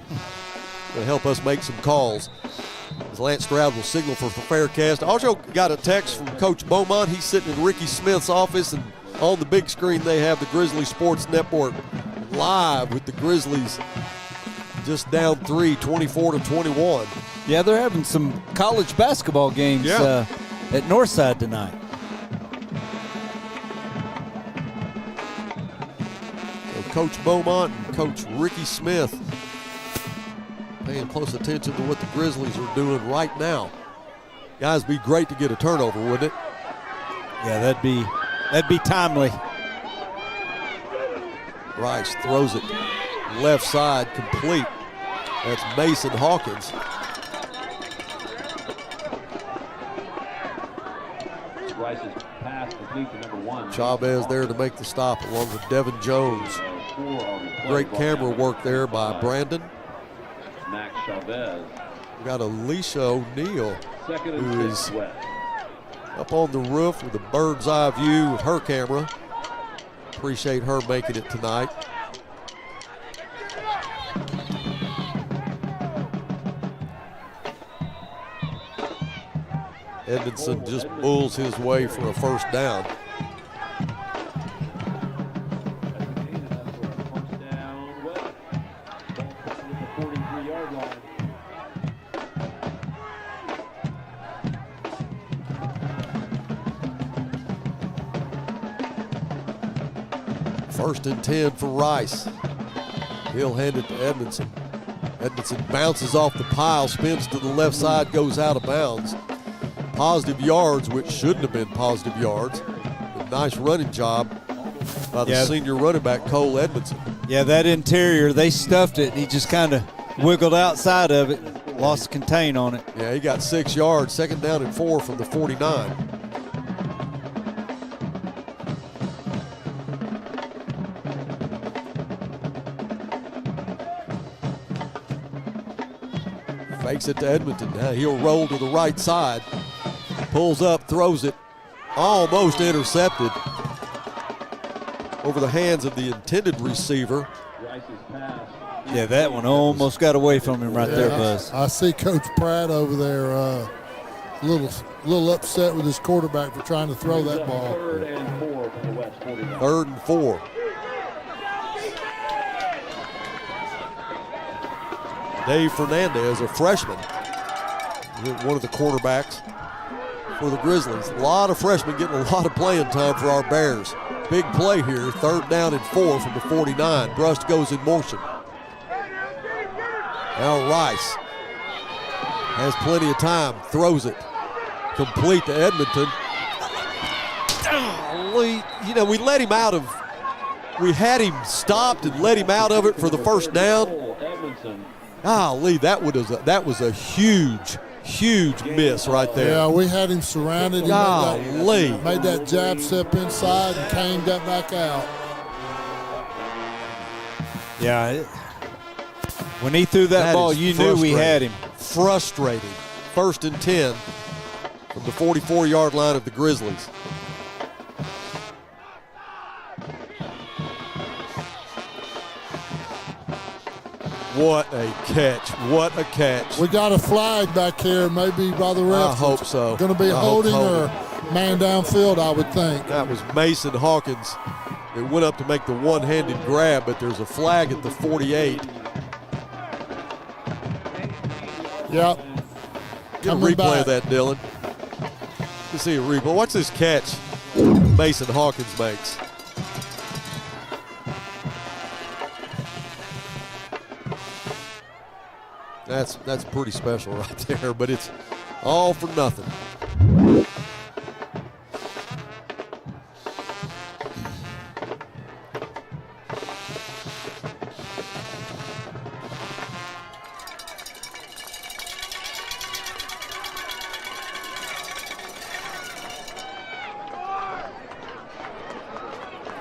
to help us make some calls. As Lance Stroud will signal for Faircast. Also got a text from Coach Beaumont. He's sitting in Ricky Smith's office, and on the big screen they have the Grizzly Sports Network live with the Grizzlies just down 24-21. Yeah, they're having some college basketball games at Northside tonight. So Coach Beaumont and Coach Ricky Smith paying close attention to what the Grizzlies are doing right now. Guys, it'd be great to get a turnover, wouldn't it? Yeah, that'd be timely. Rice throws it left side, complete. That's Mason Hawkins. Rice's pass complete to number 1. Chavez there to make the stop along with Devin Jones. Great camera work there by Brandon. Max Chavez. We got Alicia O'Neal, who is up on the roof with a bird's eye view of her camera. Appreciate her making it tonight. Edmondson just bulls his way for a first down. First and 10 for Rice. He'll hand it to Edmondson. Edmondson bounces off the pile, spins to the left side, goes out of bounds. Positive yards, which shouldn't have been positive yards. A nice running job by the senior running back, Cole Edmondson. Yeah, that interior, they stuffed it. He just kind of wiggled outside of it, lost contain on it. Yeah, he got 6 yards, second down and 4 from the 49. Fakes it to Edmonton. Now he'll roll to the right side. Pulls up, throws it. Almost intercepted. Over the hands of the intended receiver. Yeah, that one almost got away from him right there, Buzz. I see Coach Pratt over there a little upset with his quarterback for trying to throw that ball. 3rd and 4 from the West 49. 3rd and 4. Dave Fernandez, a freshman, one of the quarterbacks for the Grizzlies. A lot of freshmen getting a lot of playing time for our Bears. Big play here, 3rd down and 4 from the 49. Brust goes in motion. Now Rice has plenty of time, throws it. Complete to Edmonton. We let him out of, we had him stopped and let him out of it for the first down. Golly, that was a huge miss right there. Yeah, we had him surrounded. He made that jab step inside and Kane got back out. Yeah, when he threw that ball, you knew we had him. Frustrating. 1st and 10 from the 44-yard line of the Grizzlies. What a catch. What a catch. We got a flag back here, maybe by the refs. I hope so. Going to be holding or man downfield, I would think. That was Mason Hawkins. It went up to make the one-handed grab, but there's a flag at the 48. Yep. Get a replay of that, Dylan. Let's see a replay. Watch this catch Mason Hawkins makes. That's pretty special right there, but it's all for nothing.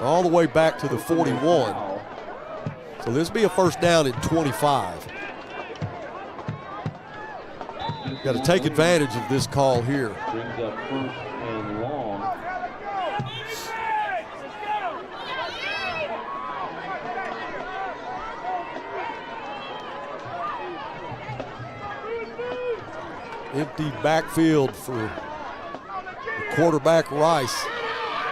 All the way back to the 41. So this will be a first down at 25. Got to take advantage of this call here. Brings up 1st and long. Empty backfield for the quarterback Rice.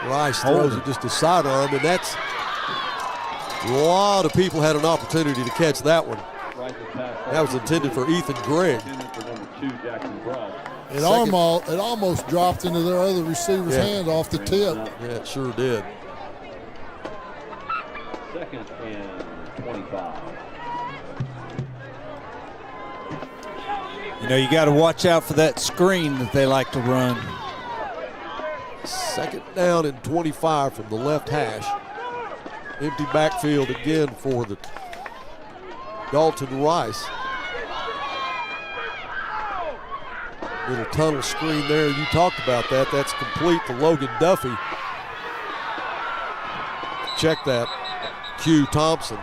Rice throws it just a sidearm, and that's a lot of people had an opportunity to catch that one. That was intended for Ethan Gregg. It almost dropped into their other receiver's hand off the tip. Yeah, it sure did. 2nd and 25. You got to watch out for that screen that they like to run. 2nd down and 25 from the left hash. Empty backfield again for the Dalton Rice. Little tunnel screen there. You talked about that. That's complete to Logan Duffy. Check that. Q Thompson.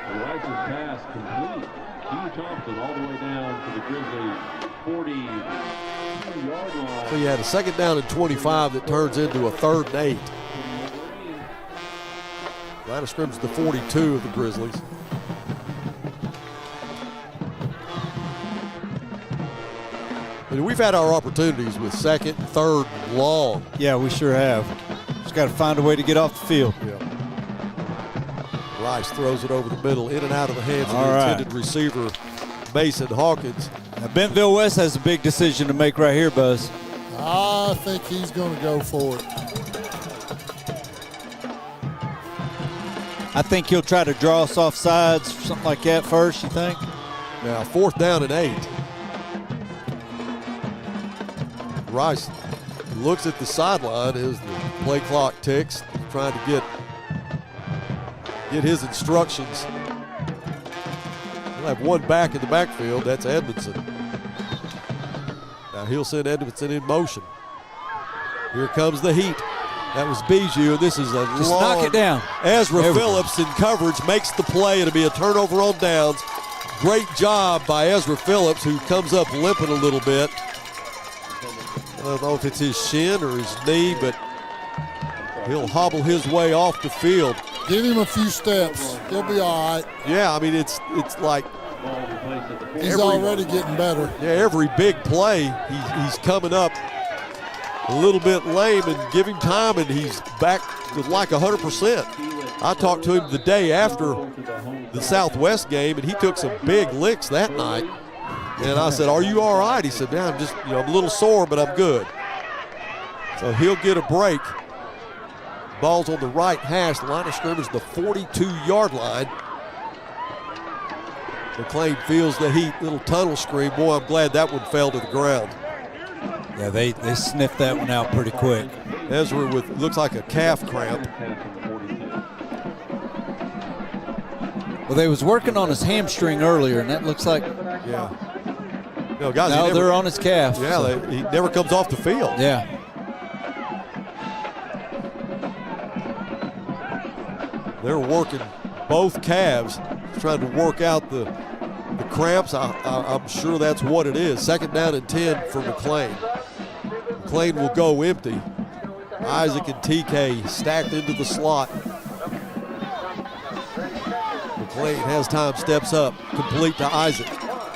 Rice's pass complete. Q Thompson all the way down to the Grizzly 42-yard line. So you had a 2nd down and 25 that turns into a 3rd and 8. Line of scrimmage the 42 of the Grizzlies. And we've had our opportunities with second, third, long. Yeah, we sure have. Just got to find a way to get off the field. Yeah. Rice throws it over the middle, in and out of the hands of All the right. intended receiver, Mason Hawkins. Now, Bentonville West has a big decision to make right here, Buzz. I think he's going to go for it. I think he'll try to draw us off sides or something like that first, you think? Now, 4th down and 8. Rice looks at the sideline as the play clock ticks, trying to get his instructions. We'll have one back in the backfield. That's Edmondson. Now he'll send Edmondson in motion. Here comes the heat. That was Bijou, and this is a Just long. knock it down. Ezra There we go. Phillips in coverage makes the play. It'll be a turnover on downs. Great job by Ezra Phillips, who comes up limping a little bit. I don't know if it's his shin or his knee, but he'll hobble his way off the field. Give him a few steps. He'll be all right. Yeah, I mean, it's like He's already getting better. Yeah, every big play, he's coming up a little bit lame, and give him time, and he's back to like 100%. I talked to him the day after the Southwest game, and he took some big licks that night. And I said, "Are you all right?" He said, "Yeah, I'm just, I'm a little sore, but I'm good." So he'll get a break. Ball's on the right hash, line of scrimmage, the 42-yard line. McLean feels the heat, little tunnel screen. Boy, I'm glad that one fell to the ground. Yeah, they sniffed that one out pretty quick. Ezra with, looks like a calf cramp. Well, they was working on his hamstring earlier, and that looks like. Yeah. No, guys, now they're on his calf. Yeah, so. He never comes off the field. Yeah. They're working both calves, trying to work out the cramps. I'm sure that's what it is. 2nd down and 10 for McLean. McLean will go empty. Isaac and TK stacked into the slot. McLean has time, steps up, complete to Isaac.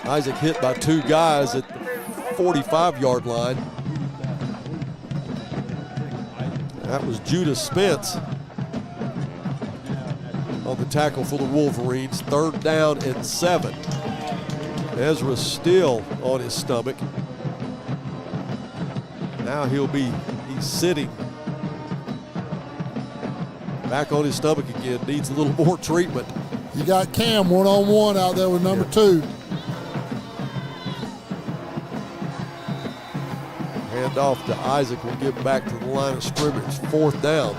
Isaac hit by 2 guys at the 45-yard line. That was Judah Spence on the tackle for the Wolverines. 3rd down and 7. Ezra still on his stomach. Now he's sitting back on his stomach again. Needs a little more treatment. You got Cam one-on-one out there with number 2. Hand off to Isaac. We'll get back to the line of scrimmage. 4th down.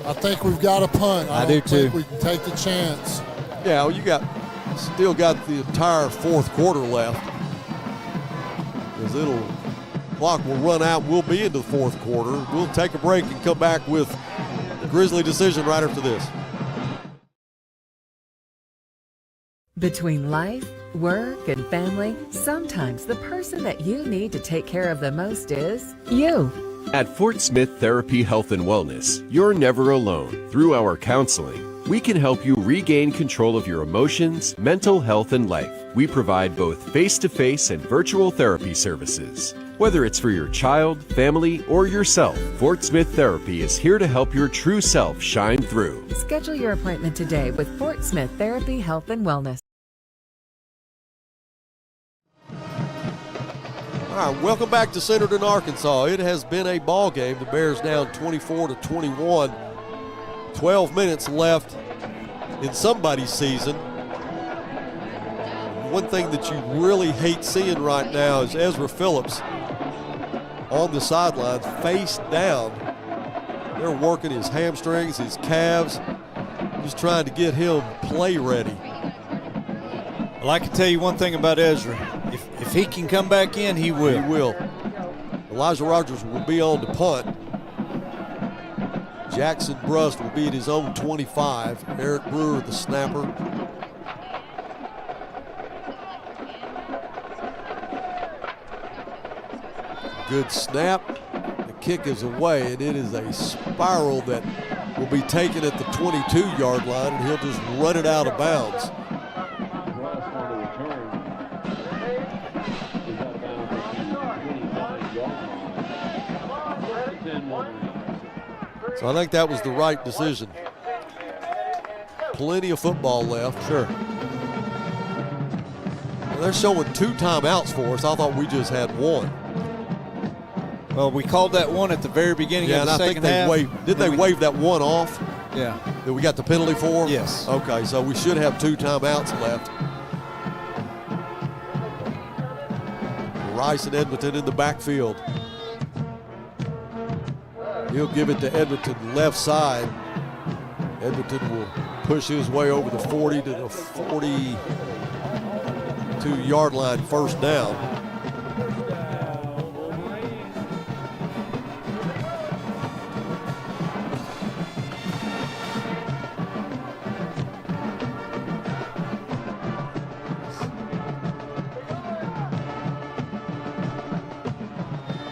I think we've got a punt. I do too. We can take the chance. Yeah, well, you still got the entire 4th quarter left. Because clock will run out. We'll be into the 4th quarter. We'll take a break and come back with the Grizzly decision right after this. Between life, work, and family, sometimes the person that you need to take care of the most is you. At Fort Smith Therapy Health and Wellness, you're never alone. Through our counseling, we can help you regain control of your emotions, mental health, and life. We provide both face-to-face and virtual therapy services. Whether it's for your child, family, or yourself, Fort Smith Therapy is here to help your true self shine through. Schedule your appointment today with Fort Smith Therapy Health and Wellness. All right, welcome back to Centerton, Arkansas. It has been a ball game. The Bears down 24-21. 12 minutes left in somebody's season. One thing that you really hate seeing right now is Ezra Phillips on the sidelines, face down. They're working his hamstrings, his calves, just trying to get him play ready. Well, I can tell you one thing about Ezra. If he can come back in, he will. He will. Elijah Rogers will be on to punt. Jackson Brust will be at his own 25. Eric Brewer, the snapper. Good snap. The kick is away, and it is a spiral that will be taken at the 22-yard line, and he'll just run it out of bounds. 10 Wolverines. So I think that was the right decision. Plenty of football left. Sure. Well, they're showing 2 timeouts for us. I thought we just had 1. Well, we called that one at the very beginning of the second half. Didn't they waive that one off? Yeah. That we got the penalty for? Yes. Okay, so we should have 2 timeouts left. Rice and Edmonton in the backfield. He'll give it to Edmonton left side. Edmonton will push his way over the 40 to the 42-yard line, first down.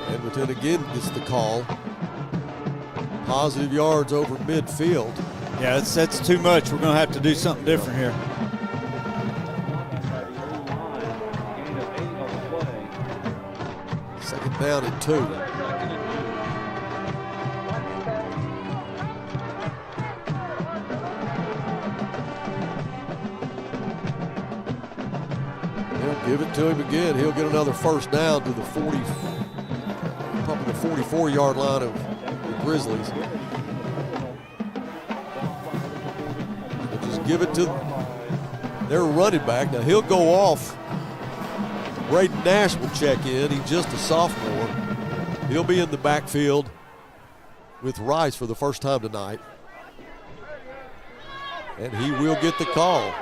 Edmonton again gets the call. Positive yards over midfield. Yeah, that's too much. We're going to have to do something different here. Second down and 2. They'll give it to him again. He'll get another first down to the 40, probably the 44-yard line of the Grizzlies. They'll just give it to their running back. Now he'll go off. Braden Nash will check in. He's just a sophomore. He'll be in the backfield with Rice for the first time tonight. And he will get the call.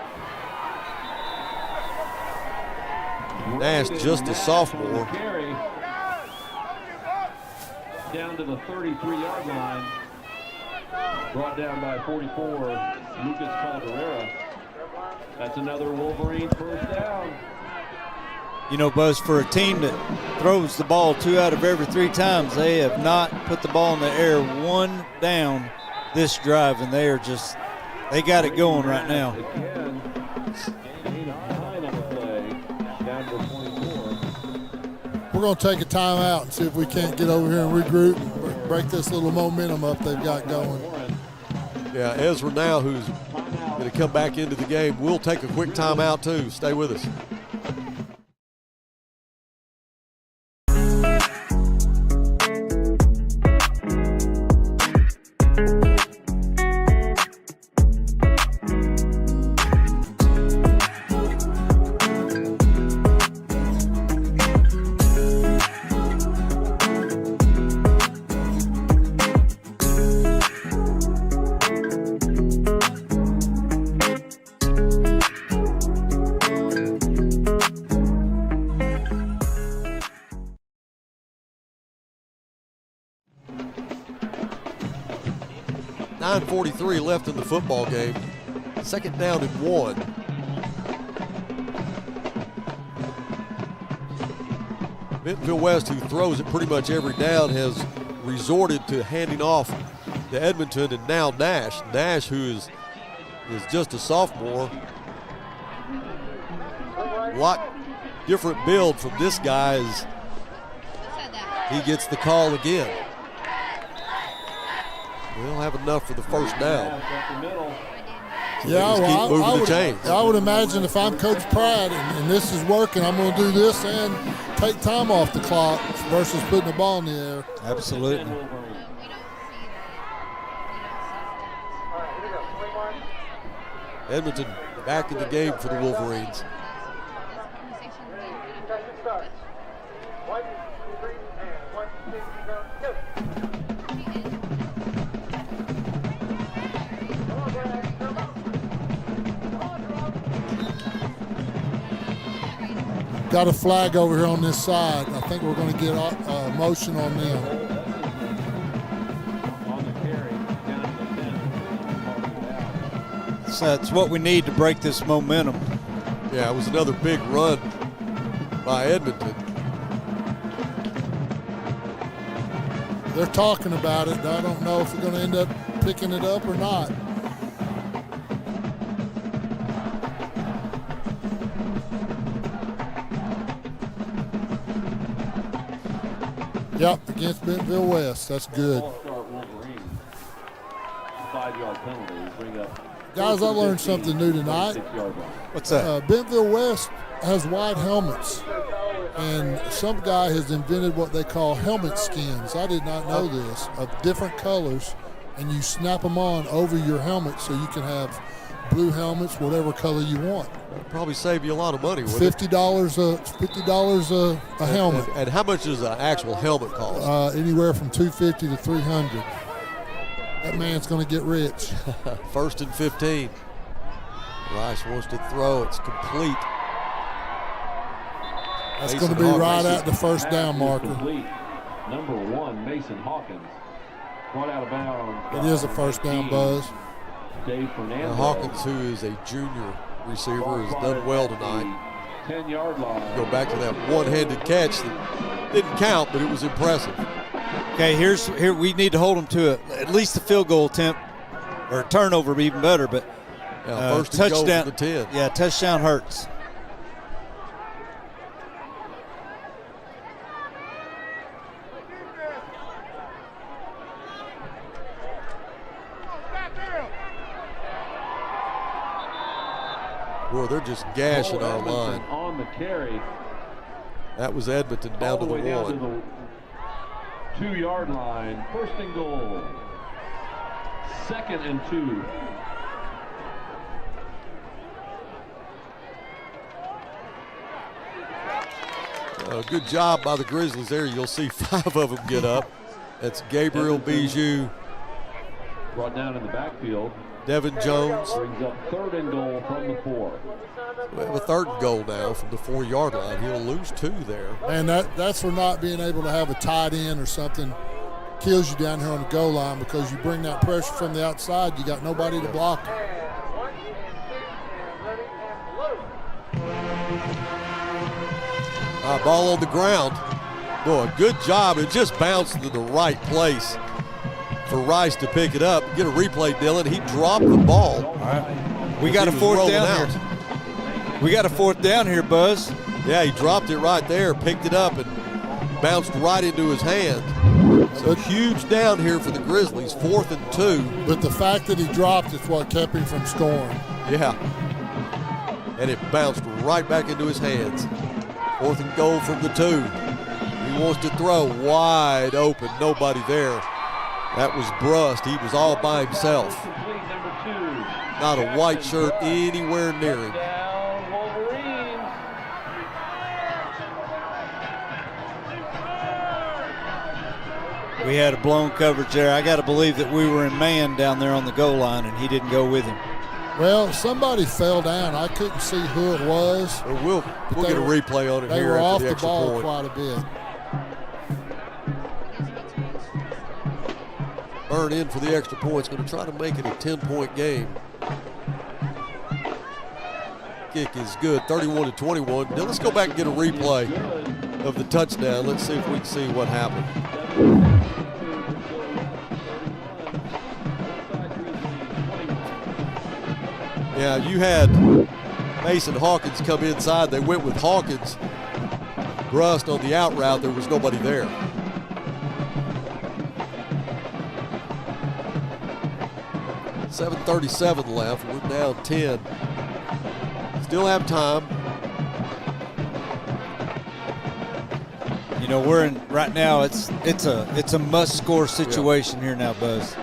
Nash, just a sophomore. Down to the 33-yard line. Brought down by 44, Lucas Calderera. That's another Wolverine first down. You know, Buzz, for a team that throws the ball 2 out of every 3 times, they have not put the ball in the air 1 down this drive, and they got it going right now. We're going to take a timeout and see if we can't get over here and regroup and break this little momentum up they've got going. Yeah, Ezra now, who's going to come back into the game, we'll take a quick timeout too. Stay with us. .43 left in the football game. Second down and 1. Bentonville West, who throws it pretty much every down, has resorted to handing off to Edmonton, and now Nash. Nash, who is just a sophomore. A lot different build from this guy as he gets the call again. We don't have enough for the first down. Yeah, keep moving the chains. I would imagine if I'm Coach Pratt and this is working, I'm going to do this and take time off the clock versus putting the ball in the air. Absolutely. Edmonton back in the game for the Wolverines. Got a flag over here on this side. I think we're going to get motion on them. So that's what we need to break this momentum. Yeah, it was another big run by Edmonton. They're talking about it. I don't know if they're going to end up picking it up or not. Yep, against Bentonville West. That's good. Wolverines. 5-yard penalty. Bring up. Guys, I learned something new tonight. What's that? Bentonville West has white helmets, and some guy has invented what they call helmet skins. I did not know this, of different colors, and you snap them on over your helmet so you can have blue helmets, whatever color you want. That'd probably save you a lot of money, wouldn't it? $50 a helmet. And how much does an actual helmet cost? Anywhere from $250 to $300. That man's going to get rich. 1st and 15. Rice wants to throw. It's complete. That's going to be right at the first down marker. Number 1, Mason Hawkins. Brought out of bounds. It is a first down, Buzz. Dave Fernandez. Now Hawkins, who is a junior receiver, has done well tonight. 10-yard line. Go back to that one-handed catch that didn't count, but it was impressive. Okay, here we need to hold them to at least a field goal attempt, or a turnover would be even better. But first and goal touchdown, for the 10. Yeah, touchdown hurts. Boy, they're just gashing our line. On the carry. That was Edmonton down to the 1. 2-yard line, 1st and goal. 2nd and 2. Good job by the Grizzlies there. You'll see 5 of them get up. That's Gabriel Bijou. Brought down in the backfield. Devin Jones. Brings up 3rd and goal from the 4. We have a 3rd and goal now from the 4-yard line. He'll lose 2 there. And that's for not being able to have a tight end or something. Kills you down here on the goal line, because you bring that pressure from the outside, you got nobody to block it. Ball on the ground. Boy, good job. It just bounced to the right place for Rice to pick it up. Get a replay, Dylan. He dropped the ball. All right. We got a 4th down here. We got a 4th down here, Buzz. Yeah, he dropped it right there, picked it up, and bounced right into his hand. So huge down here for the Grizzlies, 4th and 2. But the fact that he dropped is what kept him from scoring. Yeah. And it bounced right back into his hands. 4th and goal from the 2. He wants to throw wide open, nobody there. That was Brust. He was all by himself. Not a white shirt anywhere near him. We had a blown coverage there. I got to believe that we were in man down there on the goal line, and he didn't go with him. Well, somebody fell down. I couldn't see who it was. We'll get a replay on it they here. They were off the the ball point. quite a bit. Burn in for the extra point. It's going to try to make it a 10-point game. Kick is good, 31-21. Now let's go back and get a replay of the touchdown. Let's see if we can see what happened. Yeah, you had Mason Hawkins come inside. They went with Hawkins. Brust on the out route. There was nobody there. .37 left. We're down 10. Still have time. You know, we're in right now. It's a must-score situation here now, Buzz.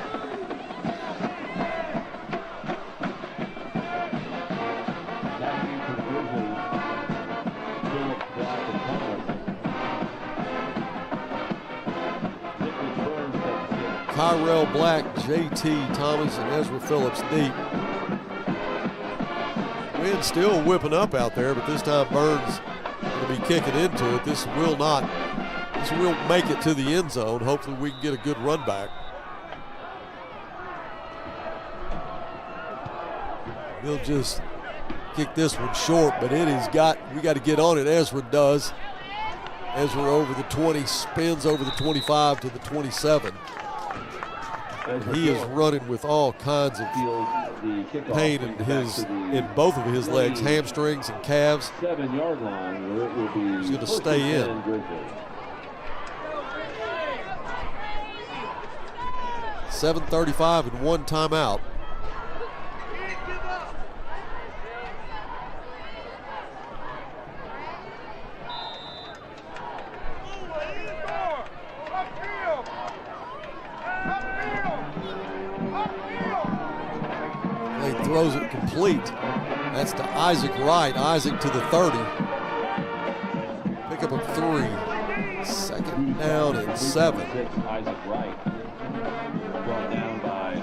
Tyrell Black, JT Thomas, and Ezra Phillips deep. Wind still whipping up out there, but this time Burns going to be kicking into it. This will make it to the end zone. Hopefully we can get a good run back. He'll just kick this one short, but we got to get on it. Ezra does. Ezra over the 20, spins over the 25 to the 27. And he is running with all kinds of pain in both of his legs, hamstrings and calves. 7-yard line where it will be. He's going to stay in. 7:35 and 1 timeout. He throws it complete. That's to Isaac Wright. Isaac to the 30. Pick up a 3. Second down and 7. Isaac Wright brought down by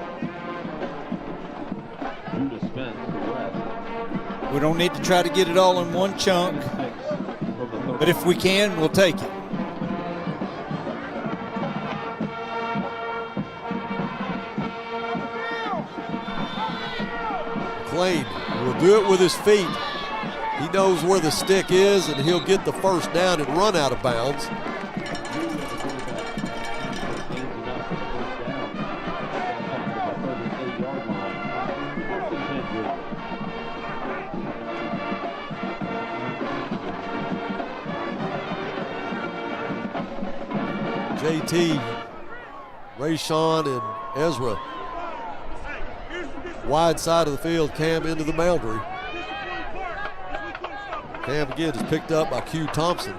Judah Spence to the west. We don't need to try to get it all in one chunk, but if we can, we'll take it. McLean will do it with his feet. He knows where the stick is, and he'll get the first down and run out of bounds. JT, Rayshawn, and Ezra. Wide side of the field, Cam into the boundary. Cam again is picked up by Q Thompson.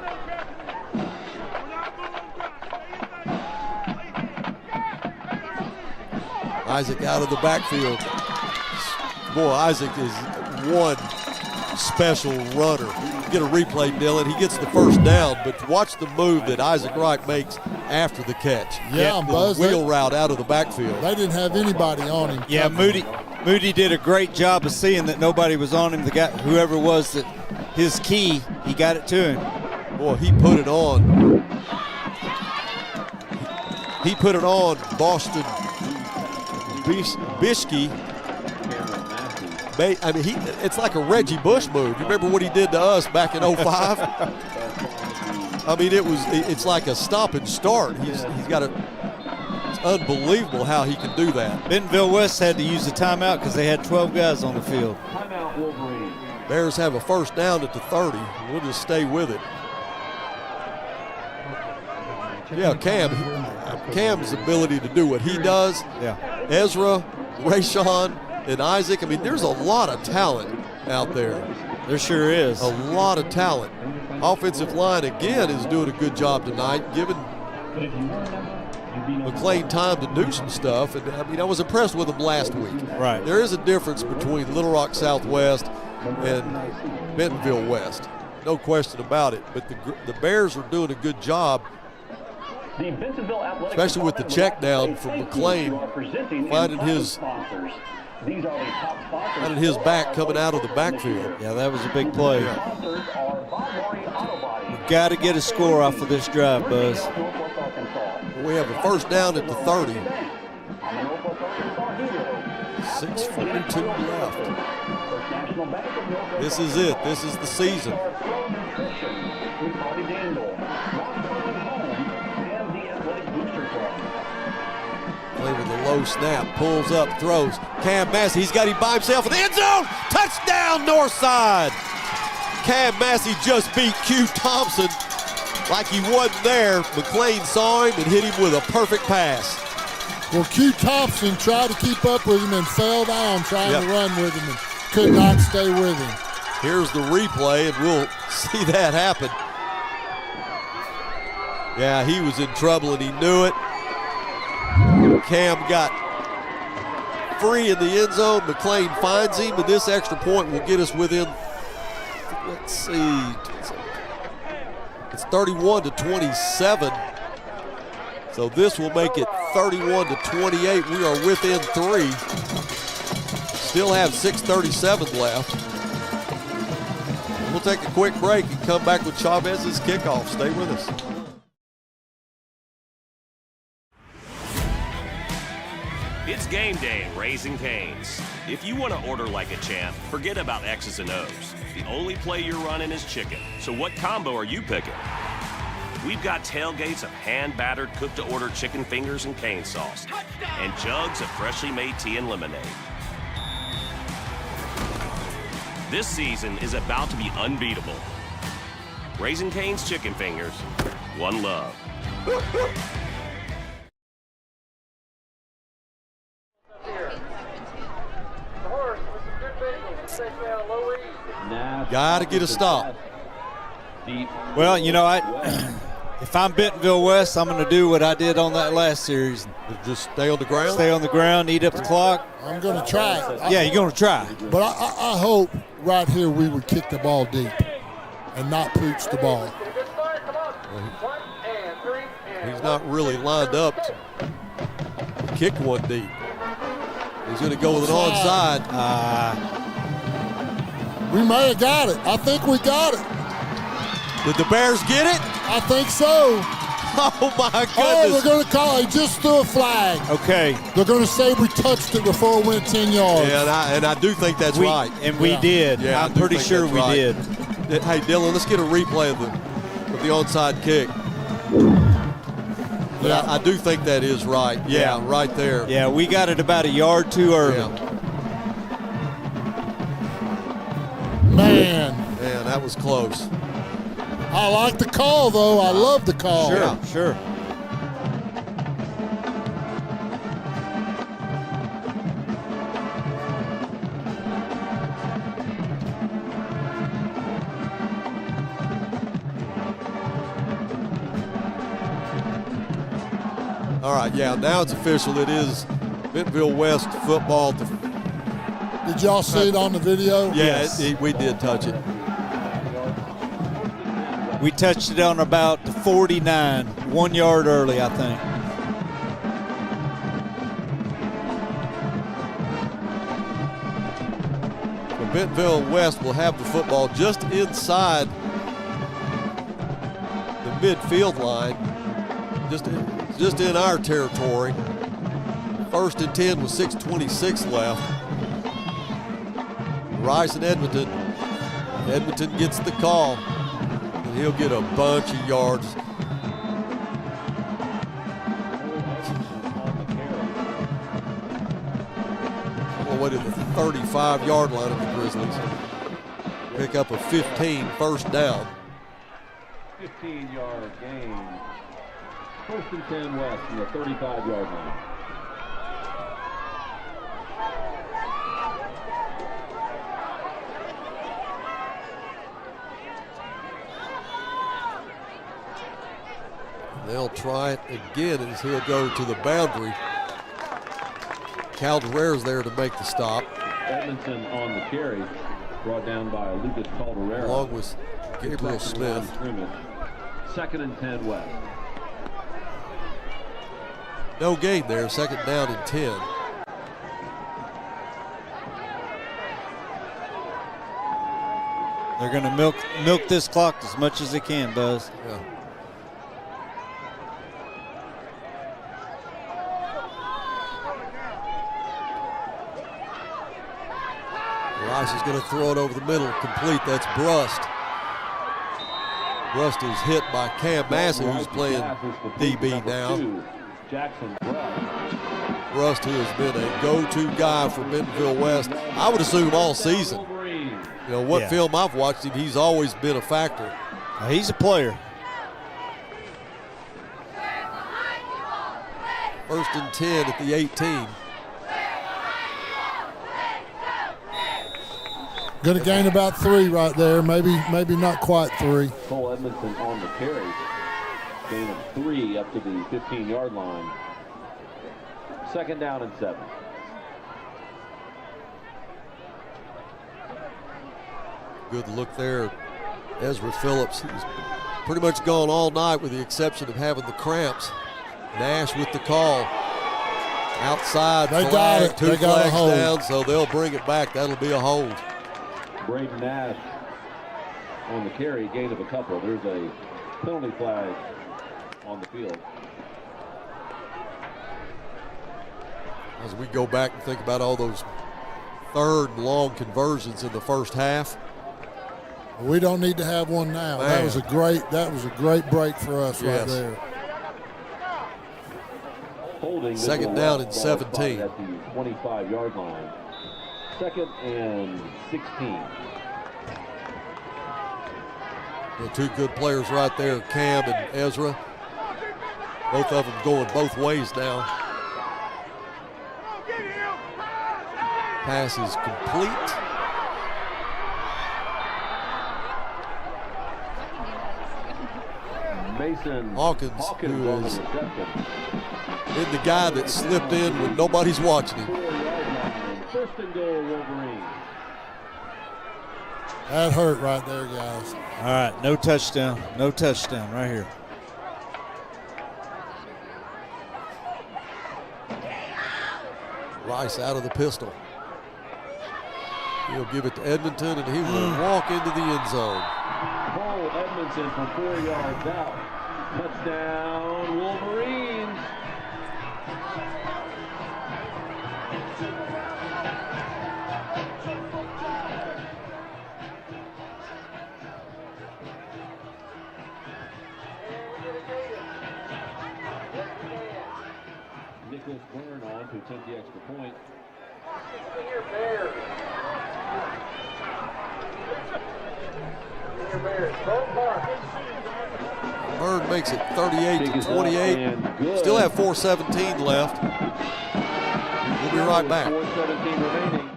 Isaac out of the backfield. Boy, Isaac is one special runner. Get a replay, Dylan. He gets the first down, but watch the move that Isaac Wright makes after the catch. Yeah, Buzz. Wheel route out of the backfield. They didn't have anybody on him. Yeah, Moody did a great job of seeing that nobody was on him. The guy, whoever it was that his key, he got it to him. Boy, he put it on. He put it on Boston Bishke. I mean, it's like a Reggie Bush move. You remember what he did to us back in 05? I mean, it's like a stop and start. It's unbelievable how he can do that. Bentonville West had to use a timeout because they had 12 guys on the field. Timeout, Wolverines. Bears have a first down at the 30. We'll just stay with it. Yeah, Cam's ability to do what he does. Yeah. Ezra, Rayshawn, and Isaac. I mean, there's a lot of talent out there. There sure is. A lot of talent. Offensive line, again, is doing a good job tonight, giving McLean time to do some stuff. And, I mean, I was impressed with him last week. Right. There is a difference between Little Rock Southwest and Bentonville West. No question about it. But the Bears are doing a good job, especially with the check down from McLean, finding his back coming out of the backfield. Yeah, that was a big play. We've got to get a score off of this drive, Buzz. We have a first down at the 30. 6:42 left. This is it. This is the season. Play with a low snap, pulls up, throws. Cam Massey, he's got him by himself in the end zone. Touchdown, Northside. Cam Massey just beat Q Thompson like he wasn't there. McLean saw him and hit him with a perfect pass. Well, Q Thompson tried to keep up with him and fell down trying to run with him and could not stay with him. Here's the replay, and we'll see that happen. Yeah, he was in trouble, and he knew it. Cam got free in the end zone. McLean finds him, and this extra point will get us within, let's see, it's 31-27. So this will make it 31-28. We are within 3. Still have 6:37 left. We'll take a quick break and come back with Chavez's kickoff. Stay with us. It's game day at Raising Cane's. If you want to order like a champ, forget about X's and O's. The only play you're running is chicken. So what combo are you picking? We've got tailgates of hand-battered, cooked-to-order chicken fingers and cane sauce, and jugs of freshly made tea and lemonade. This season is about to be unbeatable. Raising Cane's chicken fingers, one love. Got to get a stop. Well, you know, if I'm Bentonville West, I'm going to do what I did on that last series. Just stay on the ground? Stay on the ground, eat up the clock. I'm going to try it. Yeah, you're going to try. But I hope right here we would kick the ball deep and not pooch the ball. He's not really lined up to kick one deep. He's going to go with an onside. We may have got it. I think we got it. Did the Bears get it? I think so. Oh, my goodness. Oh, they're going to call it. He just threw a flag. Okay. They're going to say we touched it before it went 10 yards. Yeah, and I do think that's right. And we did. Yeah, I'm pretty sure we did. Hey, Dylan, let's get a replay of the onside kick. But I do think that is right. Yeah, right there. Yeah, we got it about a yard too early. Man, that was close. I like the call, though. I love the call. Sure. All right, now it's official. It is Bentonville West football. Did y'all see it on the video? Yes, we did touch it. We touched it on about 49, 1 yard early, I think. So Bentonville West will have the football just inside the midfield line, just in our territory. 1st and 10 with 6:26 left. Rice and Edmonton. Edmonton gets the call. And he'll get a bunch of yards. All the way to the 35-yard line of the Grizzlies. Pick up a 15 first down. 15-yard gain. 1st and 10 West from the 35-yard line. They'll try it again as he'll go to the boundary. Caldereira's there to make the stop. Edmonton on the carry, brought down by Lucas Caldereira. Along with Gabriel Smith. 2nd and 10 West. No gain there, 2nd down and 10. They're going to milk this clock as much as they can, Buzz. Yeah. Rice is going to throw it over the middle, complete. That's Brust. Brust is hit by Cam Massey, who's playing DB now. Brust, who has been a go-to guy for Bentonville West, I would assume all season. You know, what film I've watched him, he's always been a factor. He's a player. 1st and 10 at the 18. Going to gain about 3 right there, maybe not quite 3. Cole Edmonton on the carry. Gain of 3 up to the 15-yard line. 2nd down and 7. Good look there. Ezra Phillips, he's pretty much gone all night with the exception of having the cramps. Nash with the call. Outside they flag, got it. 2 they got flags a hold. down, so they'll bring it back. That'll be a hold. Braden Nash on the carry, gain of a couple. There's a penalty flag on the field. As we go back and think about all those 3rd and long conversions in the first half. We don't need to have one now. Man. That was a great break for us right there. Holding 2nd down and 17. At the 25-yard line. 2nd and 16. The 2 good players right there, Cam and Ezra. Both of them going both ways now. Pass is complete. Hawkins, who is in the guy that slipped in when nobody's watching him. First and goal, Wolverines. That hurt right there, guys. All right, no touchdown. No touchdown right here. Rice out of the pistol. He'll give it to Edmonton, and he will walk into the end zone. Cole Edmondson from 4 yards out. Touchdown, Wolverines. Nicholas Byrne on to attempt the extra point. Byrne makes it 38-28. Still have 4:17 left. We'll be right back. 4:17 remaining.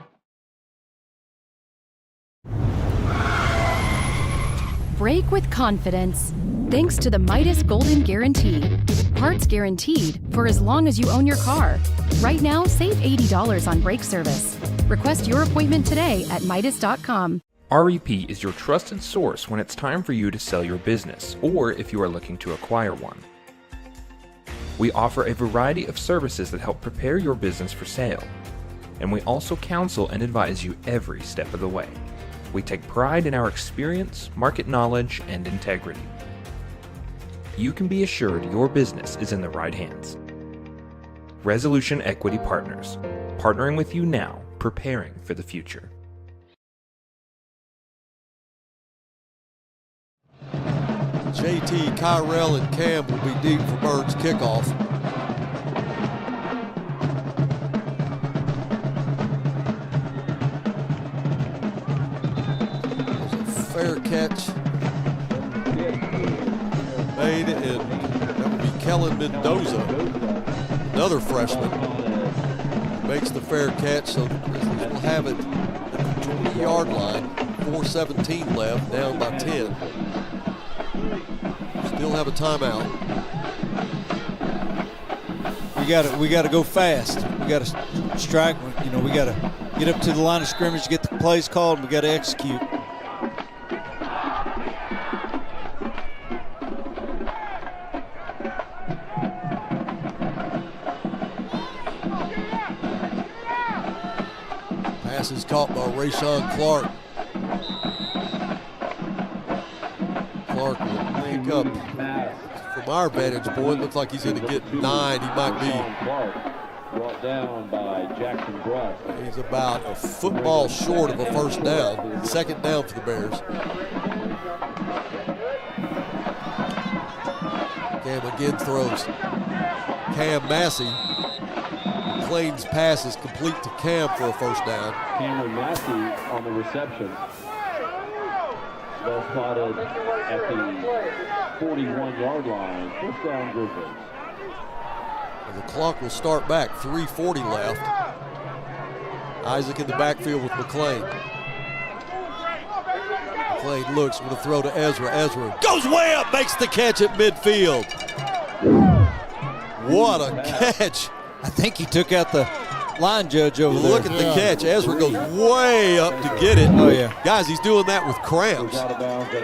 Break with confidence. Thanks to the Midas Golden Guarantee. Parts guaranteed for as long as you own your car. Right now, save $80 on brake service. Request your appointment today at Midas.com. REP is your trusted source when it's time for you to sell your business or if you are looking to acquire one. We offer a variety of services that help prepare your business for sale. And we also counsel and advise you every step of the way. We take pride in our experience, market knowledge, and integrity. You can be assured your business is in the right hands. Resolution Equity Partners, partnering with you now, preparing for the future. JT, Kyrell, and Cam will be deep for Burns' kickoff. There's a fair catch made, and that would be Kellen Mendoza, another freshman. Makes the fair catch, so the Grizzlies will have it at the 20-yard line. 4:17 left, down by 10. Still have a timeout. We got to go fast. We got to strike. You know, we got to get up to the line of scrimmage, get the plays called, and we got to execute. Pass is caught by Rashawn Clark. Clark will pick up. From our vantage point, looks like he's going to get 9. He might be. Brought down by Jackson Bruss. He's about a football short of a first down. Second down for the Bears. Cam again throws. Cam Massey. McLean's pass is complete to Cam for a first down. Cameron Massey on the reception. Well spotted at the 41-yard line. First down, Grizzlies. The clock will start back. 3:40 left. Isaac in the backfield with McLean. McLean looks, going to throw to Ezra. Ezra goes way up, makes the catch at midfield. What a catch. I think he took out the line judge over there. Look at the catch. Ezra goes way up to get it. Oh, yeah. Guys, he's doing that with cramps.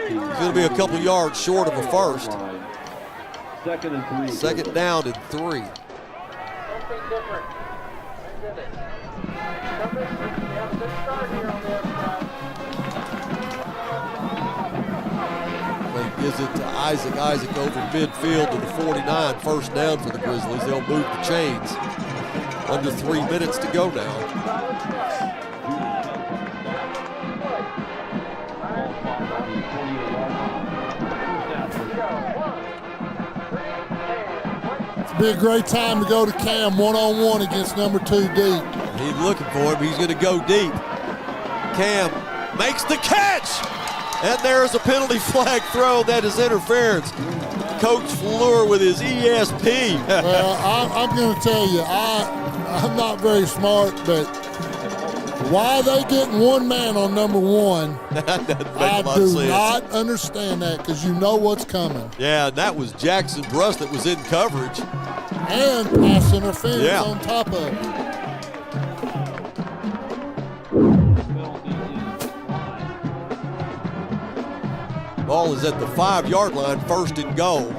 He's going to be a couple yards short of a first. Second and 3. Second down and 3. Gives it to Isaac. Isaac over midfield to the 49. First down for the Grizzlies. They'll move the chains. Under 3 minutes to go now. It's be a great time to go to Cam one-on-one against number 2 deep. He's looking for him. He's going to go deep. Cam makes the catch. And there's a penalty flag thrown. That is interference. Coach Fleur with his ESP. Well, I'm going to tell you, I'm not very smart, but Why are they getting one man on number one? That doesn't make I a lot do of sense. not understand that because you know what's coming. Yeah, and that was Jackson Bruss that was in coverage. And pass interference Yeah. on top of it. Ball is at the 5-yard line, 1st and goal.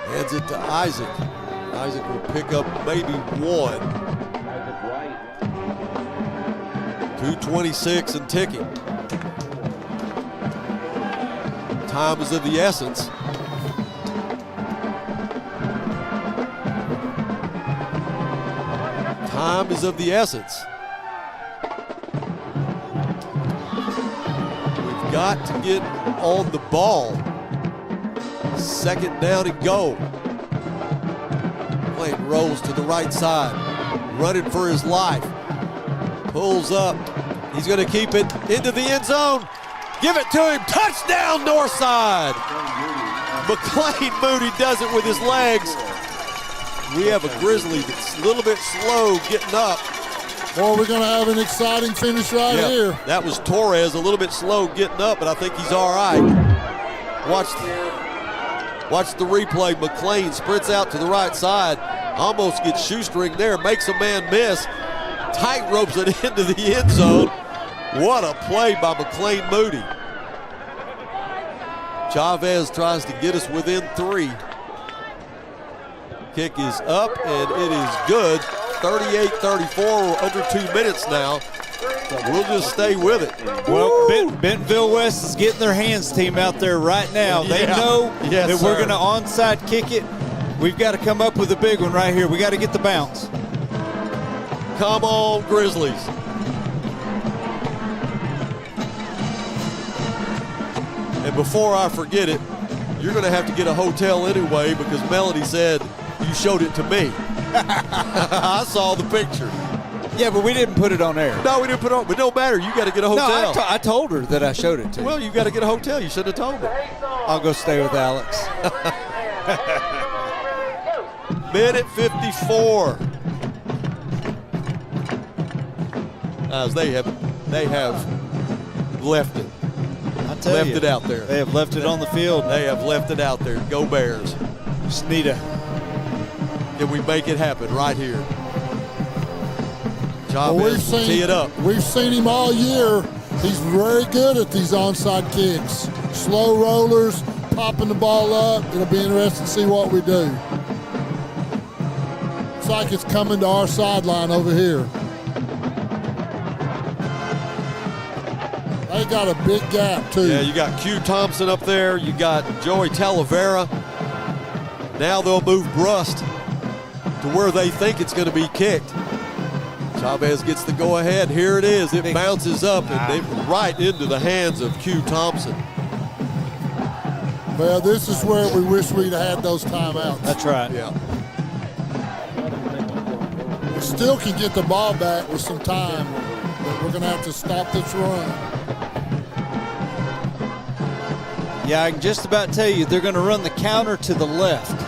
Hands it to Isaac. Isaac will pick up maybe 1. 2:26 and ticking. Time is of the essence. Time is of the essence. We've got to get on the ball. 2nd down and goal. Clayton rolls to the right side, running for his life. Pulls up. He's going to keep it into the end zone. Give it to him. Touchdown, Northside. McLean Moody does it with his legs. We have a Grizzly that's a little bit slow getting up. Well, we're going to have an exciting finish right here. That was Torres, a little bit slow getting up, but I think he's all right. Watch the replay. McLean sprints out to the right side. Almost gets shoestring there. Makes a man miss. Tight ropes it into the end zone. What a play by McLean Moody. Chavez tries to get us within 3. Kick is up, and it is good. 38-34, we're under 2 minutes now. We'll just stay with it. Well, Bentonville West is getting their hands team out there right now. They know that we're going to onside kick it. We've got to come up with a big one right here. We got to get the bounce. Come on, Grizzlies. And before I forget it, you're going to have to get a hotel anyway because Melody said you showed it to me. I saw the picture. Yeah, but we didn't put it on air. No, we didn't put it on. But no matter. You got to get a hotel. No, I told her that I showed it to you. Well, you got to get a hotel. You should have told me. I'll go stay with Alex. Minute 54. As they have left it. I tell left you, it out there. They have left it on the field. They have left it out there. Go Bears. Just need a. Can we make it happen right here? Well, tee it up. We've seen him all year. He's very good at these onside kicks. Slow rollers, popping the ball up. It'll be interesting to see what we do. It's like it's coming to our sideline over here. They got a big gap, too. Yeah, you got Q Thompson up there. You got Joey Talavera. Now they'll move Brust to where they think it's going to be kicked. Chavez gets the go-ahead. Here it is. It bounces up and right into the hands of Q Thompson. Well, this is where we wish we'd had those timeouts. That's right. Yeah. We still can get the ball back with some time, but we're going to have to stop this run. Yeah, I can just about tell you they're going to run the counter to the left.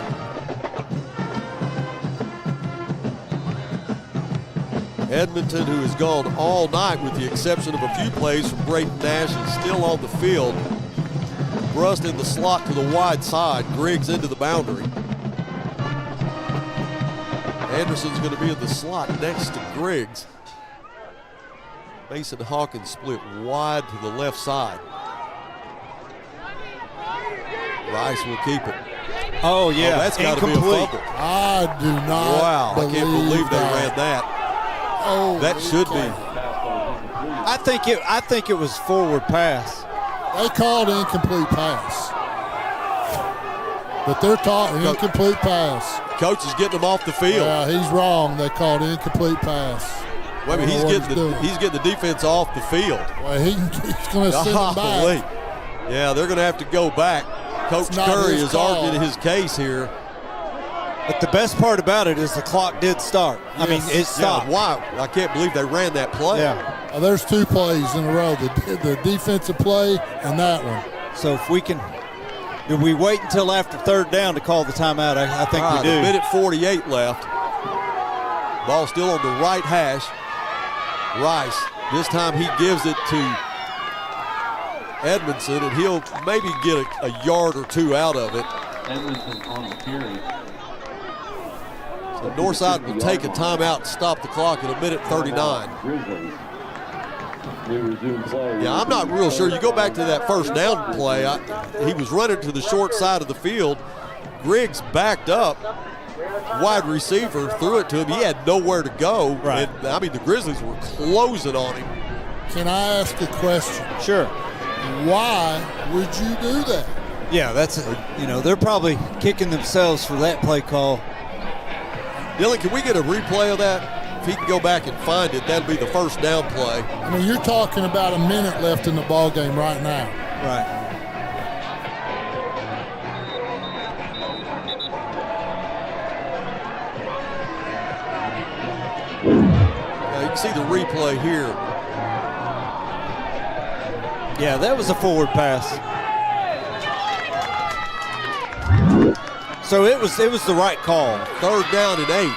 Edmonton, who has gone all night with the exception of a few plays from Brayton Nash, is still on the field. Brust in the slot to the wide side. Griggs into the boundary. Anderson's going to be in the slot next to Griggs. Mason Hawkins split wide to the left side. Rice will keep it. Oh, yeah. Oh, that's got to be a fumble. I do not. Wow, I can't believe they ran that. Oh, that should be. I think it was forward pass. They called incomplete pass. But they're talking incomplete pass. Coach is getting them off the field. Yeah, he's wrong. They called incomplete pass. Wait a minute, he's getting the defense off the field. Well, he's going to send them back. Yeah, they're going to have to go back. Coach Curry is arguing his case here. But the best part about it is the clock did start. Yes. I mean, it stopped. Yeah, wow. I can't believe they ran that play. Yeah. There's 2 plays in a row, the defensive play and that one. So if we can Do we wait until after third down to call the timeout? I think we do. A minute 48 left. Ball still on the right hash. Rice, this time he gives it to Edmondson, and he'll maybe get a yard or two out of it. Edmondson on the carry. So Northside will take a timeout to stop the clock at a minute 39. Grizzlies. We resume play. Yeah, I'm not real sure. You go back to that first down play. He was running to the short side of the field. Griggs backed up. Wide receiver threw it to him. He had nowhere to go. Right. And, I mean, the Grizzlies were closing on him. Can I ask a question? Sure. Why would you do that? Yeah, they're probably kicking themselves for that play call. Dylan, can we get a replay of that? If he can go back and find it, that'll be the first down play. I mean, you're talking about a minute left in the ball game right now. Right. Now you can see the replay here. Yeah, that was a forward pass. So it was the right call. Third down and 8.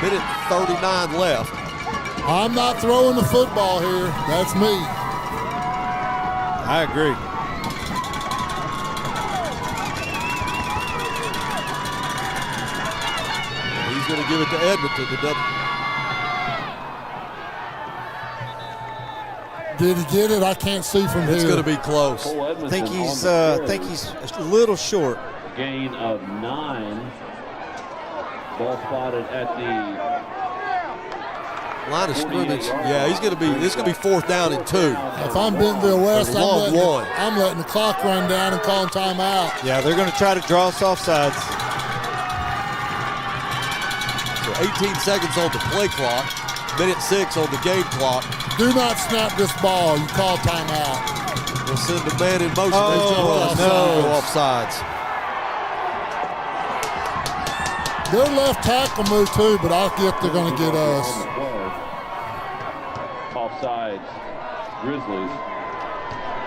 Minute 39 left. I'm not throwing the football here. That's me. I agree. He's going to give it to Edmonton. Did he get it? I can't see from here. It's going to be close. I think he's a little short. Gain of 9. Ball spotted at the line of scrimmage. Yeah, this is going to be fourth down and 2. If I'm Bentonville West, I'm letting the clock run down and calling timeout. Yeah, they're going to try to draw us offsides. So 18 seconds on the play clock. Minute 6 on the game clock. Do not snap this ball. You call timeout. They'll send the man in motion. Oh, no. Go offsides. Their left tackle moved too, but I get they're going to get us. Offsides, Grizzlies.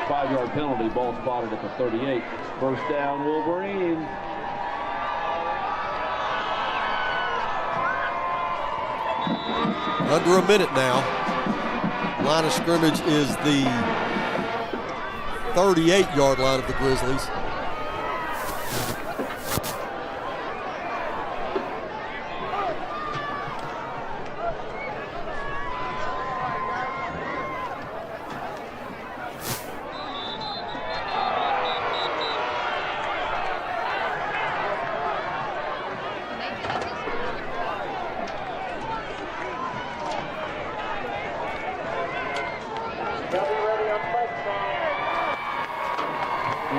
5-yard penalty, ball spotted at the 38. First down, Wolverines. Under a minute now. Line of scrimmage is the 38-yard line of the Grizzlies.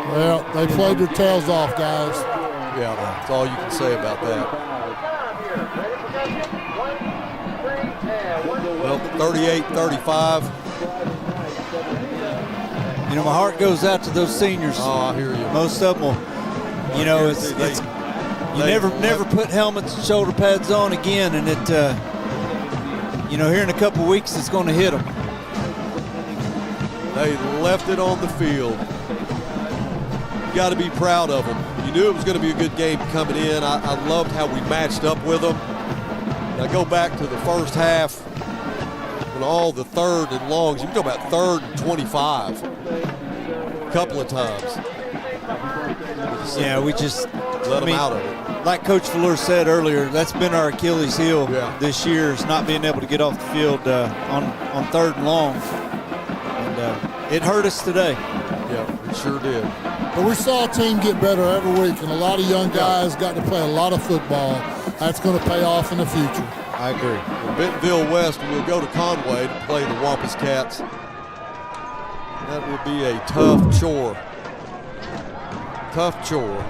Well, they played their tails off, guys. Yeah, that's all you can say about that. Well, 38-35. You know, my heart goes out to those seniors. Oh, I hear you. Most of them will, you know, you never put helmets and shoulder pads on again, and it, you know, here in a couple weeks it's going to hit them. They left it on the field. You got to be proud of them. You knew it was going to be a good game coming in. I loved how we matched up with them. Now go back to the first half and all the third and longs. You can go about 3rd and 25 a couple of times. Yeah, we just let them out of it. Like Coach Fuller said earlier, that's been our Achilles heel this year, is not being able to get off the field on 3rd and long. And it hurt us today. Yeah, it sure did. But we saw a team get better every week, and a lot of young guys got to play a lot of football. That's going to pay off in the future. I agree. Bentonville West will go to Conway to play the Wampus Cats. That will be a tough chore. Tough chore.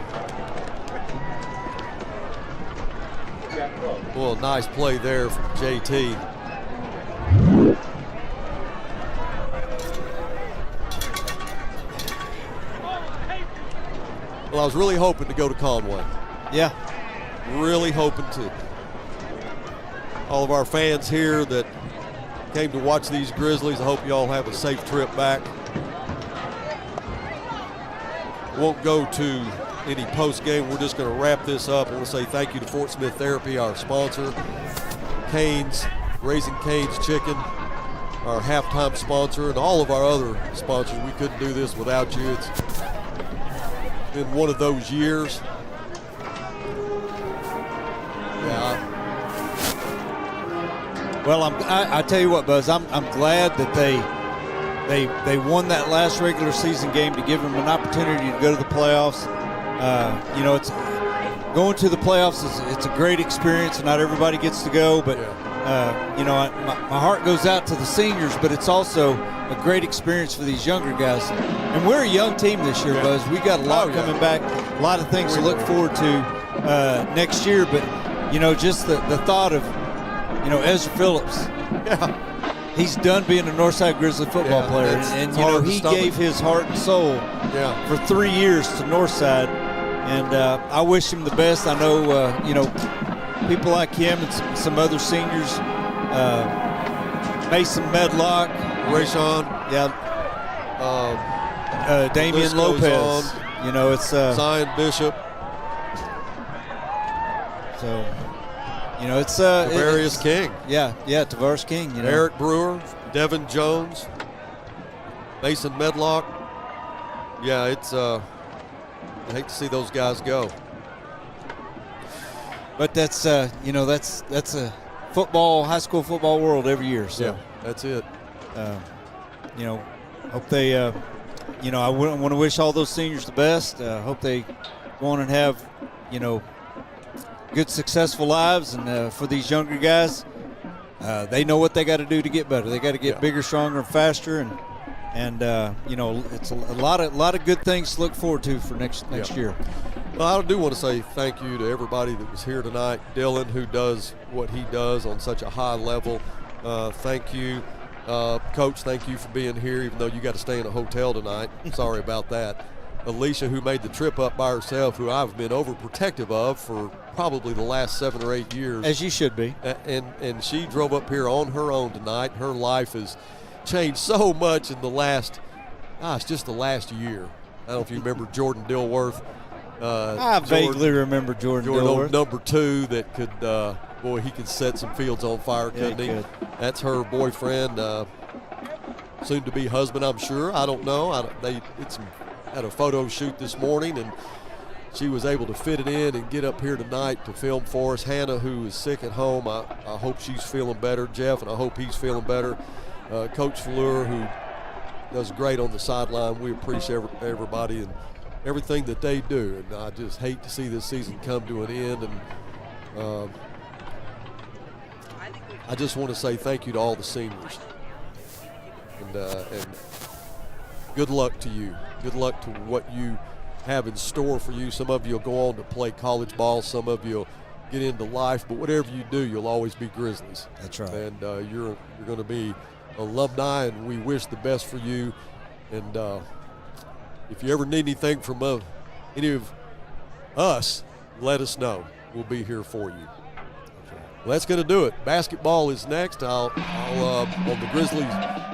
Well, nice play there from JT. Well, I was really hoping to go to Conway. Yeah. Really hoping to. All of our fans here that came to watch these Grizzlies, I hope you all have a safe trip back. won't go to any post-game. We're just going to wrap this up. I want to say thank you to Fort Smith Therapy, our sponsor, Cane's, Raising Cane's Chicken, our halftime sponsor, and all of our other sponsors. We couldn't do this without you. It's been one of those years. Yeah. Well, I tell you what, Buzz, I'm glad that they won that last regular season game to give them an opportunity to go to the playoffs. It's going to the playoffs it's a great experience. Not everybody gets to go, but my heart goes out to the seniors. But it's also a great experience for these younger guys. And we're a young team this year, Buzz. We got a lot coming back, a lot of things to look forward to next year. But just the thought of Ezra Phillips. Yeah. He's done being a Northside Grizzly football player. And he gave his heart and soul for 3 years to Northside. And I wish him the best. I know, people like him and some other seniors, Mason Medlock, Rayshawn, Damian Lopez. It's Zion Bishop. So, it's Tavarius King. Yeah, Tavares King. Eric Brewer, Devin Jones, Mason Medlock. Yeah, it's I hate to see those guys go. But that's that's a high school football world every year. So yeah, that's it. Hope they I want to wish all those seniors the best. Hope they go on and have good, successable lives. And for these younger guys, they know what they got to do to get better. They got to get bigger, stronger, and faster. And it's a lot of good things to look forward to for next year. Well, I do want to say thank you to everybody that was here tonight. Dylan, who does what he does on such a high level. Thank you. Coach, thank you for being here, even though you got to stay in a hotel tonight. Sorry about that. Alicia, who made the trip up by herself, who I've been overprotective of for probably the last 7 or 8 years. As you should be. And she drove up here on her own tonight. Her life has changed so much in the last year. I don't know if you remember Jordan Dilworth. I vaguely remember Jordan Dilworth. Number 2 that could, he could set some fields on fire, couldn't he? Could. That's her boyfriend, soon to be husband, I'm sure. I don't know. They had a photo shoot this morning, and she was able to fit it in and get up here tonight to film for us. Hannah, who is sick at home, I hope she's feeling better. Jeff, and I hope he's feeling better. Coach Fleur, who does great on the sideline. We appreciate everybody and everything that they do, and I just hate to see this season come to an end. And I just want to say thank you to all the seniors, and good luck to you. Good luck to what you have in store for you. Some of you will go on to play college ball. Some of you will get into life. But whatever you do, you'll always be Grizzlies. That's right. And you're going to be alumni, and we wish the best for you. And if you ever need anything from any of us, let us know. We'll be here for you. Well, that's going to do it. Basketball is next. I'll on the Grizzly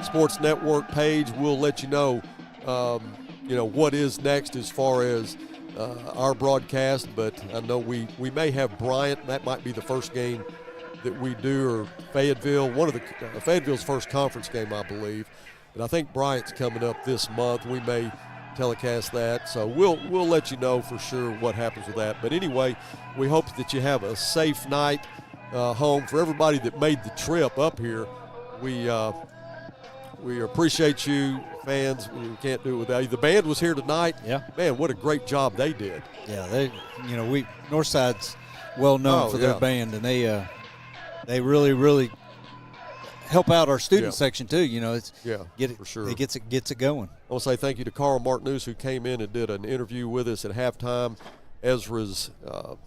Sports Network page, we'll let you know, what is next as far as our broadcast. But I know we may have Bryant. That might be the first game that we do, or Fayetteville. One of the Fayetteville's first conference game, I believe. But I think Bryant's coming up this month. We may telecast that, so we'll let you know for sure what happens with that. But anyway, we hope that you have a safe night home. For everybody that made the trip up here, we appreciate you, fans. We can't do it without you. The band was here tonight. Yeah, man, what a great job they did. Yeah, Northside's well known for their band, and they really help out our student section too. For sure. It gets it going. I want to say thank you to Carl Martinez, who came in and did an interview with us at halftime, Ezra's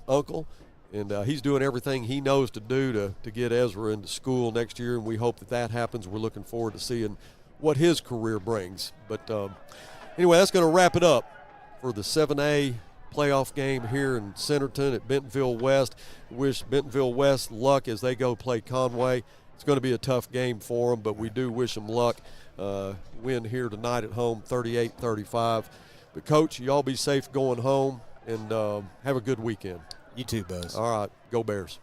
uncle. And he's doing everything he knows to do to get Ezra into school next year, and we hope that happens. We're looking forward to seeing what his career brings. But anyway, that's going to wrap it up for the 7A playoff game here in Centerton at Bentonville West. Wish Bentonville West luck as they go play Conway. It's going to be a tough game for them, but we do wish them luck. Win here tonight at home, 38-35. But, Coach, y'all be safe going home, and have a good weekend. You too, Buzz. All right. Go Bears.